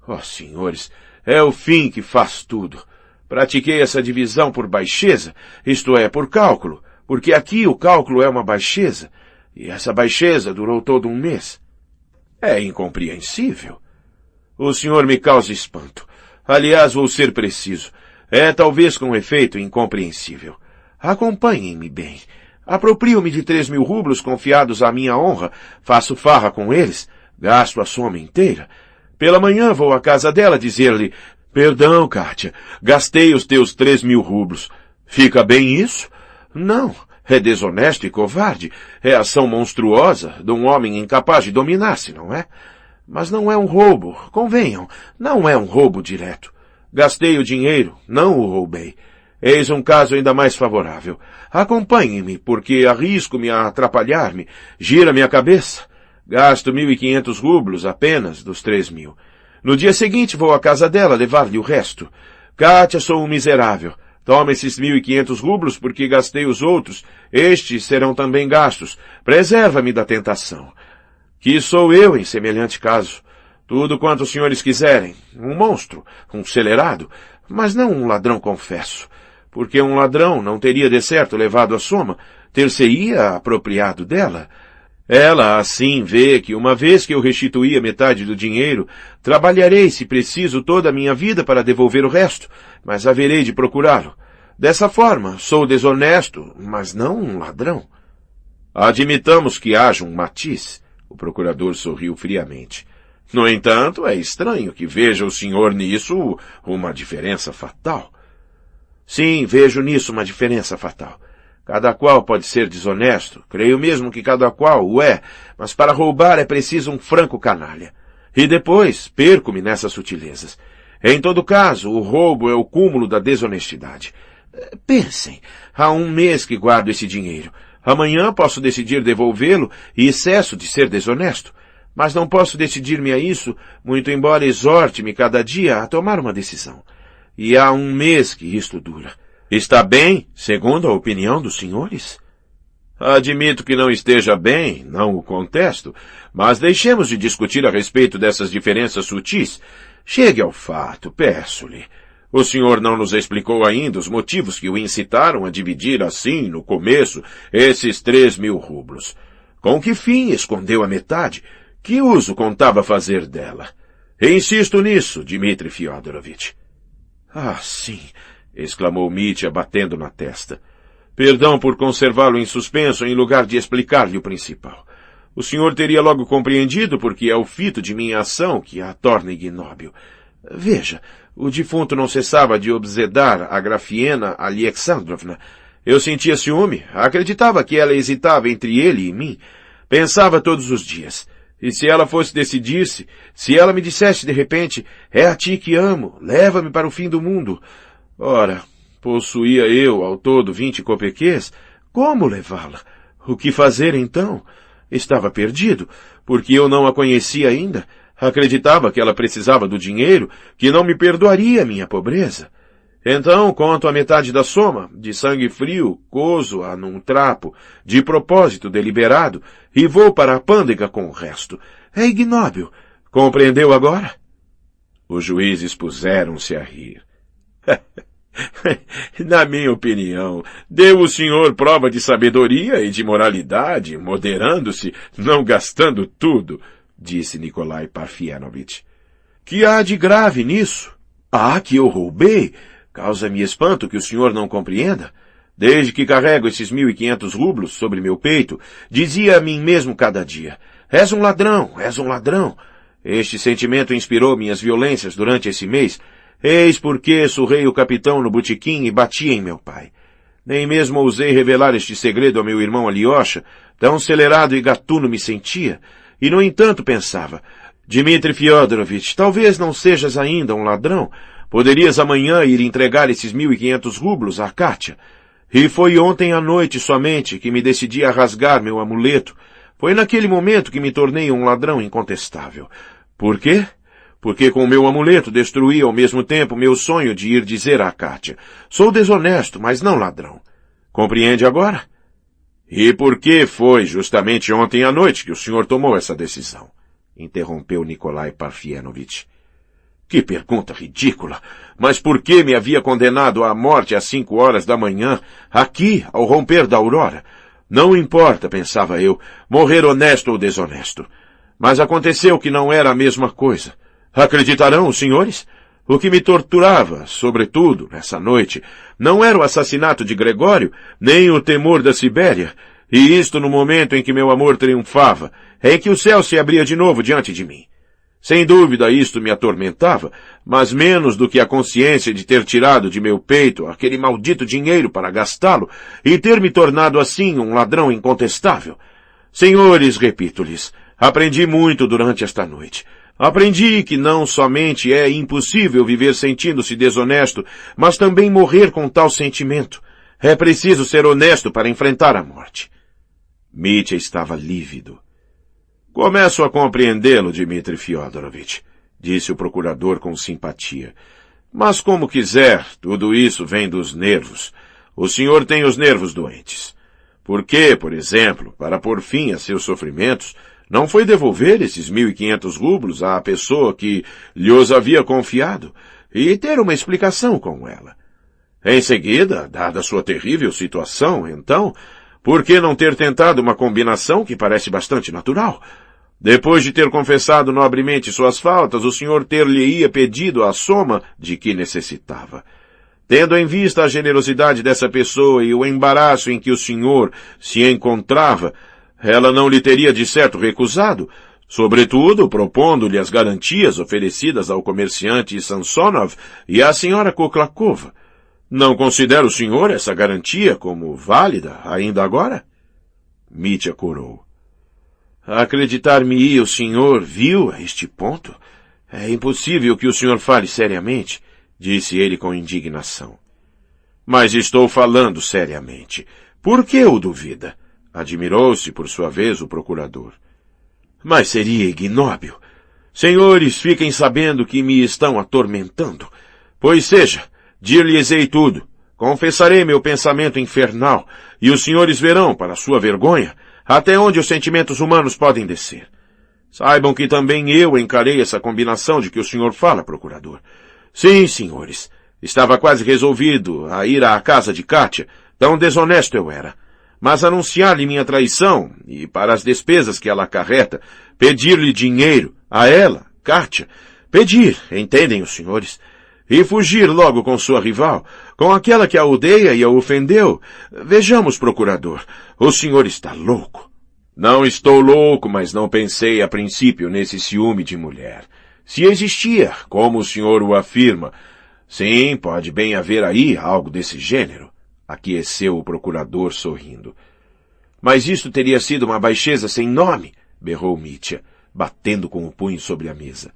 C: Oh, senhores, é o fim que faz tudo. Pratiquei essa divisão por baixeza, isto é, por cálculo, porque aqui o cálculo é uma baixeza, e essa baixeza durou todo um mês. É incompreensível. O senhor me causa espanto. Aliás, vou ser preciso. É talvez com efeito incompreensível. Acompanhem-me bem. Aproprio-me de 3.000 rublos confiados à minha honra, faço farra com eles, gasto a soma inteira. Pela manhã vou à casa dela dizer-lhe, perdão, Kátia, gastei os teus 3.000 rublos. Fica bem isso? Não, é desonesto e covarde. É ação monstruosa de um homem incapaz de dominar-se, não é? Mas não é um roubo, convenham, não é um roubo direto. Gastei o dinheiro, não o roubei. Eis um caso ainda mais favorável. Acompanhem-me, porque arrisco-me a atrapalhar-me, gira-me a cabeça. Gasto 1.500 rublos apenas dos 3.000. No dia seguinte vou à casa dela levar-lhe o resto. Kátia, sou um miserável. Toma esses 1.500 rublos porque gastei os outros. Estes serão também gastos. Preserva-me da tentação. Que sou eu em semelhante caso. Tudo quanto os senhores quiserem. Um monstro, um celerado, mas não um ladrão confesso. Porque um ladrão não teria de certo levado a soma, ter-se-ia apropriado dela. Ela assim vê que uma vez que eu restituí a metade do dinheiro, trabalharei, se preciso, toda a minha vida para devolver o resto, mas haverei de procurá-lo. Dessa forma, sou desonesto, mas não um ladrão. Admitamos que haja um matiz. O procurador sorriu friamente. No entanto, é estranho que veja o senhor nisso uma diferença fatal. Sim, vejo nisso uma diferença fatal. Cada qual pode ser desonesto, creio mesmo que cada qual o é, mas para roubar é preciso um franco canalha. E depois, perco-me nessas sutilezas. Em todo caso, o roubo é o cúmulo da desonestidade. Pensem, há um mês que guardo esse dinheiro. Amanhã posso decidir devolvê-lo e cesso de ser desonesto. Mas não posso decidir-me a isso, muito embora exorte-me cada dia a tomar uma decisão. E há um mês que isto dura. Está bem, segundo a opinião dos senhores? Admito que não esteja bem, não o contesto, mas deixemos de discutir a respeito dessas diferenças sutis. Chegue ao fato, peço-lhe. O senhor não nos explicou ainda os motivos que o incitaram a dividir assim, no começo, esses 3.000 rublos. Com que fim escondeu a metade? Que uso contava fazer dela? Insisto nisso, Dmitri Fyodorovitch. Ah, sim, exclamou Mitya, batendo na testa. Perdão por conservá-lo em suspenso em lugar de explicar-lhe o principal. O senhor teria logo compreendido porque é o fito de minha ação que a torna ignóbil. Veja, o defunto não cessava de obsedar a Grafiena Alexandrovna. Eu sentia ciúme, acreditava que ela hesitava entre ele e mim. Pensava todos os dias. E se ela fosse decidir-se, se ela me dissesse de repente, é a ti que amo, leva-me para o fim do mundo. Ora, possuía eu ao todo 20 copequês, como levá-la? O que fazer então? Estava perdido, porque eu não a conhecia ainda. Acreditava que ela precisava do dinheiro, que não me perdoaria minha pobreza. Então conto a metade da soma, de sangue frio, coso-a num trapo, de propósito deliberado, e vou para a pândega com o resto. É ignóbil. Compreendeu agora? Os juízes puseram-se a rir. Na minha opinião, deu o senhor prova de sabedoria e de moralidade, moderando-se, não gastando tudo, disse Nikolai Parfienovitch. Que há de grave nisso? Ah, que eu roubei! Causa-me espanto que o senhor não compreenda. Desde que carrego esses 1.500 rublos sobre meu peito, dizia a mim mesmo cada dia, és um ladrão, és um ladrão. Este sentimento inspirou minhas violências durante esse mês. Eis porque surrei o capitão no botequim e bati em meu pai. Nem mesmo ousei revelar este segredo ao meu irmão Alyosha, tão celerado e gatuno me sentia. E no entanto pensava, Dmitri Fyodorovitch, talvez não sejas ainda um ladrão. Poderias amanhã ir entregar esses 1.500 rublos a Katia. E foi ontem à noite somente que me decidi a rasgar meu amuleto. Foi naquele momento que me tornei um ladrão incontestável. Por quê? Porque com meu amuleto destruí ao mesmo tempo meu sonho de ir dizer a Katia, sou desonesto, mas não ladrão. Compreende agora? E por que foi justamente ontem à noite que o senhor tomou essa decisão? Interrompeu Nikolai Parfienovitch. Que pergunta ridícula! Mas por que me havia condenado à morte às 5 horas da manhã, aqui, ao romper da aurora? Não importa, pensava eu, morrer honesto ou desonesto. Mas aconteceu que não era a mesma coisa. Acreditarão os senhores? O que me torturava, sobretudo, nessa noite, não era o assassinato de Gregório, nem o temor da Sibéria, e isto no momento em que meu amor triunfava, em que o céu se abria de novo diante de mim. Sem dúvida isto me atormentava, mas menos do que a consciência de ter tirado de meu peito aquele maldito dinheiro para gastá-lo e ter me tornado assim um ladrão incontestável. Senhores, repito-lhes, aprendi muito durante esta noite. Aprendi que não somente é impossível viver sentindo-se desonesto, mas também morrer com tal sentimento. É preciso ser honesto para enfrentar a morte. Mitya estava lívido. Começo a compreendê-lo, Dmitri Fyodorovitch, disse o procurador com simpatia. Mas como quiser, tudo isso vem dos nervos. O senhor tem os nervos doentes. Porque, por exemplo, para pôr fim a seus sofrimentos, não foi devolver esses 1.500 rublos à pessoa que lhe os havia confiado e ter uma explicação com ela. Em seguida, dada sua terrível situação, então, por que não ter tentado uma combinação que parece bastante natural? Depois de ter confessado nobremente suas faltas, o senhor ter-lhe-ia pedido a soma de que necessitava. Tendo em vista a generosidade dessa pessoa e o embaraço em que o senhor se encontrava, ela não lhe teria de certo recusado, sobretudo propondo-lhe as garantias oferecidas ao comerciante Sansonov e à senhora Koklakova. Não considera o senhor essa garantia como válida ainda agora? Mitya corou. Acreditar-me-ia o senhor viu a este ponto? É impossível que o senhor fale seriamente, disse ele com indignação. Mas estou falando seriamente. Por que o duvida? Admirou-se, por sua vez, o procurador. Mas seria ignóbil. Senhores, fiquem sabendo que me estão atormentando. Pois seja, dir-lhes-ei tudo. Confessarei meu pensamento infernal, e os senhores verão, para sua vergonha, até onde os sentimentos humanos podem descer. Saibam que também eu encarei essa combinação de que o senhor fala, procurador. Sim, senhores, estava quase resolvido a ir à casa de Katia, tão desonesto eu era. Mas anunciar-lhe minha traição, e para as despesas que ela acarreta, pedir-lhe dinheiro, a ela, Katia, pedir, entendem os senhores, e fugir logo com sua rival, com aquela que a odeia e a ofendeu. Vejamos, procurador, o senhor está louco. Não estou louco, mas não pensei a princípio nesse ciúme de mulher. Se existia, como o senhor o afirma, sim, pode bem haver aí algo desse gênero. Aqueceu o procurador sorrindo. Mas isto teria sido uma baixeza sem nome, berrou Mitya, batendo com o punho sobre a mesa.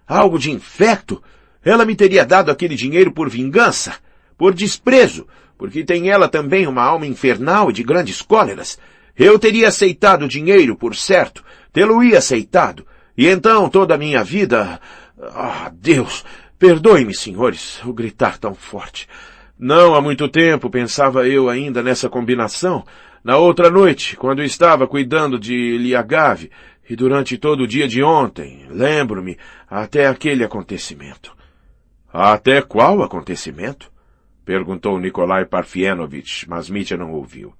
C: Algo de infecto? Ela me teria dado aquele dinheiro por vingança, por desprezo, porque tem ela também uma alma infernal e de grandes cóleras. Eu teria aceitado o dinheiro, por certo, tê-lo-ia aceitado, e então toda a minha vida... Ah, Deus, perdoe-me, senhores, o gritar tão forte. Não há muito tempo pensava eu ainda nessa combinação. Na outra noite, quando estava cuidando de Liagavi, e durante todo o dia de ontem, lembro-me até aquele acontecimento. Até qual acontecimento? Perguntou Nikolai Parfienovitch, mas Mitya não ouviu.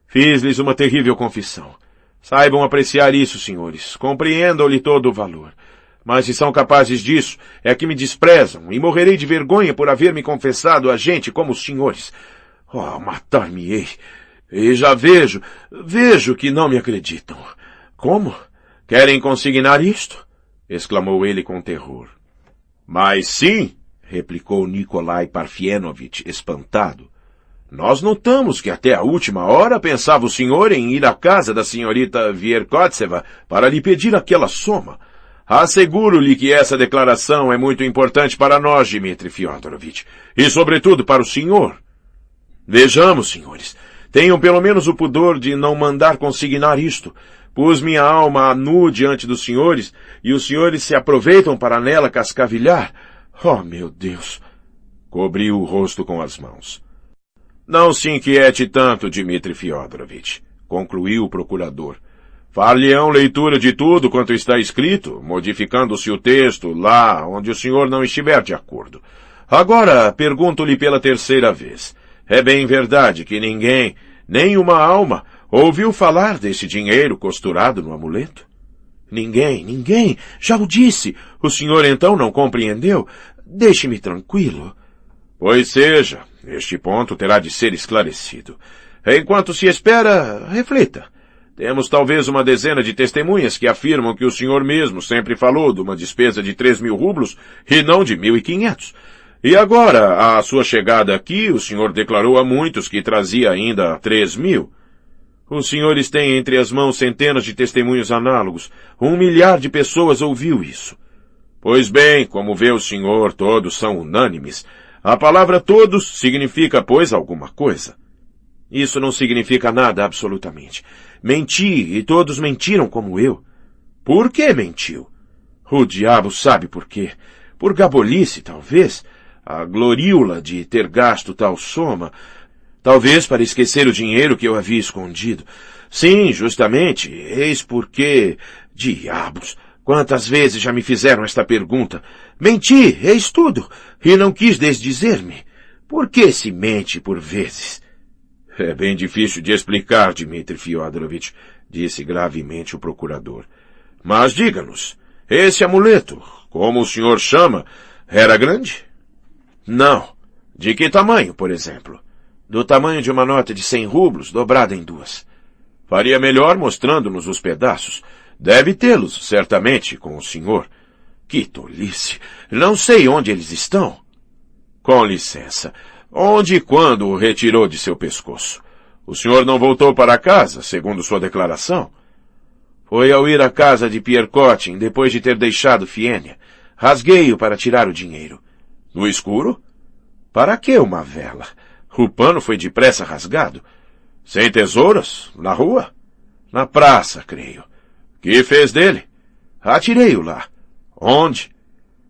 C: Fiz-lhes uma terrível confissão. Saibam apreciar isso, senhores. Compreendam-lhe todo o valor. Mas se são capazes disso, é que me desprezam, e morrerei de vergonha por haver me confessado a gente como os senhores. Oh, matar-me-ei. E já vejo que não me acreditam. Como? Querem consignar isto? Exclamou ele com terror. Mas sim, replicou Nikolai Parfienovitch, espantado. Nós notamos que até a última hora pensava o senhor em ir à casa da senhorita Vierkotseva para lhe pedir aquela soma. Asseguro-lhe que essa declaração é muito importante para nós, Dmitri Fyodorovitch, e sobretudo para o senhor. Vejamos, senhores, tenham pelo menos o pudor de não mandar consignar isto. Pus minha alma a nu diante dos senhores, e os senhores se aproveitam para nela cascavilhar. Oh, meu Deus! Cobriu o rosto com as mãos. Não se inquiete tanto, Dmitri Fyodorovitch, concluiu o procurador. Far-lhe-ão leitura de tudo quanto está escrito, modificando-se o texto lá onde o senhor não estiver de acordo. Agora, pergunto-lhe pela terceira vez. É bem verdade que ninguém, nem uma alma, ouviu falar desse dinheiro costurado no amuleto? Ninguém, já o disse. O senhor então não compreendeu? Deixe-me tranquilo. Pois seja, este ponto terá de ser esclarecido. Enquanto se espera, reflita. Temos talvez uma dezena de testemunhas que afirmam que o senhor mesmo sempre falou de uma despesa de 3.000 rublos e não de 1.500. E agora, à sua chegada aqui, o senhor declarou a muitos que trazia ainda 3.000. Os senhores têm entre as mãos centenas de testemunhos análogos. 1 milhar de pessoas ouviu isso. Pois bem, como vê o senhor, todos são unânimes. A palavra todos significa, pois, alguma coisa. Isso não significa nada absolutamente. Menti, e todos mentiram como eu. Por que mentiu? O diabo sabe por quê. Por gabolice, talvez. A gloríola de ter gasto tal soma. Talvez para esquecer o dinheiro que eu havia escondido. Sim, justamente. Eis porque... Diabos! Quantas vezes já me fizeram esta pergunta? Menti, eis tudo, e não quis desdizer-me. Por que se mente por vezes? É bem difícil de explicar, Dmitri Fyodorovich, disse gravemente o procurador. Mas diga-nos, esse amuleto, como o senhor chama, era grande? Não. De que tamanho, por exemplo? Do tamanho de uma nota de 100 rublos dobrada em duas. Faria melhor mostrando-nos os pedaços. Deve tê-los, certamente, com o senhor. Que tolice! Não sei onde eles estão. Com licença. Onde e quando o retirou de seu pescoço? O senhor não voltou para casa, segundo sua declaração? Foi ao ir à casa de Pierre Kotin, depois de ter deixado Fiênia. Rasguei-o para tirar o dinheiro. No escuro? Para que uma vela? O pano foi depressa rasgado. Sem tesouras? Na rua? Na praça, creio. Que fez dele? Atirei-o lá. Onde?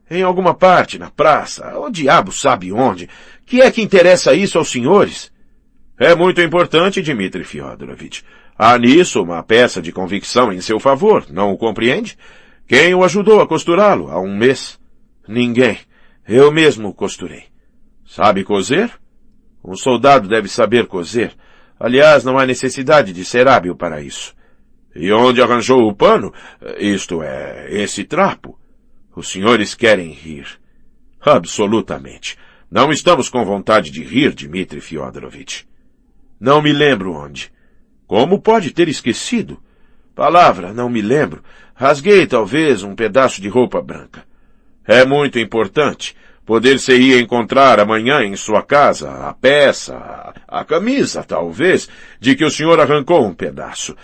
C: Em alguma parte, na praça. O diabo sabe onde. Que é que interessa isso aos senhores? É muito importante, Dmitri Fyodorovich. Há nisso uma peça de convicção em seu favor, não o compreende? Quem o ajudou a costurá-lo há um mês? Ninguém. Eu mesmo o costurei. Sabe coser? Um soldado deve saber coser. Aliás, não há necessidade de ser hábil para isso. E onde arranjou o pano? Isto é, esse trapo? Os senhores querem rir. Absolutamente. Não estamos com vontade de rir, Dmitri Fyodorovich. Não me lembro onde. Como pode ter esquecido? Palavra, não me lembro. Rasguei, talvez, um pedaço de roupa branca. É muito importante. Poder-se-ia encontrar amanhã em sua casa a peça, a camisa, talvez, de que o senhor arrancou um pedaço.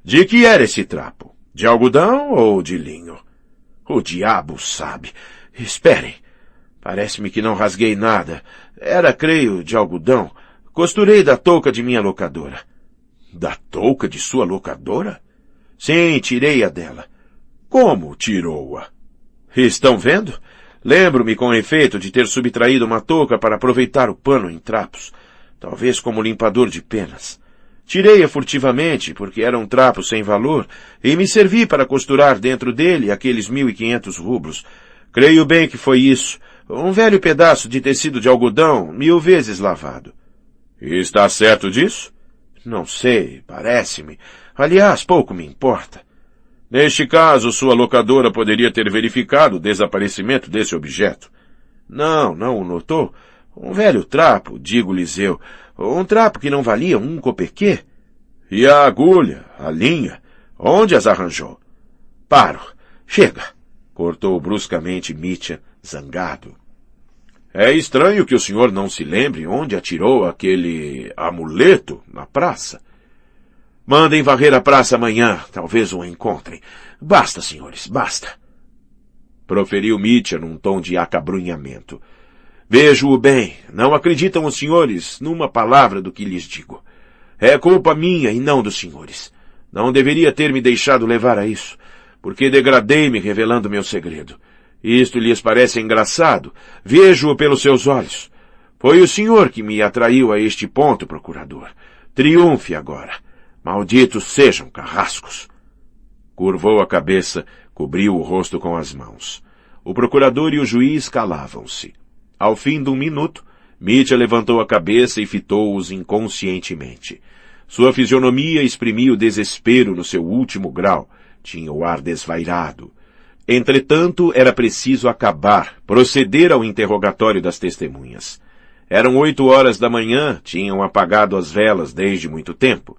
C: De que era esse trapo? De algodão ou de linho? O diabo sabe. Esperem. Parece-me que não rasguei nada. Era, creio, de algodão. Costurei da touca de minha locadora. Da touca de sua locadora? Sim, tirei-a dela. Como tirou-a? Estão vendo? Lembro-me com efeito de ter subtraído uma touca para aproveitar o pano em trapos, talvez como limpador de penas. Tirei-a furtivamente, porque era um trapo sem valor, e me servi para costurar dentro dele aqueles 1.500 rublos. Creio bem que foi isso, um velho pedaço de tecido de algodão 1000 vezes lavado. E está certo disso? Não sei, parece-me. Aliás, pouco me importa. Neste caso, sua locadora poderia ter verificado o desaparecimento desse objeto. Não o notou. Um velho trapo, digo-lhes eu. Um trapo que não valia um copequê. E a agulha, a linha, onde as arranjou? Paro. Chega. Cortou bruscamente Mitya, zangado. É estranho que o senhor não se lembre onde atirou aquele amuleto na praça. Mandem varrer a praça amanhã, talvez o encontrem. Basta, senhores, basta. Proferiu Mitya num tom de acabrunhamento. Vejo-o bem, não acreditam os senhores numa palavra do que lhes digo. É culpa minha e não dos senhores. Não deveria ter me deixado levar a isso, porque degradei-me revelando meu segredo. Isto lhes parece engraçado. Vejo-o pelos seus olhos. Foi o senhor que me atraiu a este ponto, procurador. Triunfe agora. Malditos sejam carrascos. Curvou a cabeça, cobriu o rosto com as mãos. O procurador e o juiz calavam-se. Ao fim de 1 minuto, Mitya levantou a cabeça e fitou-os inconscientemente. Sua fisionomia exprimia o desespero no seu último grau. Tinha o ar desvairado. Entretanto, era preciso acabar, proceder ao interrogatório das testemunhas. Eram 8 horas da manhã, tinham apagado as velas desde muito tempo.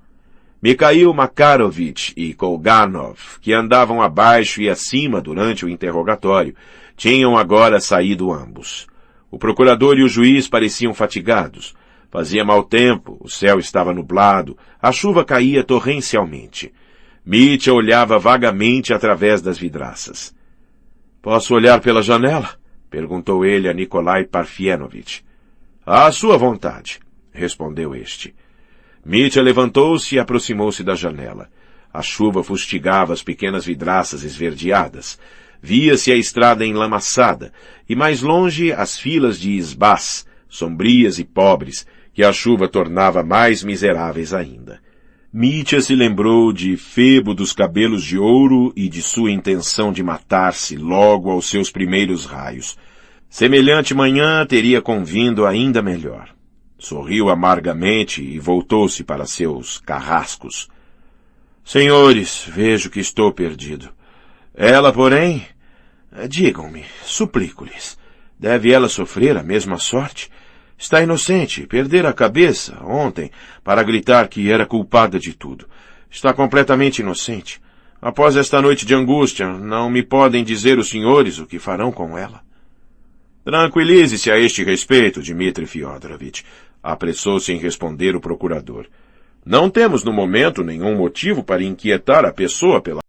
C: Mikhail Makarovich e Kolganov, que andavam abaixo e acima durante o interrogatório, tinham agora saído ambos. O procurador e o juiz pareciam fatigados. Fazia mau tempo, o céu estava nublado, a chuva caía torrencialmente. Mitya olhava vagamente através das vidraças. Posso olhar pela janela? Perguntou ele a Nikolai Parfenovich. À sua vontade, respondeu este. Mitya levantou-se e aproximou-se da janela. A chuva fustigava as pequenas vidraças esverdeadas. Via-se a estrada enlamaçada, e mais longe as filas de isbás, sombrias e pobres, que a chuva tornava mais miseráveis ainda. Mitya se lembrou de Febo dos cabelos de ouro e de sua intenção de matar-se logo aos seus primeiros raios. Semelhante manhã teria convindo ainda melhor. Sorriu amargamente e voltou-se para seus carrascos. Senhores, vejo que estou perdido. Ela, porém, digam-me, suplico-lhes, deve ela sofrer a mesma sorte? Está inocente, perdera a cabeça ontem para gritar que era culpada de tudo. Está completamente inocente. Após esta noite de angústia, não me podem dizer os senhores o que farão com ela. Tranquilize-se a este respeito, Dmitri Fyodorovich, apressou-se em responder o procurador. Não temos no momento nenhum motivo para inquietar a pessoa pela